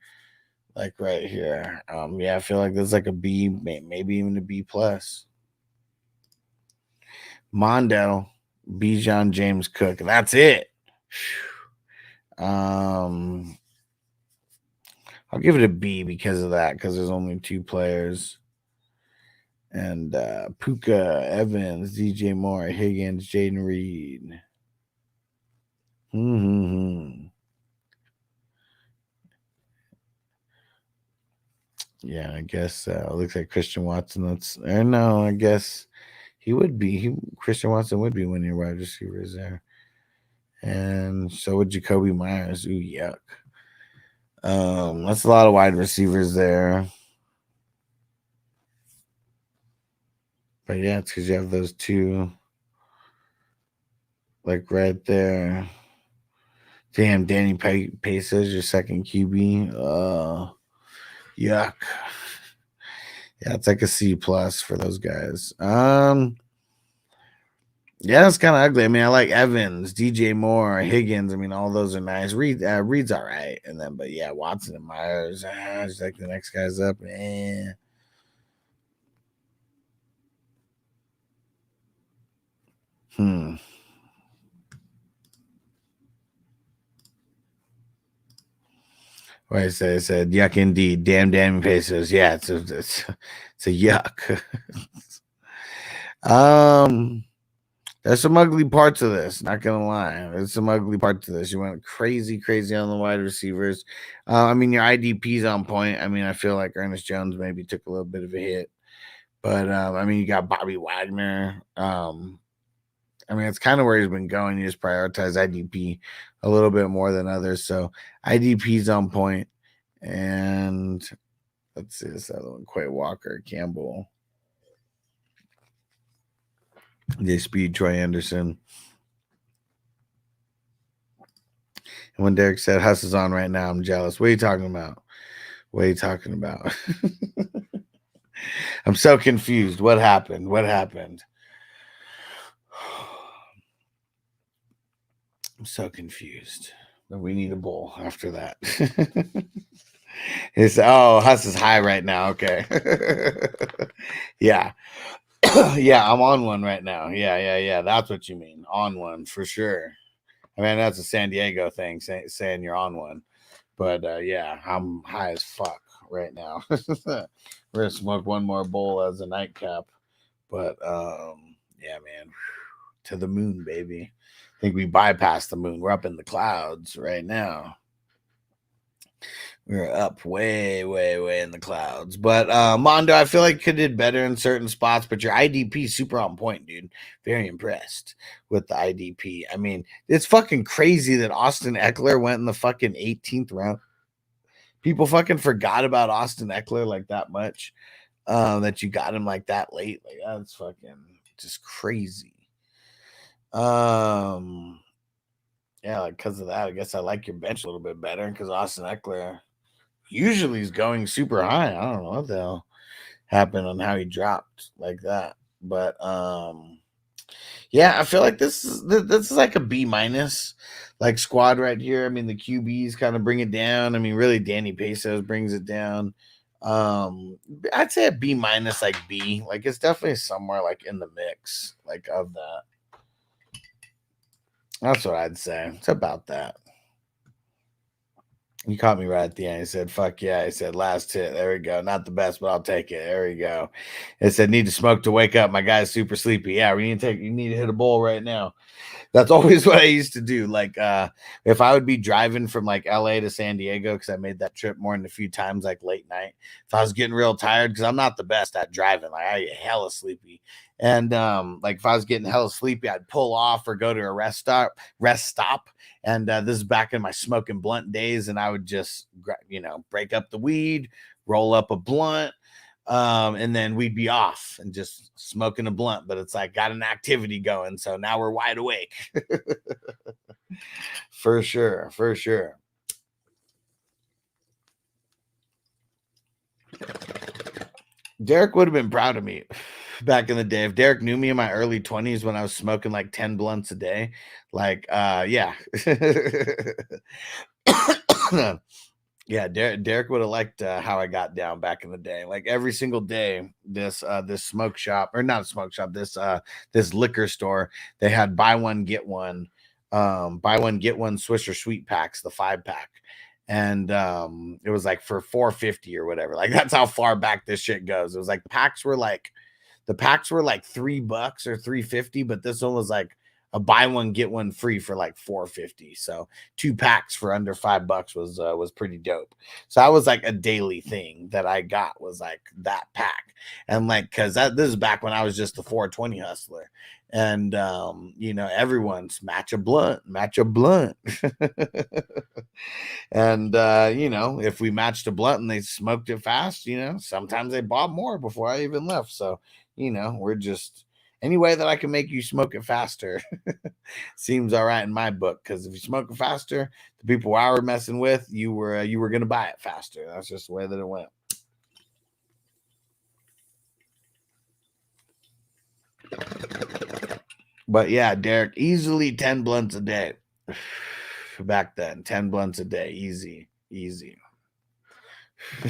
Like right here. Yeah, I feel like there's like a B, maybe even a B plus. Mondo, Bijan, James Cook, and that's it. I'll give it a B because of that, because there's only two players. And Puka, Evans, DJ Moore, Higgins, Jaden Reed. Yeah, I guess looks like Christian Watson. I guess he would be. Christian Watson would be one of your wide receivers there. And so would Jacoby Myers. Ooh, yuck. That's a lot of wide receivers there. But yeah, it's because you have those two, like right there. Damn, Danny Pace is your second QB. Yuck. Yeah, it's like a C plus for those guys. Yeah, it's kind of ugly. I mean, I like Evans, DJ Moore, Higgins. I mean, all those are nice. Reed's all right. And then, but yeah, Watson and Myers. Just like the next guy's up. What I said yuck indeed. Damn pesos. Yeah, it's a yuck. There's some ugly parts of this. Not gonna lie, there's some ugly parts of this. You went crazy on the wide receivers. I mean, your IDP's on point. I mean, I feel like Ernest Jones maybe took a little bit of a hit, but I mean, you got Bobby Wagner. I mean, it's kind of where he's been going. You just prioritize IDP a little bit more than others. So IDP's on point. And let's see this other one. Quay Walker, Campbell. They speed Troy Anderson. And when Derek said Huss is on right now, I'm jealous. What are you talking about? What are you talking about? I'm so confused. What happened? What happened? I'm so confused. But we need a bowl after that. Huss is high right now. Okay. Yeah. Yeah, I'm on one right now. Yeah. That's what you mean. On one for sure. I mean, that's a San Diego thing, saying you're on one. But yeah, I'm high as fuck right now. We're gonna smoke one more bowl as a nightcap. But yeah, man. To the moon, baby. I think we bypassed the moon. We're up in the clouds right now. We're up way in the clouds. But Mondo, I feel like could did better in certain spots, but your IDP super on point, dude. Very impressed with the IDP. I mean, it's fucking crazy that Austin Eckler went in the fucking 18th round. People fucking forgot about Austin Eckler like that much. That you got him like that late. Like that's fucking just crazy. Yeah, because of that, I guess I like your bench a little bit better because Austin Eckler usually is going super high. I don't know what the hell happened on how he dropped like that. But yeah, I feel like this is like a B- like squad right here. I mean, the QBs kind of bring it down. I mean, really, Danny Pesos brings it down. I'd say a B- like B. Like it's definitely somewhere like in the mix, like of that. That's what I'd say. It's about that. You caught me right at the end. He said, fuck yeah. He said, last hit. There we go. Not the best, but I'll take it. There we go. It said, need to smoke to wake up. My guy's super sleepy. Yeah, you need to hit a bowl right now. That's always what I used to do. Like, if I would be driving from like LA to San Diego, because I made that trip more than a few times, like late night. If I was getting real tired, because I'm not the best at driving, like I get hella sleepy. And like if I was getting hella sleepy, I'd pull off or go to a rest stop. And this is back in my smoking blunt days, and I would just, break up the weed, roll up a blunt. And then we'd be off and just smoking a blunt, but it's like got an activity going. So now we're wide awake. For sure. Derek would have been proud of me back in the day. If Derek knew me in my early 20s when I was smoking like 10 blunts a day, like, yeah. Yeah, Derek would have liked how I got down back in the day. Like every single day, this smoke shop, or not a smoke shop, this liquor store, they had buy one get one Swisher Sweet Packs, the 5-pack, and it was like for $4.50 or whatever. Like that's how far back this shit goes. It was like the packs were like $3 or $3.50, but this one was like a buy one get one free for like $4.50. So 2 packs for under $5 was pretty dope. So that was like a daily thing that I got, was like that pack. And like, cause this is back when I was just the 420 hustler. And everyone's match a blunt. And if we matched a blunt and they smoked it fast, sometimes they bought more before I even left. So, we're just, any way that I can make you smoke it faster seems all right in my book. Because if you smoke it faster, the people I were messing with, you were going to buy it faster. That's just the way that it went. But yeah, Derek, easily 10 blunts a day. Back then, 10 blunts a day, easy.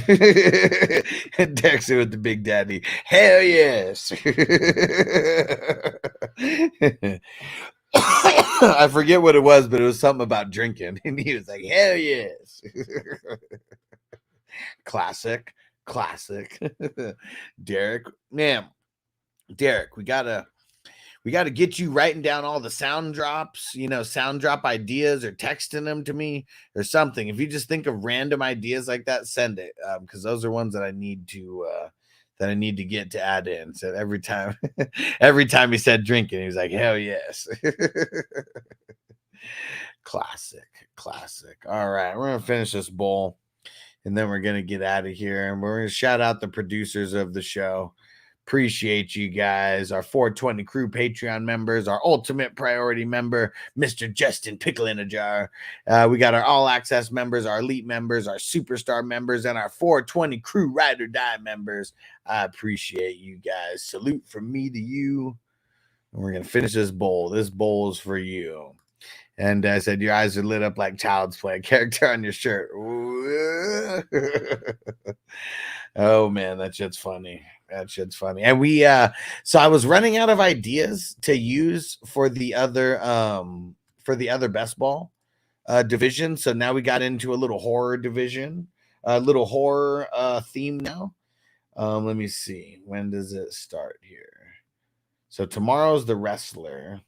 Derek said with the Big Daddy, hell yes. I forget what it was, but it was something about drinking, and he was like, hell yes. Classic. Derek, man, Derek, we gotta get you writing down all the sound drops, sound drop ideas, or texting them to me or something. If you just think of random ideas like that, send it, because those are ones that I need to get to add in. So every time he said drinking, he was like, hell yes. Classic. All right, we're gonna finish this bowl, and then we're gonna get out of here, and we're gonna shout out the producers of the show. Appreciate you guys, our 420 crew Patreon members, our ultimate priority member, Mr. Justin Pickle in a Jar. We got our all access members, our elite members, our superstar members, and our 420 crew ride or die members. I appreciate you guys. Salute from me to you. And we're gonna finish this bowl. This bowl is for you. And I said, your eyes are lit up like Child's Play character on your shirt. Oh man, that shit's funny. And we so I was running out of ideas to use for the other best ball division. So now we got into a little horror division, a little horror theme now. Let me see. When does it start here? So tomorrow's the wrestler.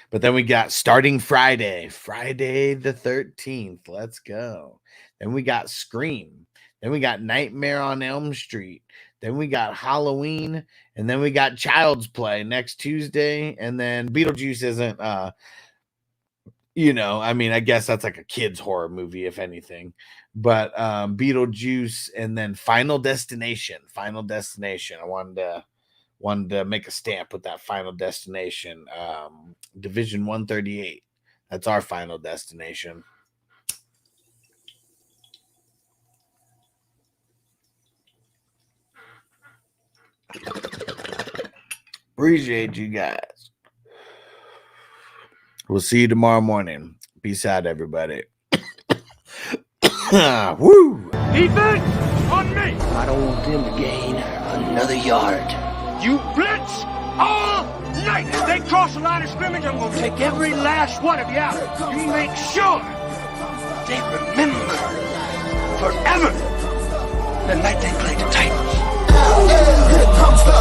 But then we got starting Friday the 13th. Let's go. Then we got Scream. Then we got Nightmare on Elm Street. Then we got Halloween. And then we got Child's Play next Tuesday. And then Beetlejuice isn't, I guess that's like a kid's horror movie, if anything. But Beetlejuice and then Final Destination. I wanted to make a stamp with that Final Destination. Division 138. That's our Final Destination. Appreciate you guys. We'll see you tomorrow morning. Peace out, everybody. Woo!
Defense on me.
I don't want them to gain another yard.
You blitz all night. If they cross the line of scrimmage, I'm going to take every last one of you out. You make sure they remember forever the night they played the Titans. Here comes the